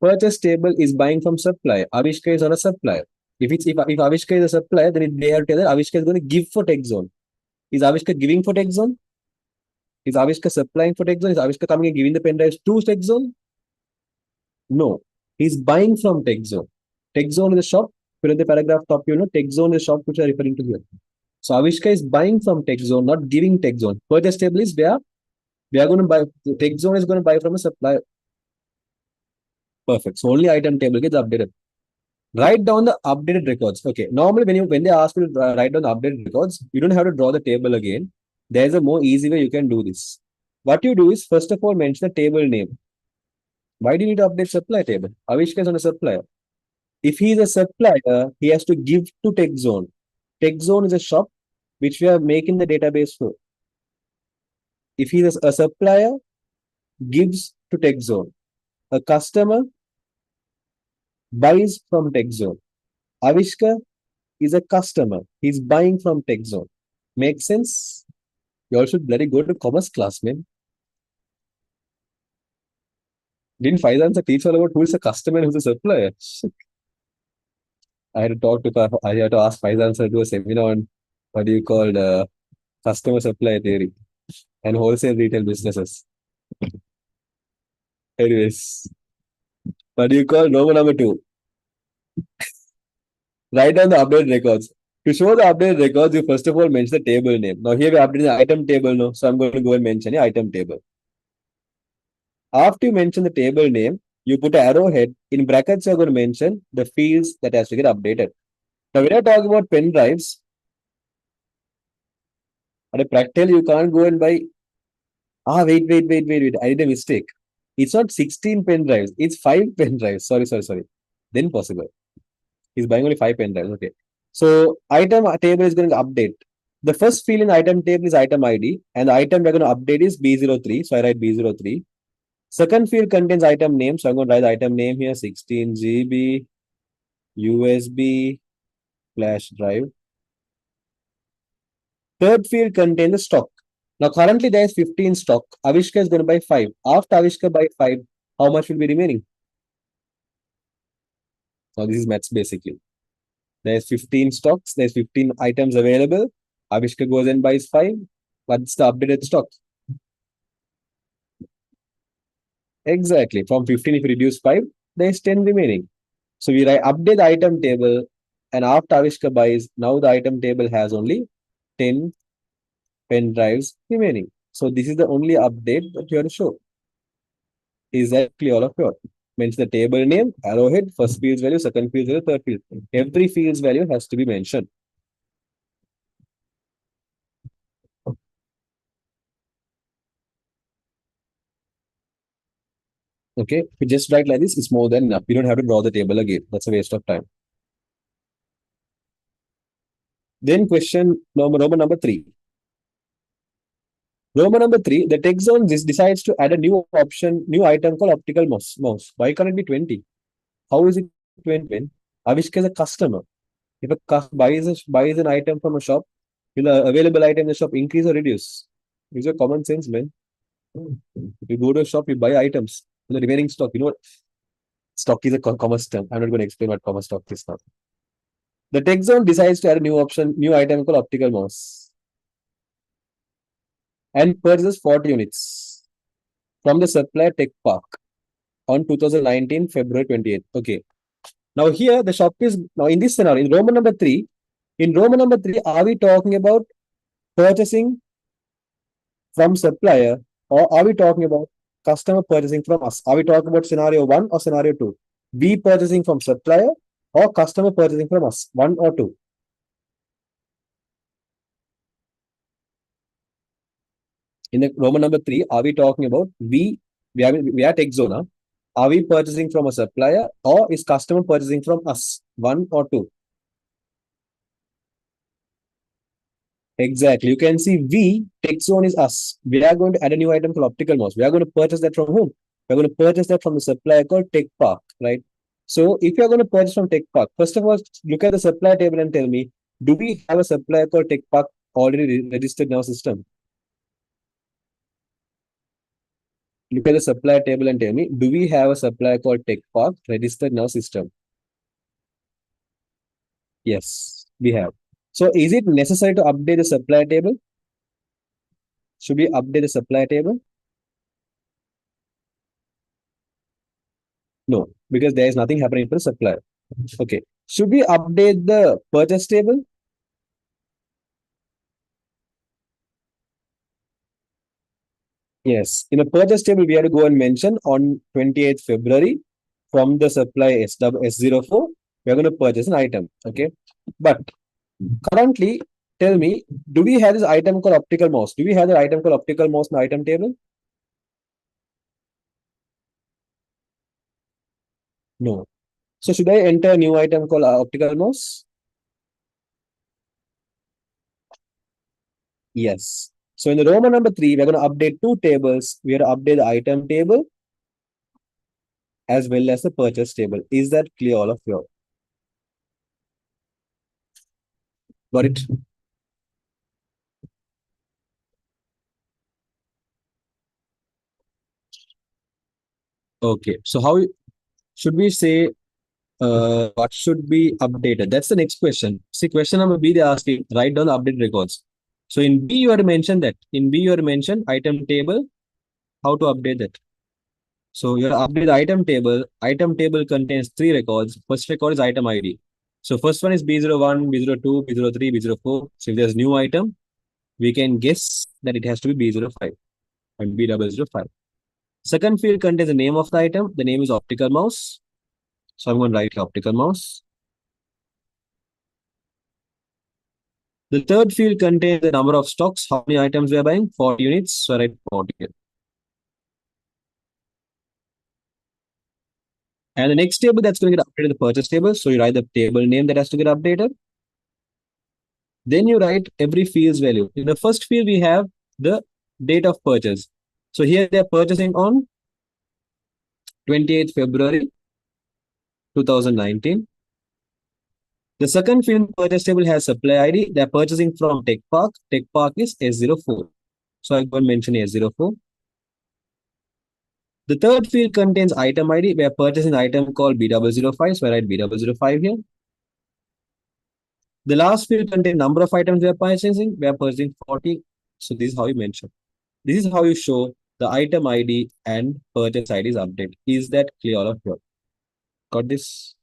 Purchase table is buying from supplier. Avishka is on a supplier. If Avishka is a supplier, then they have to tell that Avishka is going to give for TechZone. Is Avishka giving for TechZone? Is Avishka supplying for TechZone? Is Avishka coming and giving the pen drives to TechZone? No. He's buying from TechZone. TechZone is a shop. Fill in the paragraph top, TechZone is a shop which I'm referring to here. So Avishka is buying from TechZone, not giving TechZone. Purchase table is where we are going to buy. TechZone is going to buy from a supplier. Perfect. So only item table gets updated. Write down the updated records. Okay. Normally, when they ask you to write down the updated records, you don't have to draw the table again. There's a more easy way you can do this. What you do is, first of all, mention the table name. Why do you need to update supply table? Avishka is on a supplier. If he is a supplier, he has to give to TechZone. TechZone is a shop which we are making the database for. If he is a supplier, gives to TechZone. A customer buys from TechZone. Avishka is a customer. He's buying from TechZone. Makes sense? You all should bloody go to commerce class, man. Didn't finance teach all about who is the customer and who's the supplier? I had to I had to ask finance to do a seminar on what do you call customer supply theory and wholesale retail businesses. Anyways, what do you call Roman number two? Write down the updated records. To show the updated records, you first of all mention the table name. Now here we updated the item table now, so I'm going to go and mention the item table. After you mention the table name, you put an arrowhead. In brackets, you're going to mention the fields that has to get updated. Now, when I talk about pen drives, at a practical, you can't go and buy. Wait. I did a mistake. It's not 16 pen drives, it's 5 pen drives. Sorry. Then possible. He's buying only 5 pen drives. Okay. So, item table is going to update. The first field in the item table is item ID, and the item we're going to update is B03. So, I write B03. Second field contains item name. So, I'm going to write the item name here 16 GB USB flash drive. Third field contains the stock. Now, currently there is 15 stock. Avishka is going to buy 5. After Avishka buy 5, how much will be remaining? Now, this is maths basically. There's 15 stocks. There's 15 items available. Avishka goes and buys 5. What's the updated stock? Exactly. From 15, if you reduce 5, there's 10 remaining. So we update the item table, and after Avishka buys, now the item table has only 10 pen drives remaining. So this is the only update that you have to show. Is that clear, all of you? Mention the table name, arrowhead, first field's value, second field's value, third field. Every field's value has to be mentioned. Okay, if you just write like this, it's more than enough. You don't have to draw the table again. That's a waste of time. Then question Roman number 3. Roman number 3, the text zone decides to add a new option, new item called optical mouse. Why can't it be 20? How is it 20? Avishka is a customer. If a buys an item from a shop, will available item in the shop increase or reduce? Use your common sense, man. You go to a shop, you buy items. The remaining stock, you know what? Stock is a commerce term. I'm not going to explain what commerce stock is now. The tech zone decides to add a new option, new item called optical mouse and purchases 40 units from the supplier Tech Park on 2019 February 28th. Okay. Now here the shop is now in this scenario in Roman number 3. In Roman number 3, are we talking about purchasing from supplier, or are we talking about customer purchasing from us? Are we talking about scenario 1 or scenario 2? We purchasing from supplier or customer purchasing from us? 1 or 2? In the Roman number 3, are we talking about we are tech zona? Are we purchasing from a supplier or is customer purchasing from us? 1 or 2? Exactly. You can see we, tech zone is us. We are going to add a new item called optical mouse. We are going to purchase that from whom? We're going to purchase that from the supplier called Tech Park, right? So if you're going to purchase from Tech Park, first of all, look at the supplier table and tell me, do we have a supplier called Tech Park already registered in our system? Look at the supplier table and tell me, do we have a supplier called Tech Park registered in our system? Yes, we have. So is it necessary to update the supplier table? Should we update the supplier table? No, because there is nothing happening for the supplier. Okay. Should we update the purchase table? Yes. In a purchase table, we have to go and mention on 28th February from the supply S04, we are going to purchase an item. Okay. But currently, tell me, do we have this item called optical mouse? Do we have the item called optical mouse in the item table? No. So should I enter a new item called optical mouse? Yes. So in the Roman number 3, we're going to update 2 tables. We are to update the item table as well as the purchase table. Is that clear, all of you? Got it? Okay. So how should we say what should be updated? That's the next question. See, question number B, they're asking, write down the update records. So in B, you have to mention that. In B, you have to mention item table, how to update that. So you update the item table. Item table contains three records. First record is item ID. So first one is B01, B02, B03, B04. So if there's new item, we can guess that it has to be B05 and B005. Second field contains the name of the item. The name is optical mouse. So I'm going to write optical mouse. The third field contains the number of stocks. How many items we are buying? 40 units. So I write 40. And the next table that's going to get updated, the purchase table. So you write the table name that has to get updated. Then you write every field's value. In the first field, we have the date of purchase. So here they're purchasing on 28th February 2019. The second field purchase table has supply ID. They're purchasing from Tech Park. Tech Park is S04. So I'm going to mention S04. The third field contains item ID. We are purchasing an item called B005. So I write B005 here. The last field contains number of items we are purchasing. We are purchasing 40. So this is how you mention. This is how you show the item ID and purchase ID is updated. Is that clear, all of you? Got this?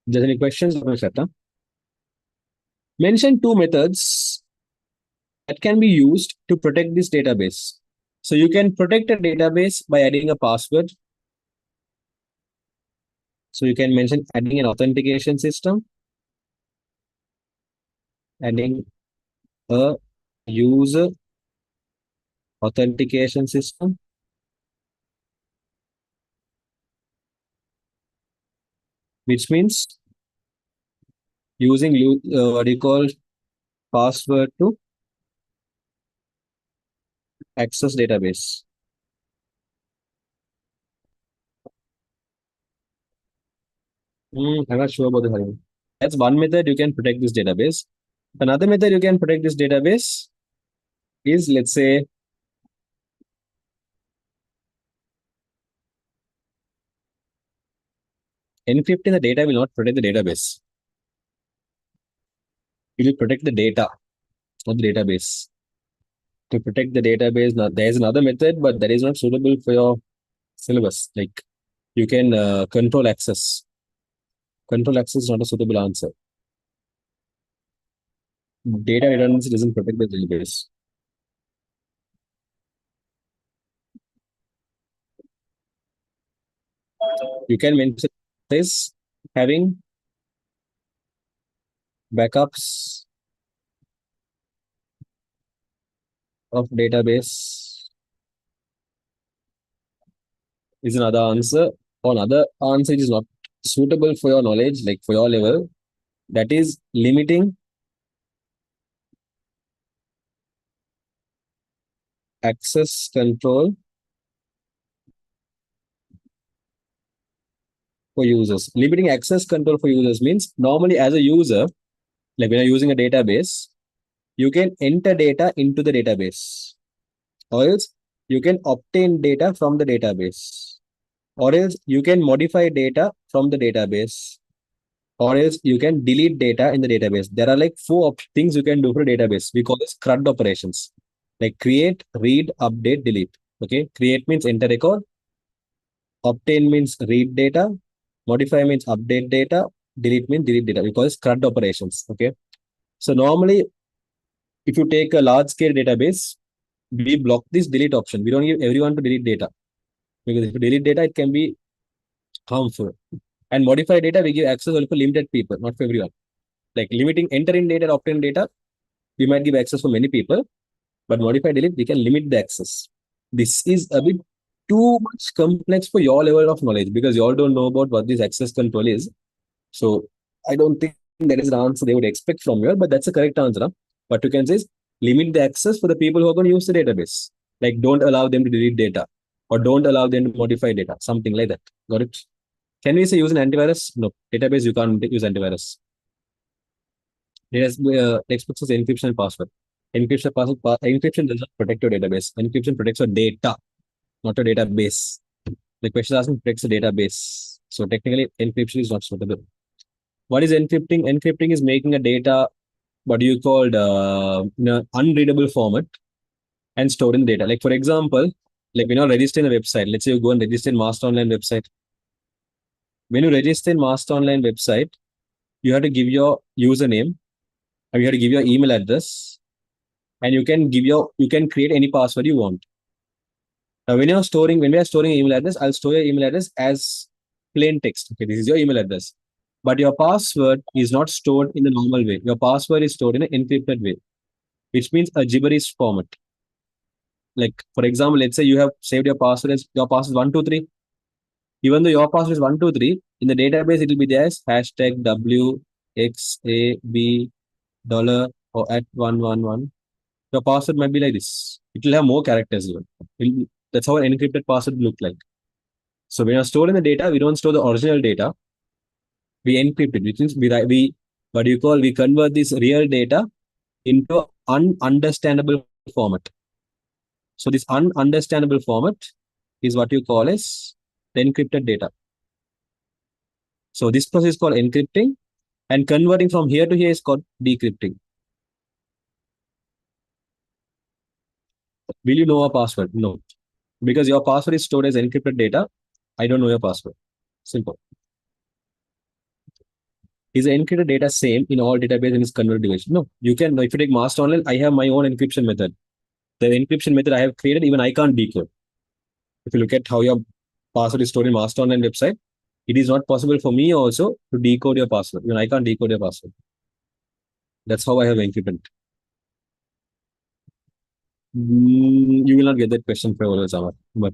There's any questions? Mention two methods that can be used to protect this database. So you can protect a database by adding a password. So you can mention adding an authentication system, adding a user authentication system, which means using what you call password to access database. I'm not sure about the. That's one method you can protect this database. Another method you can protect this database is, let's say, encrypting the data will not protect the database. It will protect the data, not the database. To protect the database, now there is another method, but that is not suitable for your syllabus. Like you can control access. Control access is not a suitable answer. Data redundancy doesn't protect the database. You can mention this having backups of database is another answer. Another answer is not suitable for your knowledge, like for your level. That is limiting access control for users. Limiting access control for users means normally as a user, like when you're using a database, you can enter data into the database, or else you can obtain data from the database, or else you can modify data from the database, or else you can delete data in the database. There are like four things you can do for a database. We call this CRUD operations, like create, read, update, delete. Okay, create means enter record, obtain means read data, modify means update data, delete means delete data. We call this CRUD operations. Okay, so normally if you take a large scale database, we block this delete option. We don't give everyone to delete data, because if you delete data, it can be harmful. And modify data, we give access only for limited people, not for everyone. Like limiting entering data, obtain data, we might give access for many people, but modify delete, we can limit the access. This is a bit too much complex for your level of knowledge, because you all don't know about what this access control is. So I don't think that is the answer they would expect from you, but that's the correct answer. Huh? What you can say is limit the access for the people who are going to use the database. Like don't allow them to delete data, or don't allow them to modify data, something like that. Got it? Can we say use an antivirus? No. Database, you can't use antivirus. Textbook says encryption and password. Encryption does not protect your database. Encryption protects your data, not your database. The question is asking protects the database. So technically, encryption is not suitable. What is encrypting? Encrypting is making a data, what do you call, in an unreadable format and storing data. Like for example, like when you're registering a website, let's say you go and register in Master Online website. When you register in Master Online website, you have to give your username and you have to give your email address and you can create any password you want. Now when we are storing email address, I'll store your email address as plain text. Okay, this is your email address. But your password is not stored in the normal way. Your password is stored in an encrypted way, which means a gibberish format. Like for example, let's say you have saved your password as your password 123. Even though your password is 123, in the database it will be there as hashtag WXAB dollar or at 111. Your password might be like this. It will have more characters even. That's how an encrypted password look like. So when you're storing the data, we don't store the original data. We encrypt it, which means we what do you call, we convert this real data into ununderstandable format. So this ununderstandable format is what you call as the encrypted data. So this process is called encrypting, and converting from here to here is called decrypting. Will you know a password? No. Because your password is stored as encrypted data. I don't know your password. Simple. Is the encrypted data same in all database and is converted device? No. You can, if you take Master Online, I have my own encryption method. The encryption method I have created, even I can't decode. If you look at how your password is stored in Master Online website, it is not possible for me also to decode your password. Even I can't decode your password. That's how I have encrypted. You will not get that question for Samar. But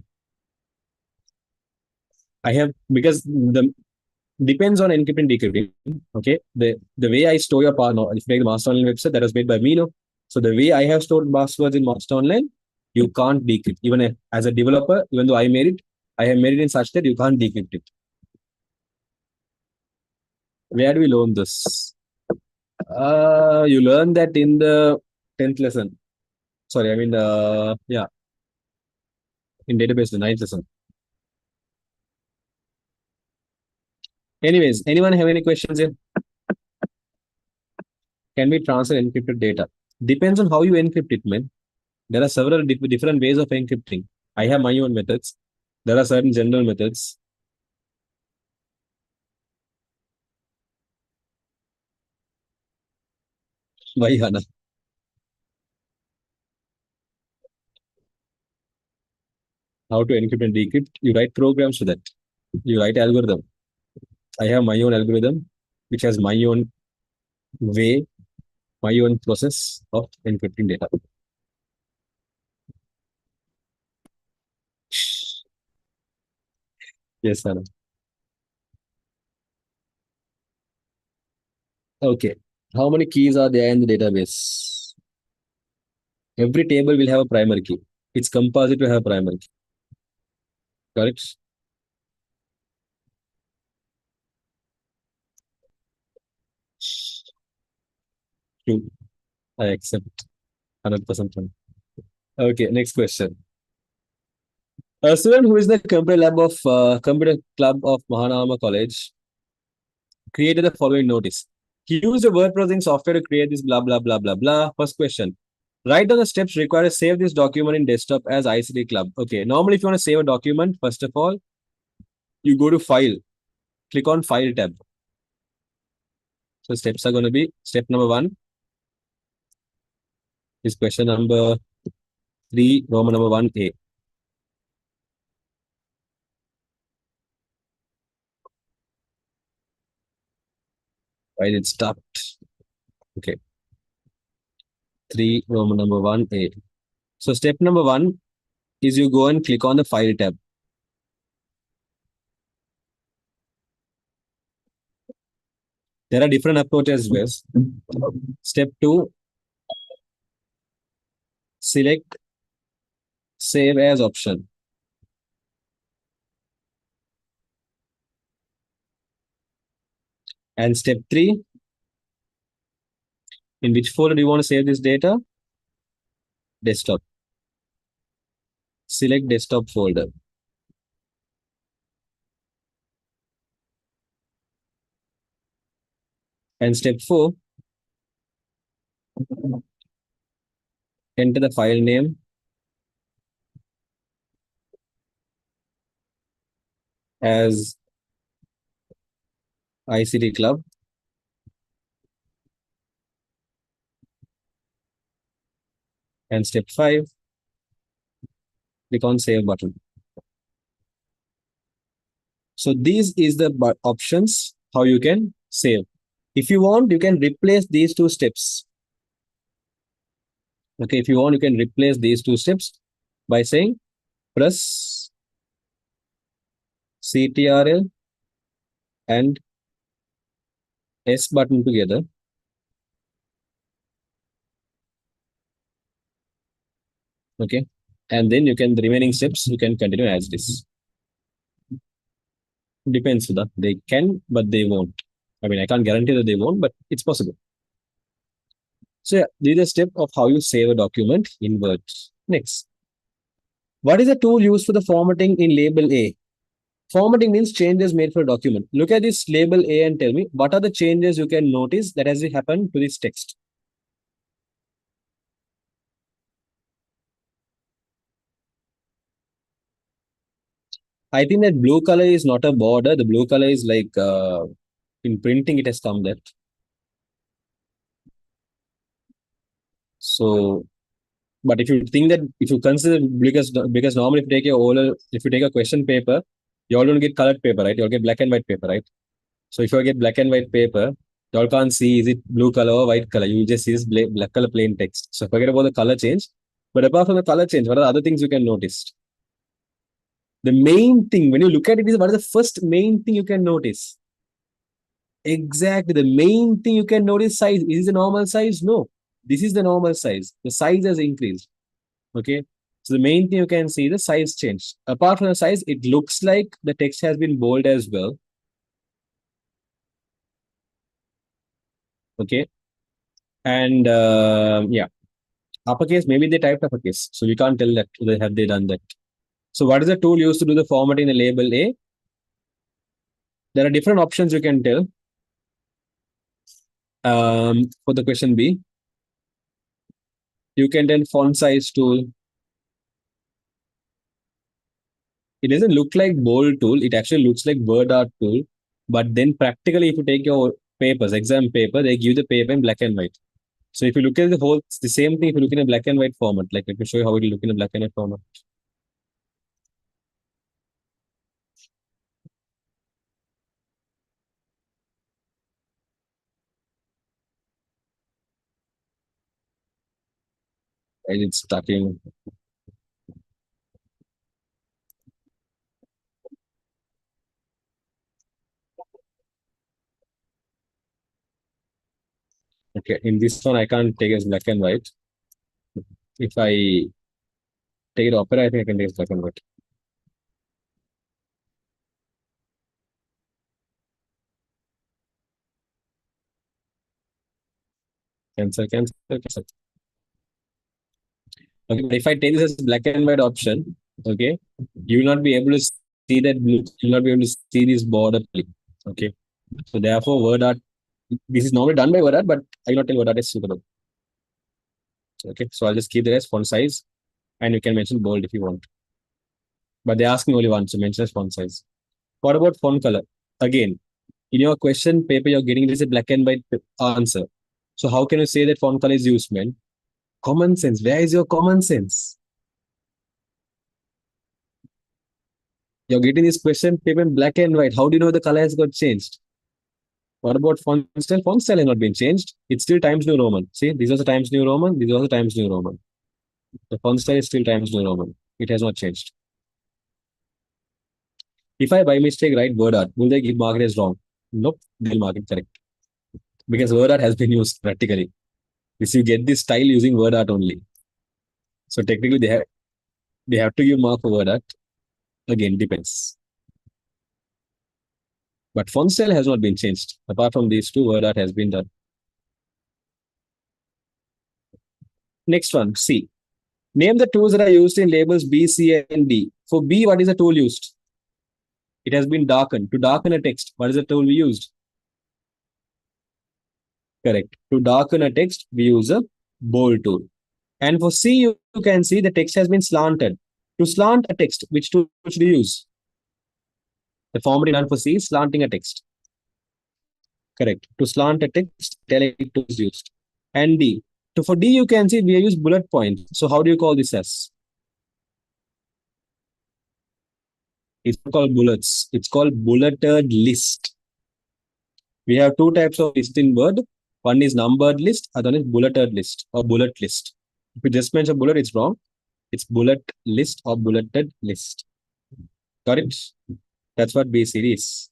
I have, because the depends on encrypting decrypting. Okay. The way I store your password, no, if you take the Master Online website that was made by me, no. So the way I have stored passwords in Master Online, you can't decrypt. Even as a developer, even though I made it, I have made it in such that you can't decrypt it. Where do we learn this? You learn that in the 10th lesson. Sorry, I mean, yeah, in database, the 9th lesson. Anyways, anyone have any questions here? Can we transfer encrypted data? Depends on how you encrypt it, man. There are several different ways of encrypting. I have my own methods. There are certain general methods. Why, Hana? How to encrypt and decrypt? You write programs for that. You write algorithm. I have my own algorithm, which has my own way, my own process of encrypting data. Yes, Hana. Okay. How many keys are there in the database? Every table will have a primary key. It's composite to have primary key. Correct? True. I accept. 100%. Okay, next question. A student who is the computer club of Mahanama College created the following notice. He used a word processing software to create this blah blah blah blah blah. First question. Write down the steps required to save this document in desktop as ICT club. Okay, normally if you want to save a document, first of all, you go to file, click on file tab. So steps are going to be step number 1 is question number 3, Roman number 1A. Why did it start? Okay. 3, Roman number 1A. So step number 1 is you go and click on the file tab. There are different approaches as well. Step 2, select save as option. And step 3, in which folder do you want to save this data? Desktop. Select desktop folder. And step 4, enter the file name as ICT Club. And step 5, click on save button. So these is the options how you can save. If you want, you can replace these 2 steps. Okay, if you want, you can replace these 2 steps by saying press CTRL and S button together. Okay, and then you can, the remaining steps you can continue as this. Depends, Sudha. They can, but they won't. I mean, I can't guarantee that they won't, but it's possible. So yeah, this is a step of how you save a document in Word. Next, what is the tool used for the formatting in label A? Formatting means changes made for a document. Look at this label A and tell me what are the changes you can notice that has happened to this text. I think that blue color is not a border. The blue color is like in printing it has come that. So, but if you think that, if you consider, because normally if you take a older, if you take a question paper, you all don't get colored paper, right? You'll get black and white paper, right? So if you get black and white paper, you all can't see is it blue color or white color. You just see this black color plain text. So forget about the color change. But apart from the color change, what are the other things you can notice? The main thing when you look at it is, what is the first main thing you can notice? Exactly. The main thing you can notice size. Is this a normal size? No. This is the normal size. The size has increased. Okay. So the main thing you can see the size change. Apart from the size, it looks like the text has been bold as well. Okay. And yeah, uppercase, maybe they typed uppercase. So we can't tell that have they done that. So what is the tool used to do the formatting in the label A? There are different options you can tell. For the question B, you can tell font size tool. It doesn't look like bold tool. It actually looks like word art tool. But then practically, if you take your papers, exam paper, they give the paper in black and white. So if you look at the whole, it's the same thing if you look in a black and white format. Like let me show you how it will look in a black and white format. And it's starting. Okay, in this one, I can't take it as black and white. If I take it opera, I think I can take it black and white. Cancel, cancel, cancel. Okay, but if I take this as black and white option, okay, you will not be able to see that blue. You will not be able to see this border. Okay, so therefore, word art. This is normally done by word art, but I will not tell word art is suitable. Okay, so I'll just keep the rest font size, and you can mention bold if you want. But they ask me only once, so mention as font size. What about font color? Again, in your question paper, you're getting this a black and white answer. So how can you say that font color is used, man? Common sense. Where is your common sense? You're getting this question paper in black and white. How do you know the color has got changed? What about font style? Font style has not been changed. It's still Times New Roman. See, these are the Times New Roman. These are the Times New Roman. The font style is still Times New Roman. It has not changed. If I by mistake write word art, will they give mark it as wrong? Nope, they'll mark it correct. Because word art has been used practically. If you get this style using word art only. So technically they have to give mark for word art. Again, depends. But font style has not been changed. Apart from these two, word art has been done. Next one, C. Name the tools that are used in labels B, C, and D. For B, what is the tool used? It has been darkened. To darken a text, what is the tool we used? Correct. To darken a text, we use a bold tool. And for C, you can see the text has been slanted. To slant a text, which tool should you use? The formatting done for C is slanting a text. Correct. To slant a text, italic tool is used. And D. So for D, you can see we use bullet points. So how do you call this as? It's not called bullets. It's called bulleted list. We have two types of list in Word. One is numbered list, other one is bulleted list or bullet list. If you just mention bullet, it's wrong. It's bullet list or bulleted list. Got it? That's what BCD is.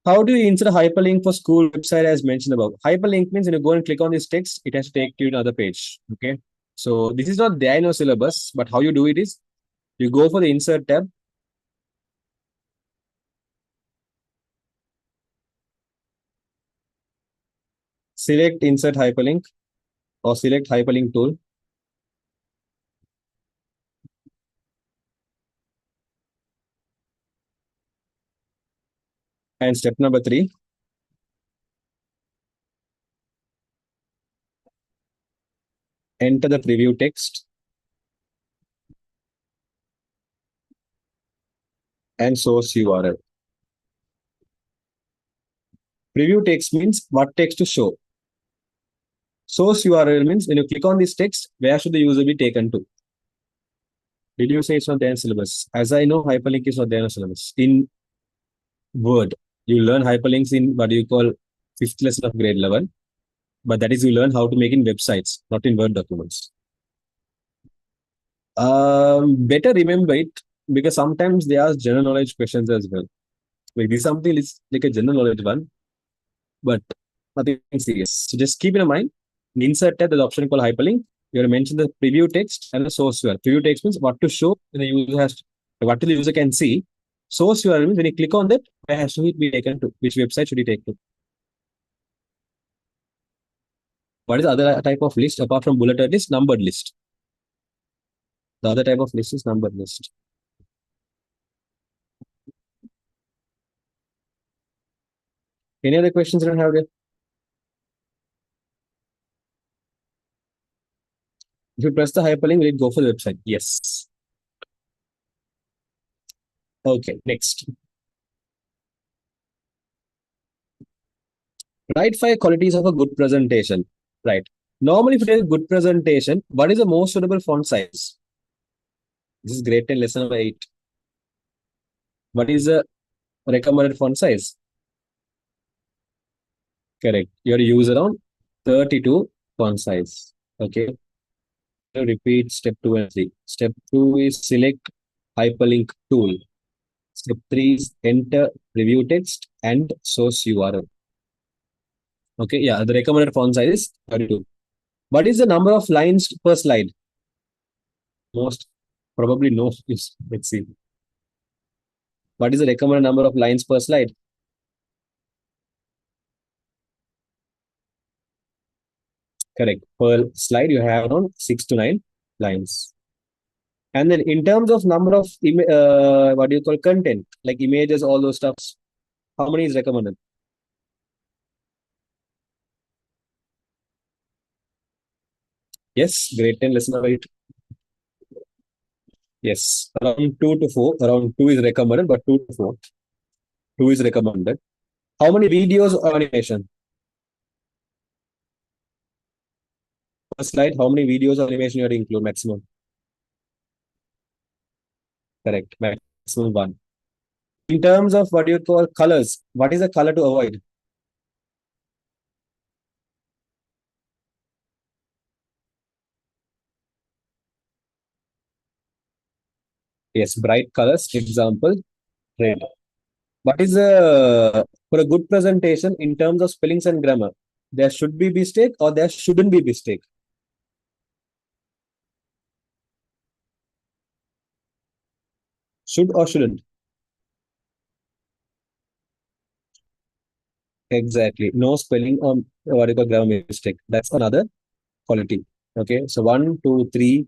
How do you insert a hyperlink for school website as mentioned above? Hyperlink means when you go and click on this text, it has to take you to another page. Okay. So this is not there in your syllabus, but how you do it is you go for the insert tab. Select insert hyperlink or select hyperlink tool. And step number 3, enter the preview text and source URL. Preview text means what text to show. Source URL means when you click on this text, where should the user be taken to? Did you say it's not there in syllabus? As I know, hyperlink is not there in syllabus. In Word, you learn hyperlinks in what you call fifth lesson of grade 11, but that is you learn how to make in websites, not in Word documents. Better remember it because sometimes they ask general knowledge questions as well. Like this is something is like a general knowledge one, but nothing serious. So just keep in mind, in insert tab, there's an option called hyperlink. You have to mention the preview text and the source URL. Preview text means what to show when the user has, what the user can see. Source URL means when you click on that, where has to be taken to? Which website should he take to? What is the other type of list apart from bulleted list? Numbered list. The other type of list is numbered list. Any other questions you don't have there? If you press the hyperlink, will it go for the website? Yes. Okay, next. Write 5 qualities of a good presentation. Right. Normally, if you take a good presentation, what is the most suitable font size? This is grade 10, lesson number 8. What is the recommended font size? Correct. You have to use around 32 font size. Okay. So repeat step 2 and 3. Step 2 is select hyperlink tool. Step 3 is enter review text and source URL. Okay, yeah, the recommended font size is 32. What is the number of lines per slide? Most probably no. Let's see. What is the recommended number of lines per slide? Correct. Per slide, you have around 6 to 9 lines. And then in terms of number of what do you call content, like images, all those stuffs, how many is recommended? Yes, grade 10, lesson number 8. Yes, around 2 to 4. Around 2 is recommended, but 2 to 4. 2 is recommended. How many videos or animation? Per slide, how many videos or animation you have to include maximum? Correct, maximum 1. In terms of what you call colors, what is the color to avoid? Yes, bright colors. Example, red. What is for a good presentation in terms of spellings and grammar? There should be mistake or there shouldn't be mistake. Should or shouldn't? Exactly. No spelling or what you call grammar mistake. That's another quality. Okay. So one, two, three,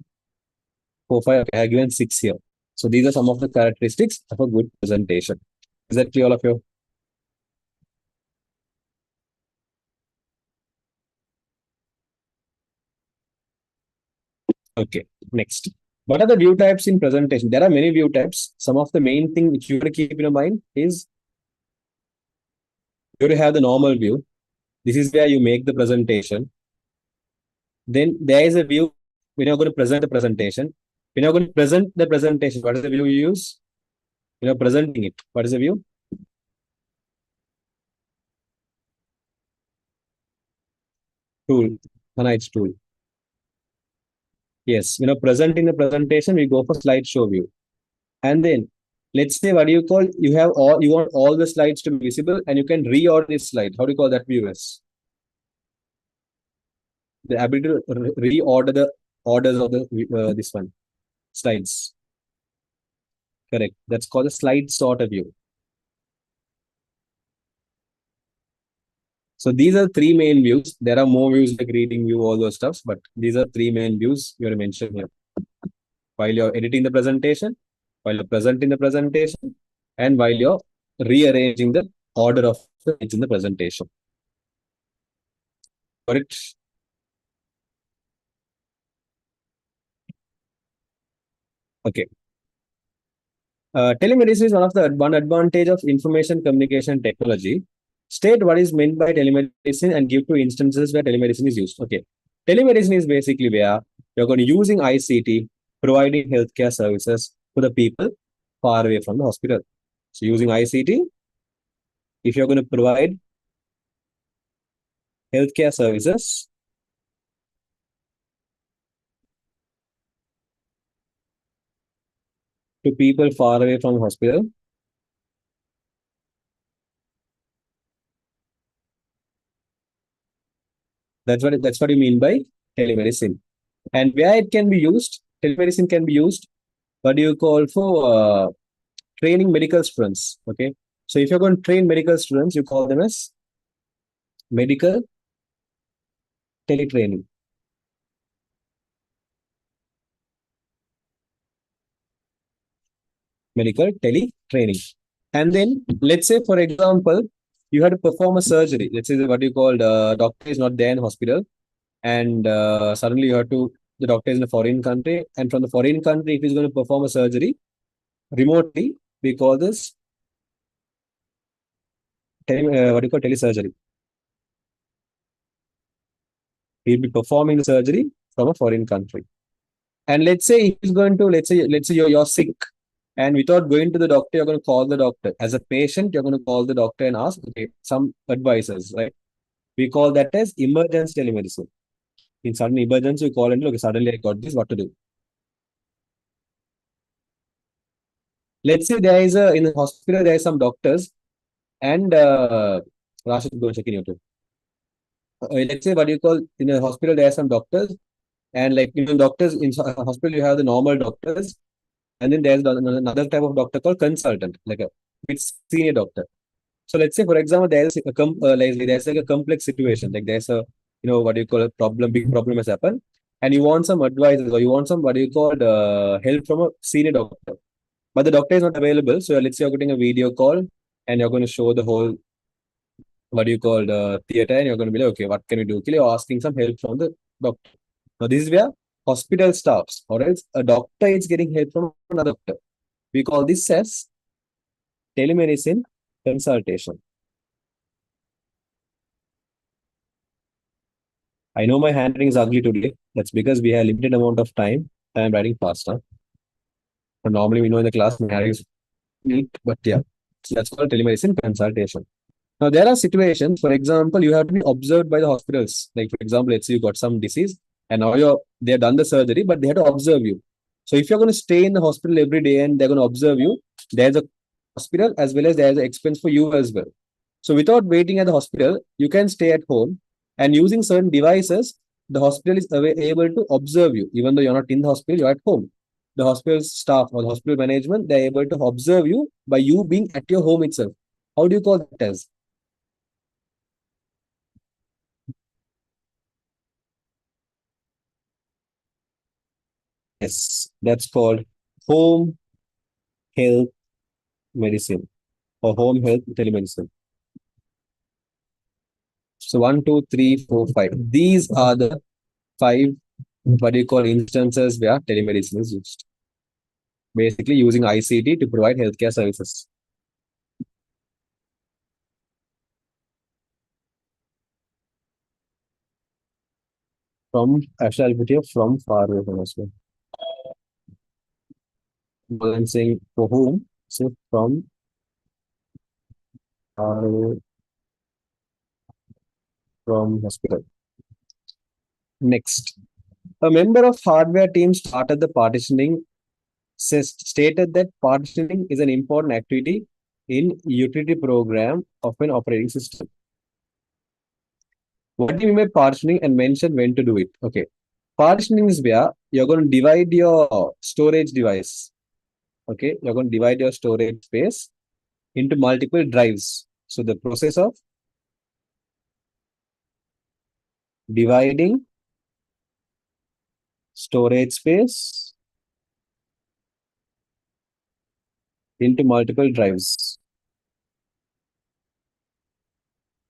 four, five. Okay, I have given six here. So these are some of the characteristics of a good presentation. Is that clear, all of you? Okay. Next. What are the view types in presentation? There are many view types. Some of the main thing which you have to keep in your mind is you have to have the normal view. This is where you make the presentation. Then there is a view when you're going to present the presentation. When you're going to present the presentation, what is the view you use? When you're presenting it, what is the view? Tool. Hana, it's tool. Yes, presenting the presentation, we go for slideshow view. And then let's say what do you call you have all you want all the slides to be visible and you can reorder this slide. How do you call that view is? The ability to reorder the orders of the this one slides. Correct. That's called a slide sorter view. So these are three main views. There are more views like reading view, all those stuffs, but these are three main views you are mentioned here. While you're editing the presentation, while you're presenting the presentation, and while you're rearranging the order of the slides in the presentation. Correct? Okay. Telemedicine is one of the one advantage of information communication technology. State what is meant by telemedicine and give two instances where telemedicine is used. Okay. Telemedicine is basically where you're going to using ICT, providing healthcare services to the people far away from the hospital. So using ICT, if you're going to provide healthcare services to people far away from hospital, that's what you mean by telemedicine. And where it can be used, telemedicine can be used. What do you call for training medical students? Okay, so if you're going to train medical students, you call them as medical teletraining. Medical teletraining. And then let's say, for example, you had to perform a surgery. Let's say what you call doctor is not there in hospital, and suddenly you have to the doctor is in a foreign country, and from the foreign country, if he's going to perform a surgery remotely, we call this what do you call telesurgery. He'll be performing the surgery from a foreign country. And let's say he's going to let's say you're sick, and without going to the doctor, you're going to call the doctor. As a patient, you're going to call the doctor and ask, okay, some advices, right? We call that as emergency telemedicine. In sudden emergency, you call and look, suddenly I got this, what to do? Let's say there is a in the hospital, there is some doctors and Rashid, go check in YouTube. Let's say what do you call in a hospital, there are some doctors and like doctors in hospital, you have the normal doctors, and then there's another type of doctor called consultant, like a it's senior doctor. So let's say, for example, there's like a complex situation, like there's a what do you call a problem, big problem has happened, and you want some advice or you want some what do you call help from a senior doctor, but the doctor is not available. So let's say you're getting a video call and you're going to show the whole what do you call the theater, and you're going to be like, okay, what can we do? Okay, you're asking some help from the doctor. Now this is where hospital staffs or else a doctor is getting help from another doctor. We call this as telemedicine consultation. I know my handwriting is ugly today. That's because we have limited amount of time. I am writing faster. And normally we know in the class my handwriting is neat, but yeah, so that's called telemedicine consultation. Now there are situations, for example, you have to be observed by the hospitals. Like for example, let's say you got some disease and now they've done the surgery, but they have to observe you. So if you're going to stay in the hospital every day and they're going to observe you, there's a hospital as well as there's an expense for you as well. So without waiting at the hospital, you can stay at home and using certain devices, the hospital is able to observe you. Even though you're not in the hospital, you're at home. The hospital staff or the hospital management, they're able to observe you by you being at your home itself. How do you call that as? Yes, that's called home health medicine or home health telemedicine. So one, two, three, four, five. These are the five what do you call instances where telemedicine is used. Basically using ICT to provide healthcare services. From actually I'll put here from far away from us. More than saying for whom, so from far away from hospital. Next. A member of hardware team started the partitioning stated that partitioning is an important activity in utility program of an operating system. What do you mean by partitioning and mention when to do it? Okay. Partitioning is where you're going to divide your storage device. Okay. You're going to divide your storage space into multiple drives. So the process of dividing storage space into multiple drives.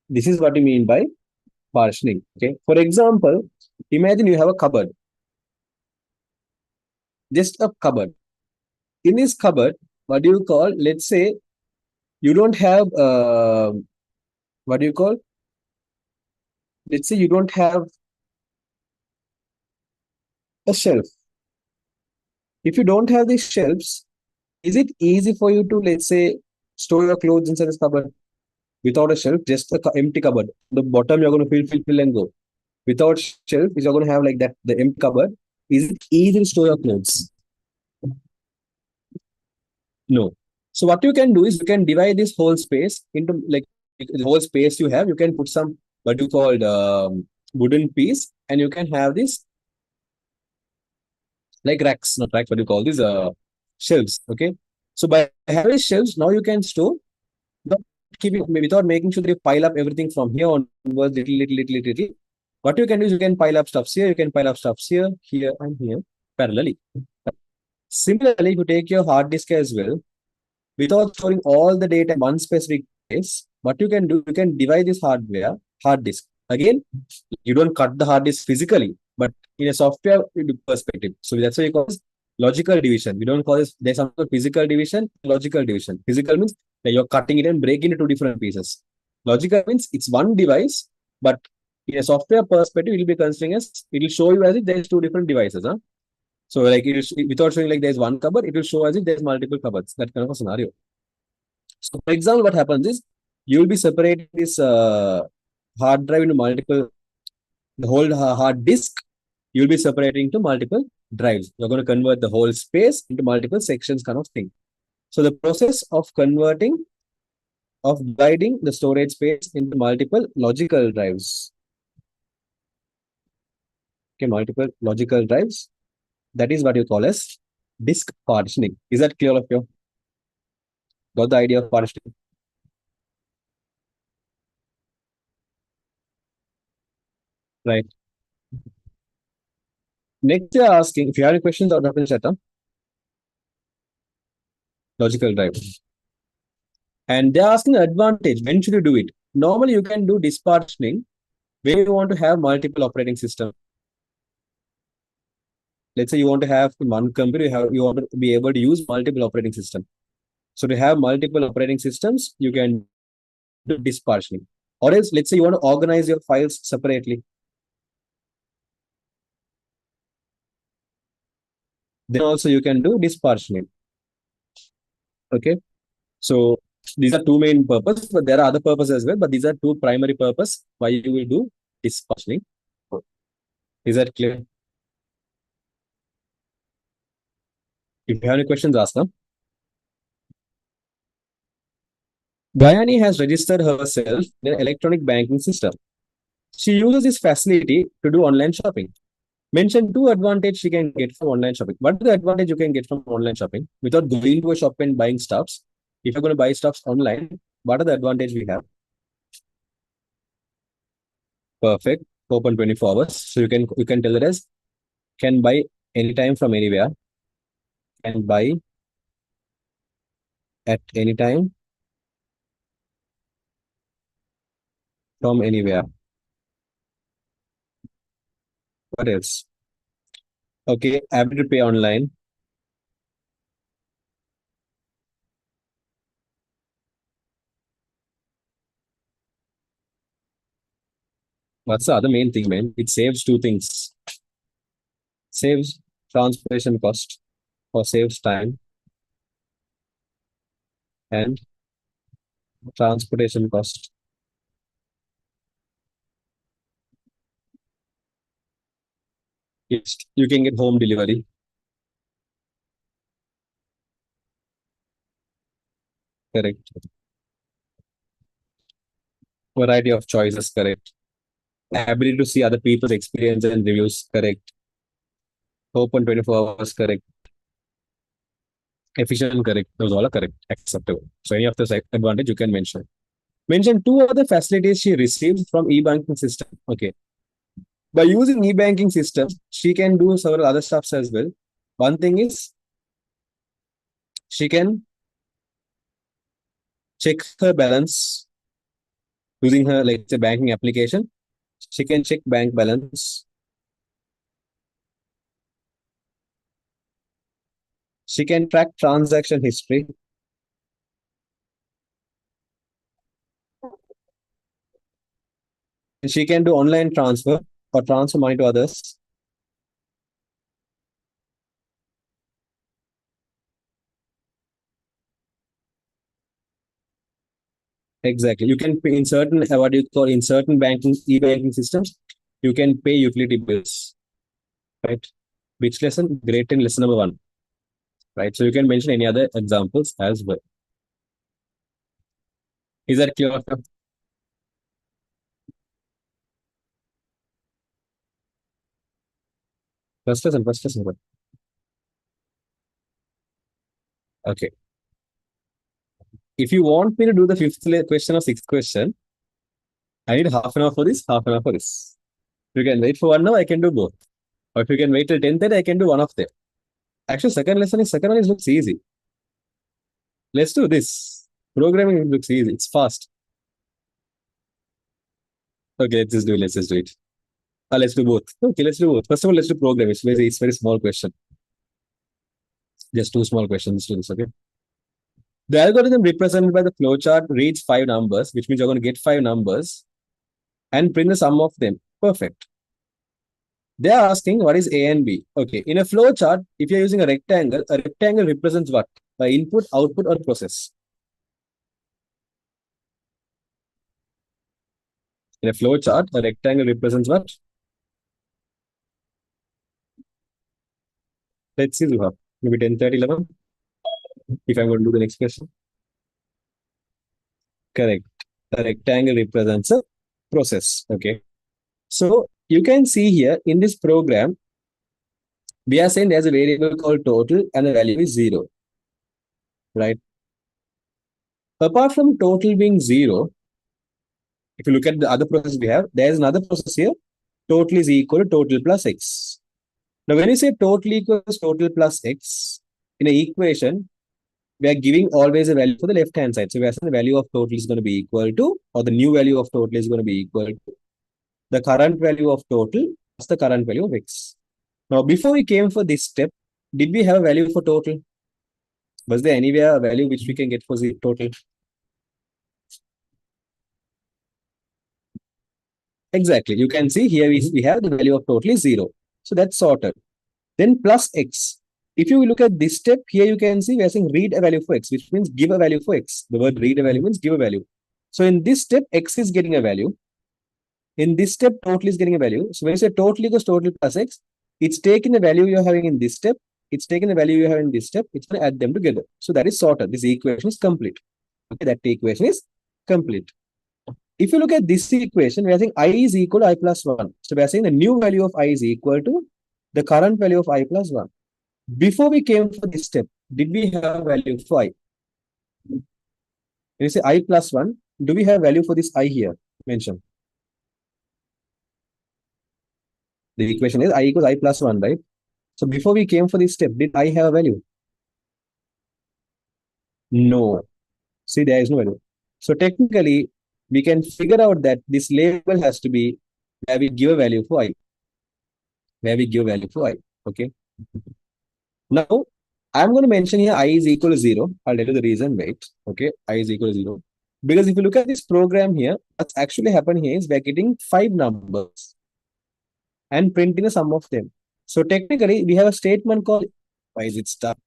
This is what you mean by partitioning. Okay. For example, imagine you have a cupboard, just a cupboard. In this cupboard, what do you call? Let's say you don't have what do you call? Let's say you don't have a shelf. If you don't have these shelves, is it easy for you to let's say store your clothes inside this cupboard without a shelf? Just a empty cupboard. The bottom you're going to fill and go. Without shelf, is you're going to have like that the empty cupboard. Is it easy to store your clothes? No. So what you can do is you can divide this whole space into like the whole space you have. You can put some what you call wooden piece, and you can have this like racks, not racks. What do you call these? Shelves. Okay. So by having shelves, now you can store without keeping without making sure that you pile up everything from here onwards, little. What you can do is you can pile up stuffs here. You can pile up stuffs here, here, and here parallelly. Similarly, if you take your hard disk as well, without storing all the data in one specific place, what you can do, you can divide this hard disk. Again, you don't cut the hard disk physically, but in a software perspective. So that's why you call this logical division. We don't call this, there's something called physical division, logical division. Physical means that you're cutting it and breaking it into different pieces. Logical means it's one device, but in a software perspective, it will be considering as, it will show you as if there's two different devices. Huh? So like without showing like there's one cupboard, it will show as if there's multiple cupboards. That kind of a scenario. So for example, what happens is you will be separating this hard drive into multiple, the whole hard disk, you'll be separating into multiple drives. You're going to convert the whole space into multiple sections kind of thing. So the process of converting, of dividing the storage space into multiple logical drives. Okay, multiple logical drives. That is what you call as disk partitioning. Is that clear of you? Got the idea of partitioning? Right. Next, they're asking if you have any questions or in chat, huh? Logical drive. And they're asking the advantage. When should you do it? Normally, you can do disk partitioning when you want to have multiple operating systems. Let's say you want to have one computer, you want to be able to use multiple operating systems. So to have multiple operating systems, you can do disk partitioning. Or else, let's say you want to organize your files separately. Then also you can do disk partitioning. Okay. So these are two main purposes, but there are other purposes as well. But these are two primary purposes why you will do disk partitioning. Is that clear? If you have any questions, ask them. Gayani has registered herself in an electronic banking system. She uses this facility to do online shopping. Mention two advantages she can get from online shopping. What is the advantage you can get from online shopping without going to a shop and buying stuffs? If you're going to buy stuffs online, what are the advantages we have? Perfect. Open 24 hours. So you can tell it as can buy anytime from anywhere, can buy at any time from anywhere. What else? Okay, able to pay online. What's the other main thing, man? It saves two things. Saves transportation cost or saves time and transportation cost. Yes, you can get home delivery. Correct. Variety of choices. Correct. Ability to see other people's experience and reviews. Correct. Open 24 hours. Correct. Efficient. Correct. Those all are correct. Acceptable. So any of those advantage you can mention. Mention two other facilities she received from e-banking system. Okay. By using e-banking system, she can do several other stuffs as well. One thing is she can check her balance using her like the banking application. She can check bank balance. She can track transaction history. She can do online transfer or transfer money to others. Exactly. You can pay in certain what do you call in certain banking e-banking systems, you can pay utility bills, right? Which lesson? Great in lesson number one, right? So you can mention any other examples as well. Is that clear? First lesson, first lesson. Okay. If you want me to do the question or sixth question, I need half an hour for this, half an hour for this. If you can wait for 1 hour, I can do both. Or if you can wait till 10:30, I can do one of them. Actually, second one is looks easy. Let's do this. Programming looks easy. It's fast. Okay, let's just do it. Let's do both. Okay, let's do both. First of all, let's do programming. It's very small question. Just two small questions to this, okay? The algorithm represented by the flowchart reads five numbers, which means you're going to get five numbers and print the sum of them. Perfect. They are asking what is A and B. Okay, in a flowchart, if you're using a rectangle represents what? By input, output, or process. In a flowchart, a rectangle represents what? Let's see, Zuha. Maybe 10, 30, 11. If I'm going to do the next question. Correct. A rectangle represents a process. Okay. So you can see here in this program, we are saying there's a variable called total and the value is 0. Right. Apart from total being 0, if you look at the other process we have, there's another process here. Total is equal to total plus x. Now, when you say total equals total plus x in an equation, we are giving always a value for the left hand side. So we are saying the value of total is going to be equal to, or the new value of total is going to be equal to the current value of total plus the current value of x. Now, before we came for this step, did we have a value for total? Was there anywhere a value which we can get for the total? Exactly. You can see here we have the value of total is 0. So that's sorted. Then plus x. If you look at this step, here you can see we are saying read a value for x, which means give a value for x. The word read a value means give a value. So in this step, x is getting a value. In this step, total is getting a value. So when you say total equals total plus x, it's taking the value you're having in this step. It's taking the value you have in this step. It's going to add them together. So that is sorted. This equation is complete. Okay, that equation is complete. If you look at this equation, we are saying I is equal to I plus 1. So we are saying the new value of I is equal to the current value of I plus 1. Before we came for this step, did we have value for I? When you say I plus 1, do we have value for this I here mentioned? The equation is I equals I plus 1, right? So before we came for this step, did I have a value? No. See, there is no value. So technically, we can figure out that this label has to be where we give a value for I. Where we give value for I. Okay. Now, I'm going to mention here I is equal to 0. I'll tell you the reason. Wait. Okay. I is equal to 0. Because if you look at this program here, what's actually happened here is we're getting 5 numbers and printing the sum of them. So technically, we have a statement called, why is it stuck?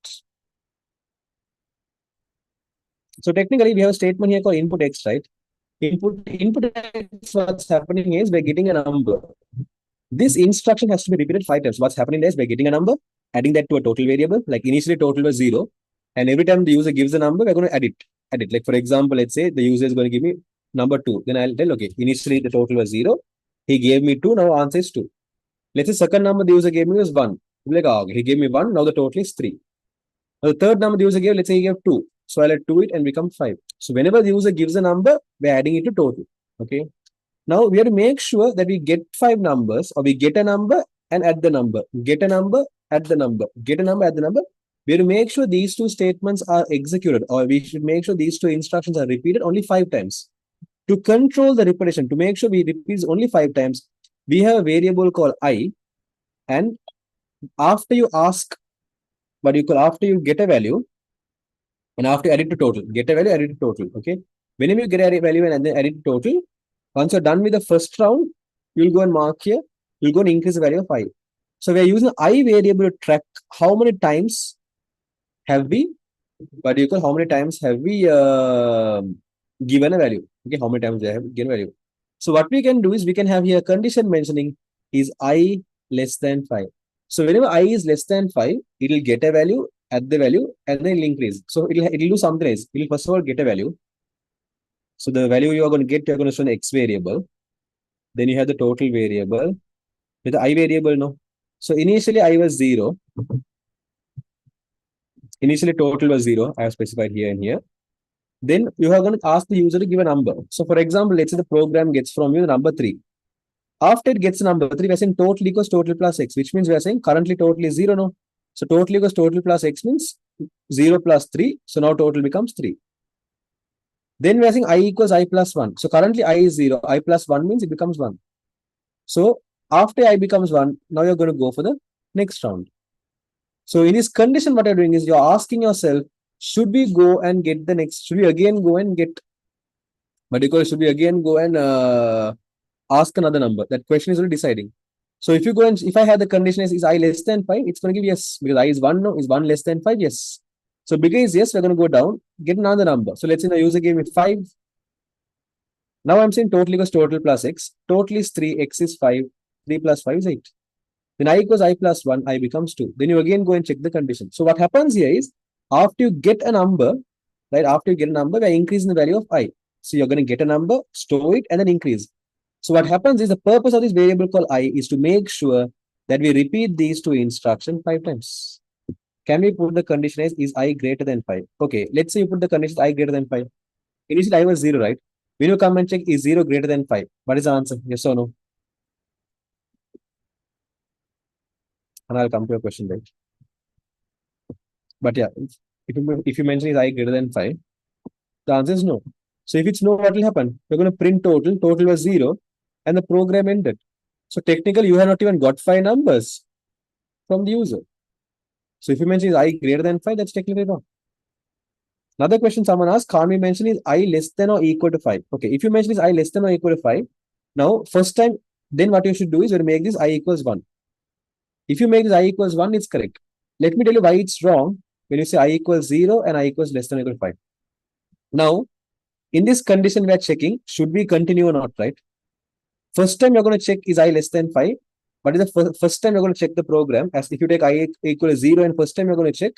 So technically, we have a statement here called input x, right? Input x, what's happening is we're getting a number. This instruction has to be repeated 5 times. What's happening is we're getting a number, adding that to a total variable. Like initially total was 0. And every time the user gives a number, we're going to add it. Like for example, let's say the user is going to give me number 2. Then I'll tell, okay, initially the total was 0. He gave me 2, now answer is 2. Let's say second number the user gave me was 1. Like, oh, okay, he gave me 1, now the total is 3. Now the third number the user gave, let's say he gave 2. So I'll add 2 it and become 5. So whenever the user gives a number, we're adding it to total. Okay. Now we have to make sure that we get 5 numbers, or we get a number and add the number, get a number, add the number, get a number, add the number. We have to make sure these two statements are executed, or we should make sure these two instructions are repeated only 5 times. To control the repetition, to make sure we repeat only 5 times, we have a variable called I. And after you ask, after you get a value, and after add it to total, get a value, add it to total. Okay. Whenever you get a value and then add it to total, once you're done with the first round, you'll go and mark here. You'll go and increase the value of I. So we're using I variable to track how many times have we, how many times have we given a value. Okay, how many times they have given value. So what we can do is we can have here a condition mentioning is I less than 5. So whenever I is less than 5, it will get a value, add the value, and then it'll increase. So it'll do something else. It will first of all get a value. So the value you are going to get, you're going to show an X variable. Then you have the total variable with the I variable, no. So initially I was 0. Initially total was 0. I have specified here and here. Then you are going to ask the user to give a number. So for example, let's say the program gets from you the number 3. After it gets number 3, we are saying total equals total plus X, which means we are saying currently total is 0, no. So total equals total plus X means 0 plus 3. So now total becomes 3. Then we are saying I equals I plus 1. So currently I is 0. I plus 1 means it becomes 1. So after I becomes 1, now you're going to go for the next round. So in this condition, what you're doing is you're asking yourself, should we go and get the next, should we again go and get, should we again go and ask another number? That question is already deciding. So if you go and, if I had the condition is I less than 5, it's going to give yes, because I is 1, no, is 1 less than 5, yes. So because yes, we're going to go down, get another number. So let's say the user gave me 5. Now I'm saying total equals total plus X. Total is 3, X is 5, 3 plus 5 is 8. Then I equals I plus 1, I becomes 2. Then you again go and check the condition. So what happens here is, after you get a number, right, after you get a number, we are increasing the value of I. So you're going to get a number, store it, and then increase. So what happens is, the purpose of this variable called I is to make sure that we repeat these two instructions 5 times. Can we put the condition as is I greater than 5? Okay, let's say you put the condition I greater than 5. Initially I was 0, right? When you come and check is 0 greater than 5, what is the answer? Yes or no? And I'll come to your question later. But yeah, if you mention is I greater than 5, the answer is no. So if it's no, what will happen? You're going to print total. Total was 0, and the program ended. So technically, you have not even got 5 numbers from the user. So if you mention is I greater than 5, that's technically wrong. Another question someone asked, can't we mention is I less than or equal to 5? Okay, if you mention is I less than or equal to 5, now first time, then what you should do is you make this I equals 1. If you make this I equals 1, it's correct. Let me tell you why it's wrong when you say I equals 0 and I equals less than or equal to 5. Now, in this condition, we are checking, should we continue or not, right? First time you're going to check is I less than 5. But is the first time you're going to check the program, as if you take I equal to 0 and first time you're going to check,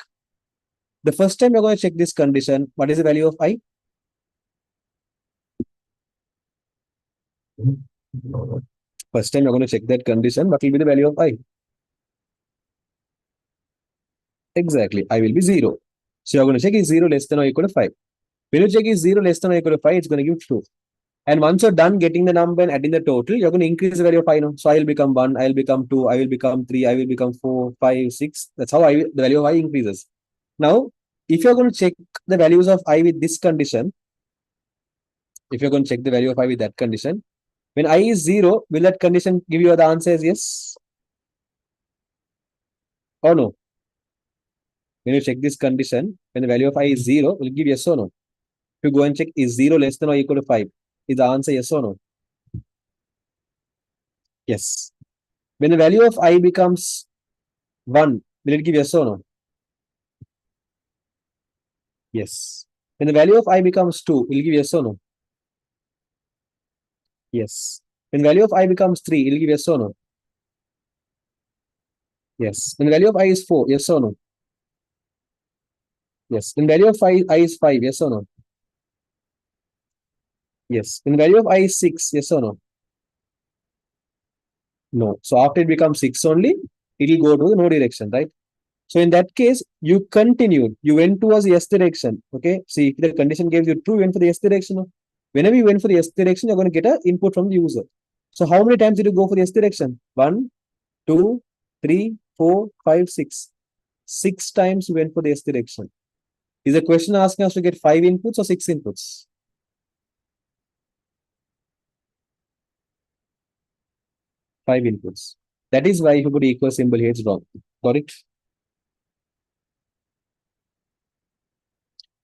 the first time you're going to check this condition, what is the value of I? First time you're going to check that condition, what will be the value of I? Exactly, I will be 0. So you're going to check is 0 less than or equal to 5. When you check is 0 less than or equal to 5, it's going to give true. And once you're done getting the number and adding the total, you're going to increase the value of I now. So I will become 1, I will become 2, I will become 3, I will become 4, 5, 6. That's how the value of I increases. Now, if you're going to check the values of I with this condition, if you're going to check the value of I with that condition, when I is 0, will that condition give you the answer as yes or no? When you check this condition, when the value of I is 0, will give yes or no? If you go and check is 0 less than or equal to 5, is the answer yes or no? Yes. When the value of I becomes 1, will it give yes or no? Yes. When the value of I becomes 2, will it give yes or no? Yes. When the value of I becomes 3, it will give yes or no? Yes. When the value of I is 4, yes or no? Yes. When the value of I is 5, yes or no? Yes. When the value of I is 6, yes or no? No. So after it becomes 6 only, it will go to the no direction, right? So in that case, you continued. You went towards the yes direction. Okay. See, if the condition gave you true, you went for the yes direction. Whenever you went for the yes direction, you're going to get an input from the user. So how many times did you go for the yes direction? 1, 2, 3, 4, 5, 6. 6 times you went for the yes direction. Is the question asking us to get 5 inputs or 6 inputs? 5 inputs. That is why if you put equal symbol here, it's wrong. Got it?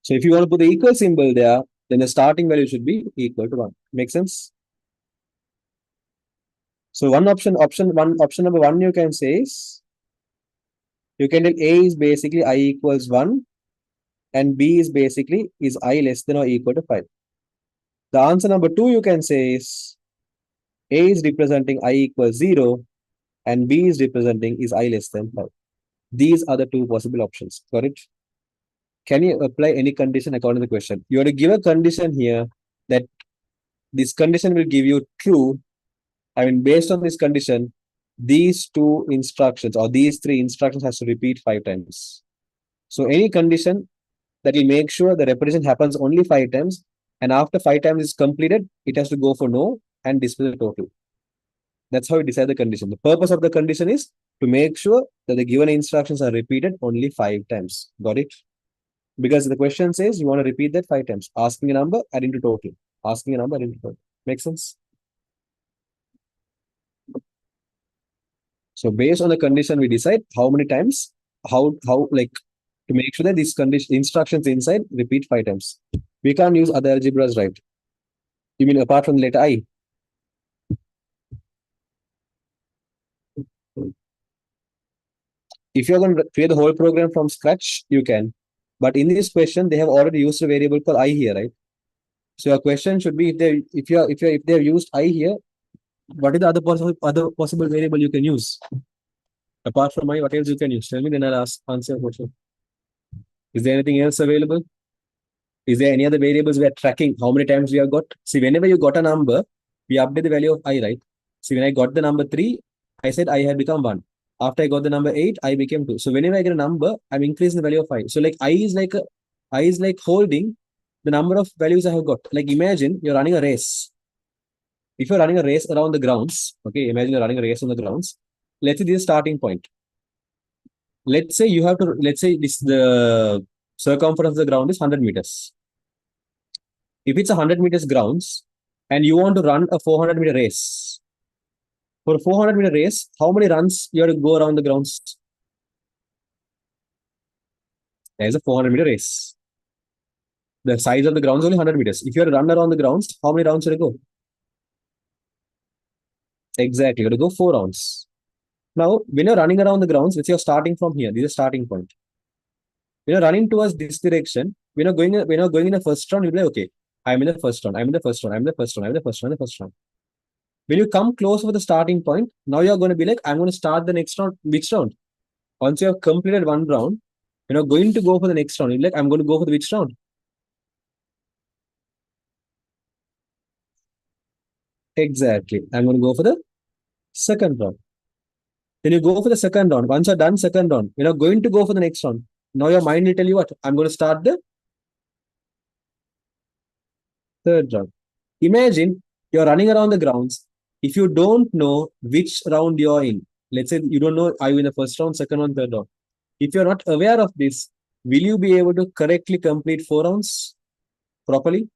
So if you want to put the equal symbol there, then the starting value should be equal to 1. Make sense? So option number 1 you can say is, you can tell A is basically I equals 1 and B is basically is I less than or equal to 5. The answer number 2 you can say is A is representing I equals 0 and B is representing is I less than 5. These are the 2 possible options. Got it? Can you apply any condition according to the question? You have to give a condition here that this condition will give you true. I mean, based on this condition, these 2 instructions or these 3 instructions has to repeat 5 times. So any condition that will make sure the repetition happens only 5 times, and after 5 times is completed, it has to go for no and display the total. That's how we decide the condition. The purpose of the condition is to make sure that the given instructions are repeated only 5 times. Got it? Because the question says you want to repeat that 5 times. Asking a number, adding to total. Asking a number, adding to total. Make sense? So based on the condition, we decide how many times, how like to make sure that these condition instructions inside repeat 5 times. We can't use other algebras, right? You mean apart from the letter I? If you're going to create the whole program from scratch, you can. But in this question, they have already used a variable called I here, right? So your question should be if they have used I here, what is the other possible variable you can use? Apart from I, what else you can use? Tell me, then I'll answer your question. Is there anything else available? Is there any other variables we are tracking? How many times we have got? See, whenever you got a number, we update the value of I, right? See, when I got the number 3, I said I had become 1. After I got the number 8, I became 2. So whenever I get a number, I'm increasing the value of I. So like I is like holding the number of values I have got. Like imagine you're running a race. If you're running a race around the grounds, okay, imagine you're running a race on the grounds. Let's say this is starting point. Let's say you have to, let's say this the circumference of the ground is 100 meters. If it's 100 meters grounds and you want to run a 400-meter race, for a 400-meter race, how many runs you have to go around the grounds? There's a 400-meter race. The size of the ground is only 100 meters. If you have to run around the grounds, how many rounds you have to go? Exactly, you have to go 4 rounds. Now, when you're running around the grounds, let's say you're starting from here. This is a starting point. When you're running towards this direction, when you're going in the first round, you'll be like, okay, I'm in the first round, I'm in the first round, I'm in the first round, I'm in the first round, I'm in the first round. When you come close to the starting point, now you're going to be like, I'm going to start the next round. Which round? Once you have completed one round, you're going to go for the next round. You're like, I'm going to go for the which round? Exactly. I'm going to go for the second round. Then you go for the second round. Once you're done second round, you're going to go for the next round. Now your mind will tell you what? I'm going to start the third round. Imagine you're running around the grounds. If you don't know which round you're in, let's say you don't know, are you in the first round, second round, third round? If you're not aware of this, will you be able to correctly complete 4 rounds properly?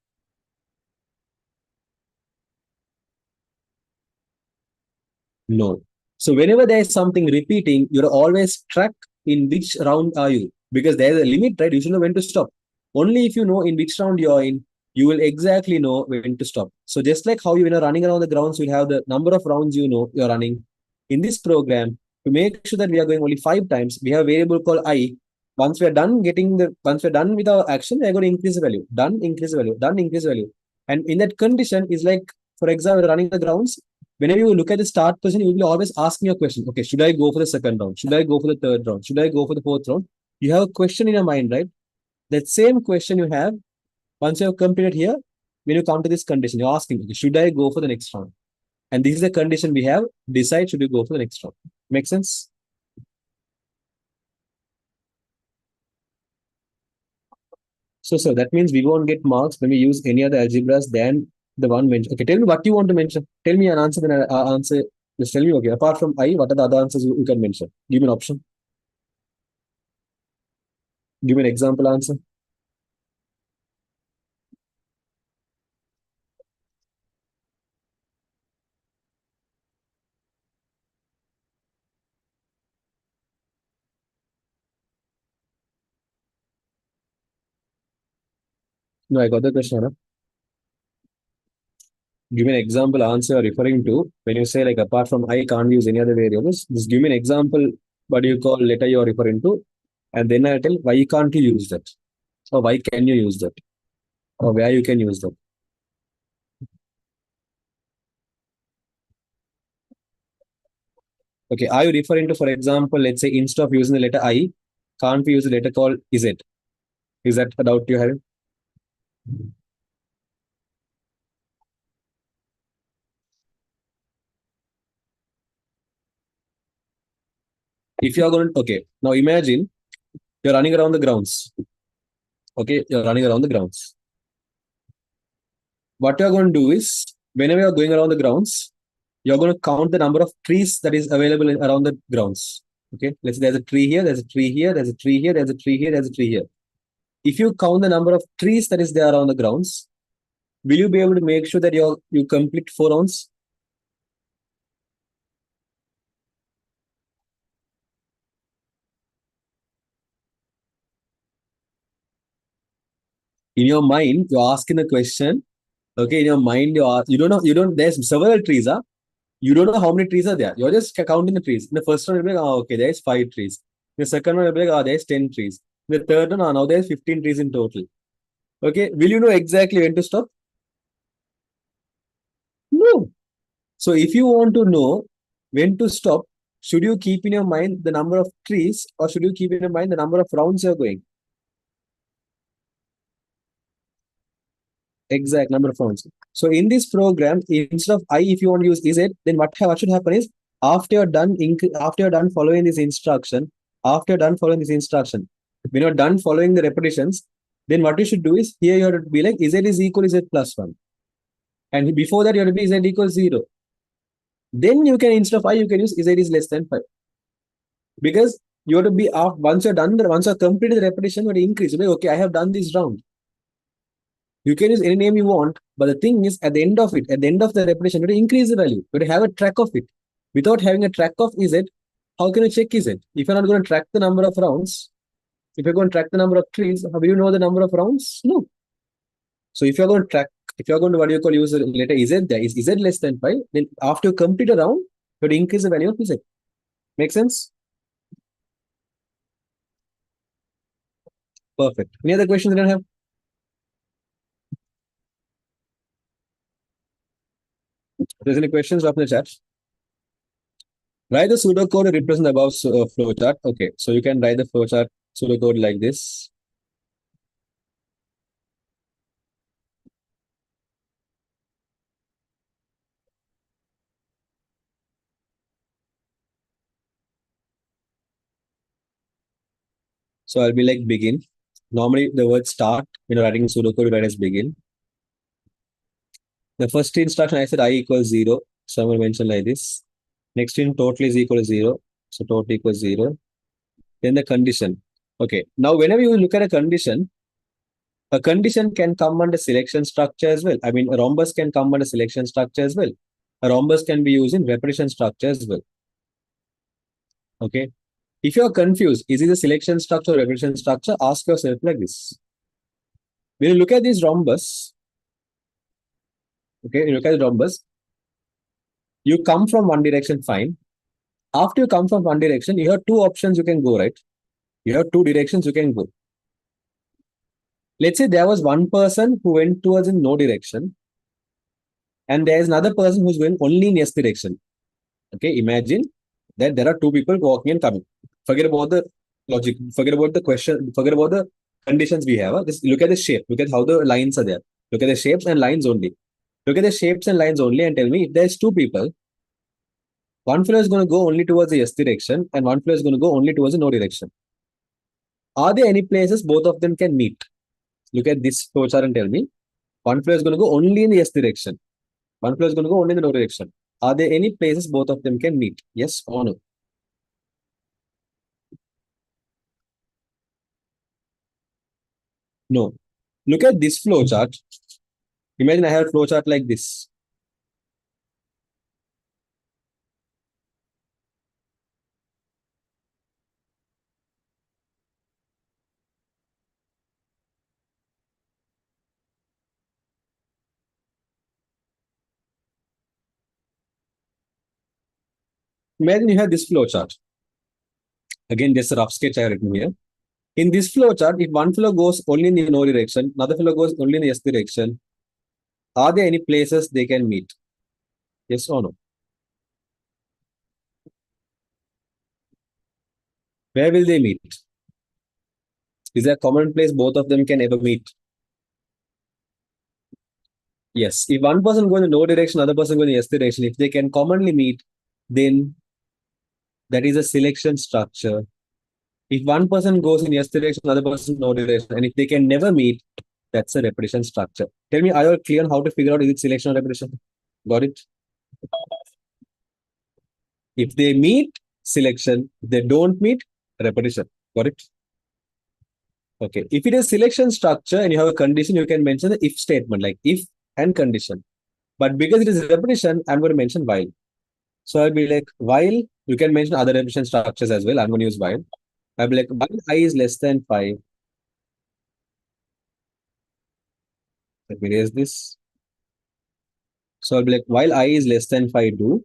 No. So whenever there is something repeating, you're always track in which round are you, because there's a limit, right? You should know when to stop. Only if you know in which round you're in, you will exactly know when to stop. So just like how you when you're running around the grounds, you'll have the number of rounds you know you're running. In this program, to make sure that we are going only 5 times, we have a variable called I. Once we're done with our action, we're going to increase the value. Done, increase the value. Done, increase the value. And in that condition is like, for example, running the grounds, whenever you look at the start position, you will be always asking a question. Okay, should I go for the second round? Should I go for the third round? Should I go for the fourth round? You have a question in your mind, right? That same question you have, once you have completed here, when you come to this condition, you're asking, okay, should I go for the next round? And this is the condition we have. Decide, should you go for the next round? Make sense? So that means we won't get marks when we use any other algebras than the one mentioned. Okay, tell me what you want to mention. Tell me an answer, then I answer. Just tell me, okay, apart from I, what are the other answers you can mention? Give me an option. Give me an example answer. No, I got the question. Huh? Give me an example answer you're referring to when you say like apart from I can't use any other variables. Just give me an example. What do you call letter you're referring to? And then I tell why can't you use that? Or why can you use that? Or where you can use that. Okay, are you referring to, for example, let's say instead of using the letter I, can't we use the letter called is it? Is that a doubt you have? If you are going to, okay, now imagine you're running around the grounds. Okay, you're running around the grounds. What you're going to do is, whenever you're going around the grounds, you're going to count the number of trees that is available around the grounds. Okay, let's say there's a tree here, there's a tree here, there's a tree here, there's a tree here, there's a tree here. If you count the number of trees that is there around the grounds, will you be able to make sure that you complete 4 rounds? In your mind, you're asking the question. Okay, in your mind, you don't know, you don't, there's several trees, huh? You don't know how many trees are there. You're just counting the trees. In the first one, you'll be like, oh, okay, there's 5 trees. In the second one, you'll be like, oh, there's 10 trees. In the third one, oh, now there's 15 trees in total. Okay, will you know exactly when to stop? No. So if you want to know when to stop, should you keep in your mind the number of trees or should you keep in your mind the number of rounds you're going? Exact number of rounds. So in this program, instead of I, if you want to use is it, then what should happen is after you're done following this instruction, when you're done following the repetitions, then what you should do is here you have to be like z is equal z plus one, and before that you have to be z equals zero. Then you can instead of I you can use z is less than five, because you have to be off once you're done once you're completed the repetition, you have to increase. You're like, okay, I have done this round. You can use any name you want, but the thing is, at the end of the repetition, you have to increase the value. You have to have a track of it. Without having a track of is it, how can you check is it? If you're not going to track the number of rounds, if you're going to track the number of trees, how will you know the number of rounds? No. So if you're going to track, if you're going to what you call use the letter Z there, is Z less than 5, then after you complete a round, you have to increase the value of Z. Make sense? Perfect. Any other questions you don't have? If there's any questions, drop in the chat. Write the pseudocode to represent the above flowchart. Okay, so you can write the flowchart pseudocode like this. So I'll be like begin. Normally the word start when you're writing pseudocode, you write as begin. The first instruction I said I equals 0. So I'm going to mention like this. Next in total is equal to 0. So total equals 0. Then the condition. Okay. Now, whenever you look at a condition can come under selection structure as well. I mean, a rhombus can come under selection structure as well. A rhombus can be used in repetition structure as well. Okay. If you are confused, is it a selection structure or repetition structure? Ask yourself like this. When you look at this rhombus, okay, you look at the rhombus, you come from one direction, fine. After you come from one direction, you have two options you can go, right? You have two directions you can go. Let's say there was one person who went towards in no direction, and there is another person who's going only in yes direction. Okay, imagine that there are two people walking and coming. Forget about the logic, forget about the question, forget about the conditions we have. Just look at the shape, look at how the lines are there. Look at the shapes and lines only. Look at the shapes and lines only and tell me if there's two people, one fellow is going to go only towards the yes direction and one fellow is going to go only towards the no direction. Are there any places both of them can meet? Look at this flowchart and tell me. One flow is going to go only in the yes direction. One flow is going to go only in the no direction. Are there any places both of them can meet? Yes or no? No. Look at this flowchart. Imagine I have a flowchart like this. Imagine you have this flowchart. Again, this is a rough sketch I have written here. In this flowchart, if one flow goes only in the no direction, another flow goes only in the yes direction, are there any places they can meet? Yes or no? Where will they meet? Is there a common place both of them can ever meet? Yes. If one person going in no direction, other person going in yes direction, if they can commonly meet, then that is a selection structure. If one person goes in yes direction, other person no direction, and if they can never meet, that's a repetition structure. Tell me, are you clear on how to figure out is it selection or repetition? Got it? If they meet, selection. If they don't meet, repetition. Got it? Okay. If it is selection structure and you have a condition, you can mention the if statement, like if and condition. But because it is repetition, I'm going to mention while. So I'll be like, while you can mention other repetition structures as well. I'm going to use while. I'll be like, while I is less than 5. Let me erase this. So I'll be like, while I is less than 5, do.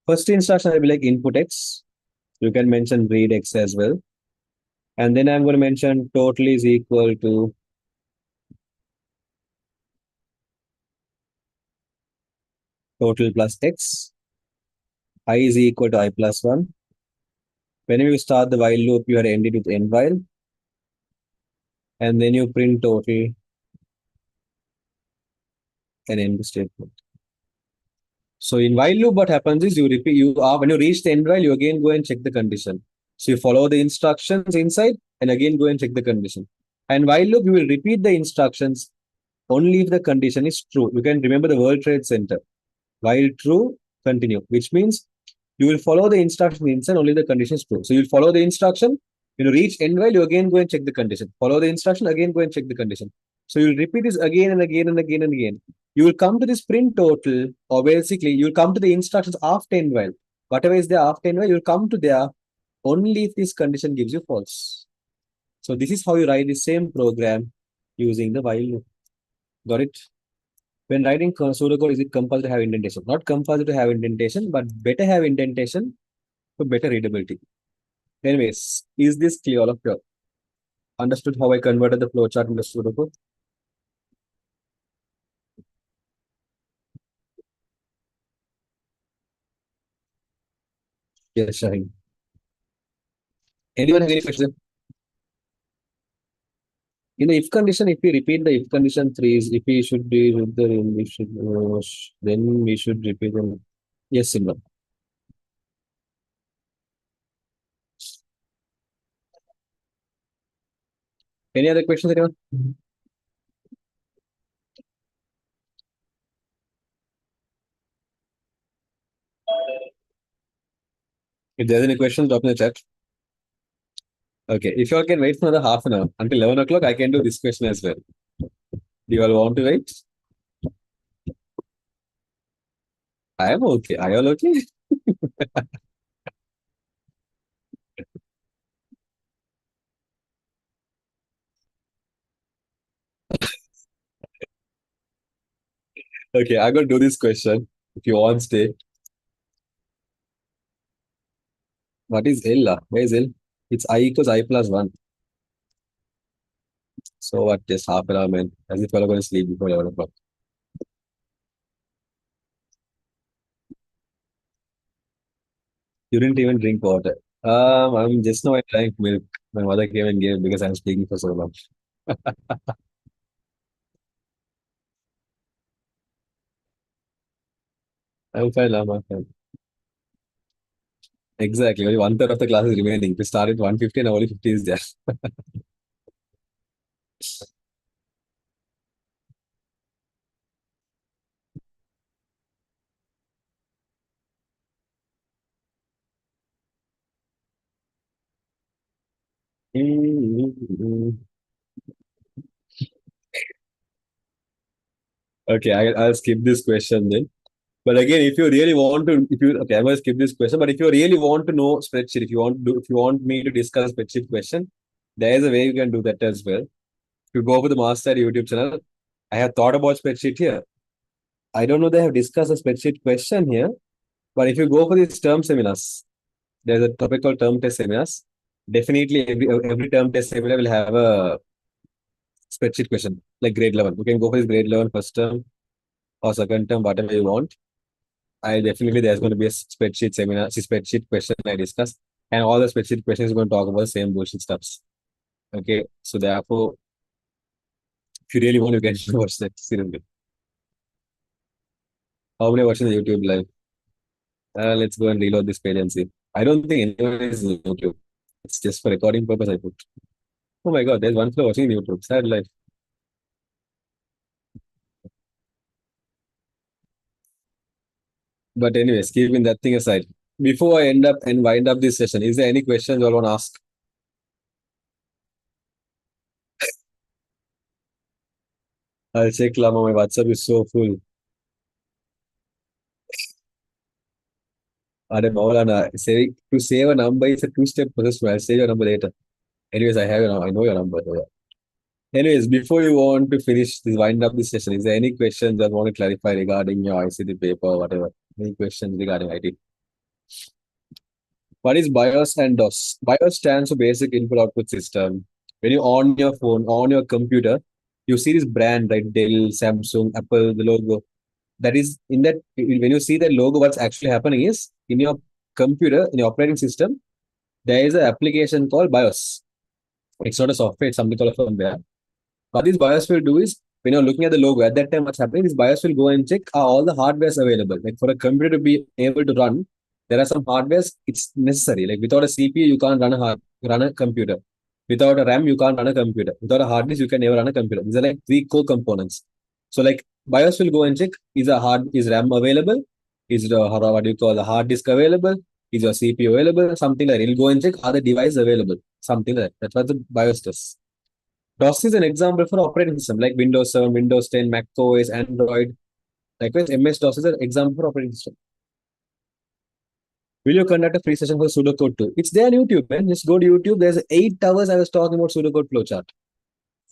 First instruction, I'll be like input X. You can mention read X as well. And then I'm going to mention total is equal to total plus X. I is equal to I plus 1. Whenever you start the while loop, you are ended with end while. And then you print total and end statement. So in while loop, what happens is you repeat, you are when you reach the end while, you again go and check the condition. So you follow the instructions inside and again go and check the condition. And while loop, you will repeat the instructions only if the condition is true. You can remember the World Trade Center. While true, continue, which means you will follow the instruction inside only the condition is true. So you'll follow the instruction. When you reach end while, you again go and check the condition. Follow the instruction, again go and check the condition. So you'll repeat this again and again and again and again. You will come to this print total, or basically you'll come to the instructions after end while. Whatever is there after end while, you'll come to there only if this condition gives you false. So this is how you write the same program using the while loop. Got it? When writing pseudocode, is it compulsory to have indentation? Not compulsory to have indentation, but better have indentation for better readability. Anyways, is this clear all of you? Understood how I converted the flowchart into pseudocode? Yes, Shaheen. Anyone have any question? In the if condition, if we repeat the if condition three is if we should be with the we should then we should repeat them. Yes, Simran. Any other questions, anyone? If there's any questions, drop in the chat. Okay, if you all can wait for another half an hour until 11 o'clock, I can do this question as well. Do you all want to wait? I am okay. Are you all okay? Okay, I'm going to do this question. If you want, stay. What is L? Where is L? It's I equals I plus 1. So what? Just half an hour, man. As if you're going to sleep before 11 o'clock. You didn't even drink water. I'm just now I drank milk. My mother came and gave because I'm speaking for so long. I'm fine, I'm fine. Exactly. Only one third of the class is remaining. We started 150 and only 50 is there. Okay, I'll skip this question then. But again, if you really want to, if you okay, I'm gonna skip this question. But if you really want to know spreadsheet, if you want me to discuss spreadsheet question, there is a way you can do that as well. If you go over the master YouTube channel, I have thought about spreadsheet here. I don't know they have discussed a spreadsheet question here, but if you go for these term seminars, there's a topic called term test seminars. Definitely, every term test seminar will have a spreadsheet question, like grade 11. You can go for this grade 11 first term or second term, whatever you want. I definitely there's going to be a spreadsheet seminar, spreadsheet question I discuss, and all the spreadsheet questions are going to talk about the same bullshit stuffs. Okay, so therefore, if you really want, you can watch that seriously. How many watching the YouTube live? Let's go and reload this page and see. I don't think anyone is on YouTube. It's just for recording purpose. I put. Oh my god, there's one floor watching YouTube. Sad life. But anyways, keeping that thing aside, before I end up and wind up this session, is there any questions you all want to ask? I'll check Lama. My WhatsApp is so full. Maulana, to save a number is a two-step process. I'll save your number later. Anyways, I know your number. So yeah. Anyways, before you want to finish this, wind up this session, is there any questions that want to clarify regarding your ICT paper or whatever? Any questions regarding IT? What is BIOS and DOS? BIOS stands for Basic Input Output System. When you on your phone, on your computer, you see this brand, right? Dell, Samsung, Apple, the logo. That is in that when you see that logo, what's actually happening is in your computer, in your operating system, there is an application called BIOS. It's not a software, it's something called a firmware. What this BIOS will do is when you're looking at the logo, at that time, what's happening is BIOS will go and check are all the hardwares available. Like for a computer to be able to run, there are some hardwares it's necessary. Like without a CPU, you can't run a computer. Without a RAM, you can't run a computer. Without a hard disk, you can never run a computer. These are like three core components. So like BIOS will go and check is RAM available? Is the what do you call the hard disk available? Is your CPU available? Something like that. It'll go and check are the devices available? Something like that. That's what the BIOS does. DOS is an example for operating system like Windows 7, Windows 10, Mac OS, Android. Likewise, MS-DOS is an example for operating system. Will you conduct a free session for pseudocode too? It's there on YouTube, man. Just go to YouTube. There's 8 hours I was talking about pseudocode flowchart.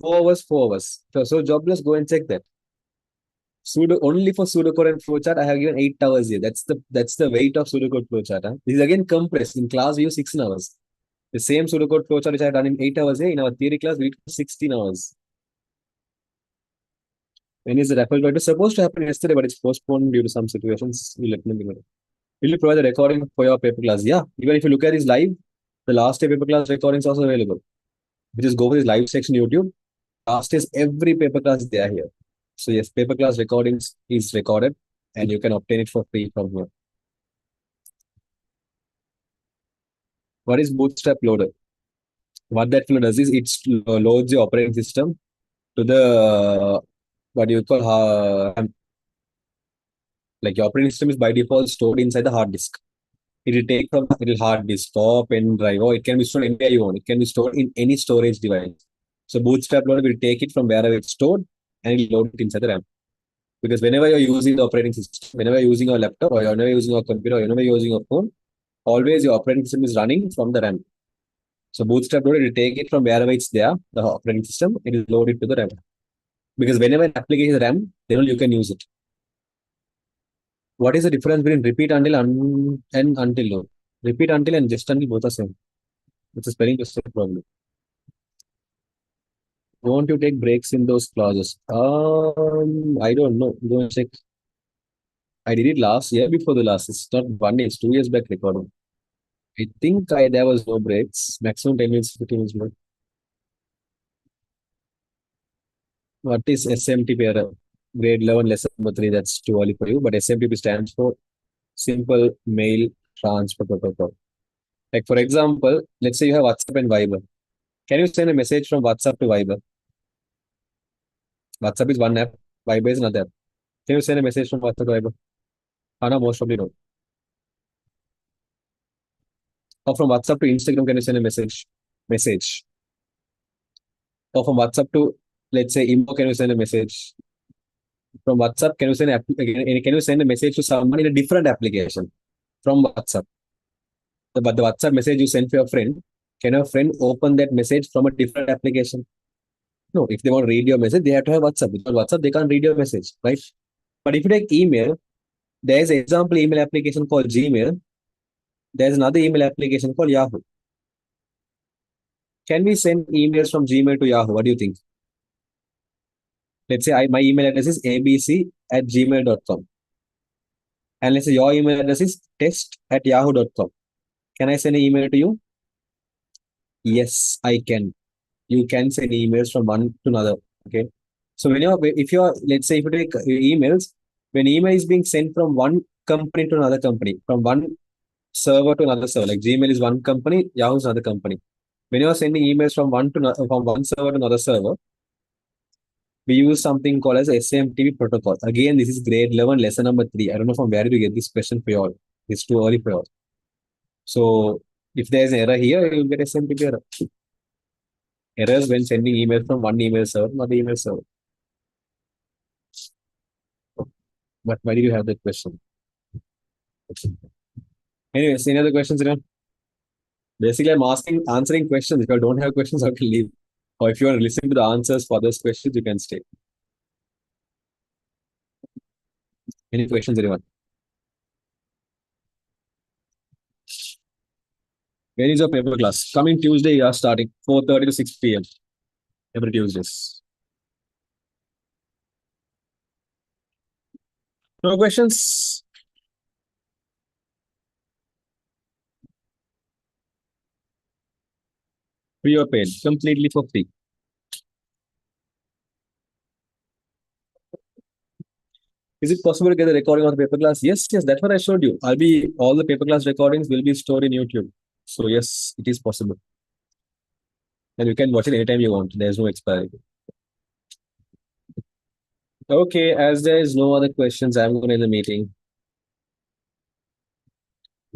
4 hours, 4 hours. So jobless, go and check that. Only for pseudocode and flowchart, I have given 8 hours here. That's the weight of pseudocode flowchart. Huh? This is again compressed. In class, we use 16 hours. The same pseudocode flowchart which I have done in 8 hours here, in our theory class, we did 16 hours. When is the raffle draw? It was supposed to happen yesterday, but it's postponed due to some situations. You let me know. Will you provide the recording for your paper class? Yeah. Even if you look at this live, the last day paper class recording is also available. You just go for this live section YouTube. Last is every paper class they are here. So yes, paper class recordings is recorded and you can obtain it for free from here. What is Bootstrap Loader? What that flow does is it loads the operating system to the what do you call like your operating system is by default stored inside the hard disk. It will take from it will hard disk or pen drive, or it can be stored anywhere you want. It can be stored in any storage device. So Bootstrap loader will take it from wherever it's stored and it will load it inside the RAM. Because whenever you're using the operating system, whenever you're using your laptop or whenever you're using your computer or whenever you're using your phone, always your operating system is running from the RAM. So Bootstrap loader will take it from wherever it's there, the operating system, it will load it to the RAM. Because whenever an application is RAM, then only you can use it. What is the difference between repeat until and until load? Repeat until and just until both are same. It's a spelling mistake problem. Won't you take breaks in those clauses? I don't know. Go check. I did it last year before the last. It's not 1 year, it's 2 years back recording. I think there was no breaks. Maximum 10 minutes, 15 minutes break. What is SMTP error? Grade 11, lesson number 3. That's too early for you. But SMTP stands for Simple Mail Transfer Protocol. Like for example, let's say you have WhatsApp and Viber. Can you send a message from WhatsApp to Viber? WhatsApp is one app. Viber is another app. Can you send a message from WhatsApp to Viber? No, most probably no. Or from WhatsApp to Instagram, can you send a message? Message. Or from WhatsApp to, let's say, Imo, can you send a message? From WhatsApp, can you send a message to someone in a different application from WhatsApp? But the WhatsApp message you send for your friend, can your friend open that message from a different application? No, if they want to read your message, they have to have WhatsApp. Without WhatsApp, they can't read your message, right? But if you take email, there's an example email application called Gmail. There's another email application called Yahoo. Can we send emails from Gmail to Yahoo? What do you think? Let's say my email address is abc@gmail.com. And let's say your email address is test@yahoo.com. Can I send an email to you? Yes, I can. You can send emails from one to another. Okay. So let's say if you take emails, when email is being sent from one company to another company, from one server to another server, like Gmail is one company, Yahoo is another company. When you are sending emails from one server to another server, we use something called as SMTP protocol. Again, this is grade 11, lesson number 3. I don't know from where to get this question for you all. It's too early for you all. So if there's an error here, you'll get SMTP error. Errors when sending email from one email server, not the email server. But why did you have that question? Anyways, any other questions, Ram? Basically, I'm answering questions. If you don't have questions, I can leave. Or if you want to listen to the answers for those questions, you can stay. Any questions, anyone? When is your paper class? Coming Tuesday, you are starting 4:30 to 6 p.m. every Tuesdays. No questions? Free or paid? Completely for free. Is it possible to get the recording of the paper class? Yes, yes, that's what I showed you. All the paper class recordings will be stored in YouTube. So yes, it is possible. And you can watch it anytime you want. There's no expiry. Okay, as there is no other questions, I'm going to end the meeting.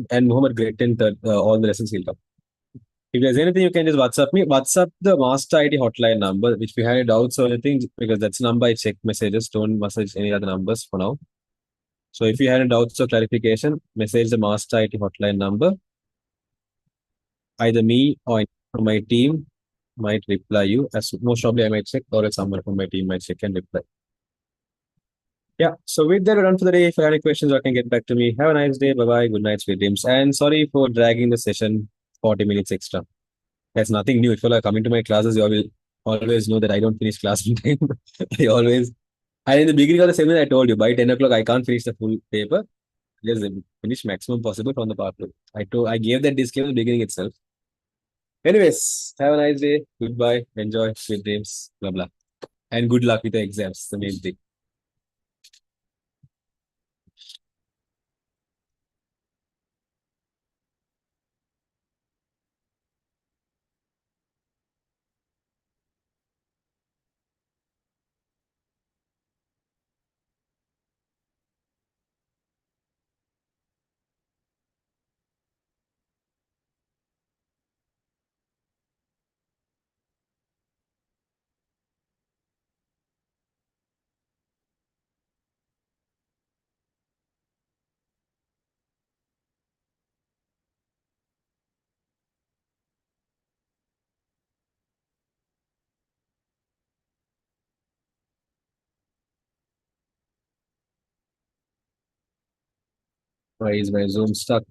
And Muhammad, great 10, all the lessons will come. If there's anything, you can just WhatsApp me. WhatsApp the master ID hotline number, which we had doubts or anything, because that's the number I check messages. Don't message any other numbers for now. So if you had doubts or clarification, message the master IT hotline number. Either me or from my team might reply you. As most probably I might check, or if someone from my team might check and reply. Yeah. So with that, we're done for the day. If you have any questions, you can get back to me. Have a nice day. Bye bye. Good night, sweet dreams. And sorry for dragging the session 40 minutes extra. That's nothing new. If you are coming to my classes, you will always know that I don't finish class in time. I always, and in the beginning of the seminar, I told you by 10 o'clock, I can't finish the full paper. Just finish maximum possible from the part two. I gave that disclaimer in the beginning itself. Anyways, have a nice day. Goodbye. Enjoy. Sweet dreams. Blah, blah. And good luck with the exams. The main thing. Why is my Zoom stuck?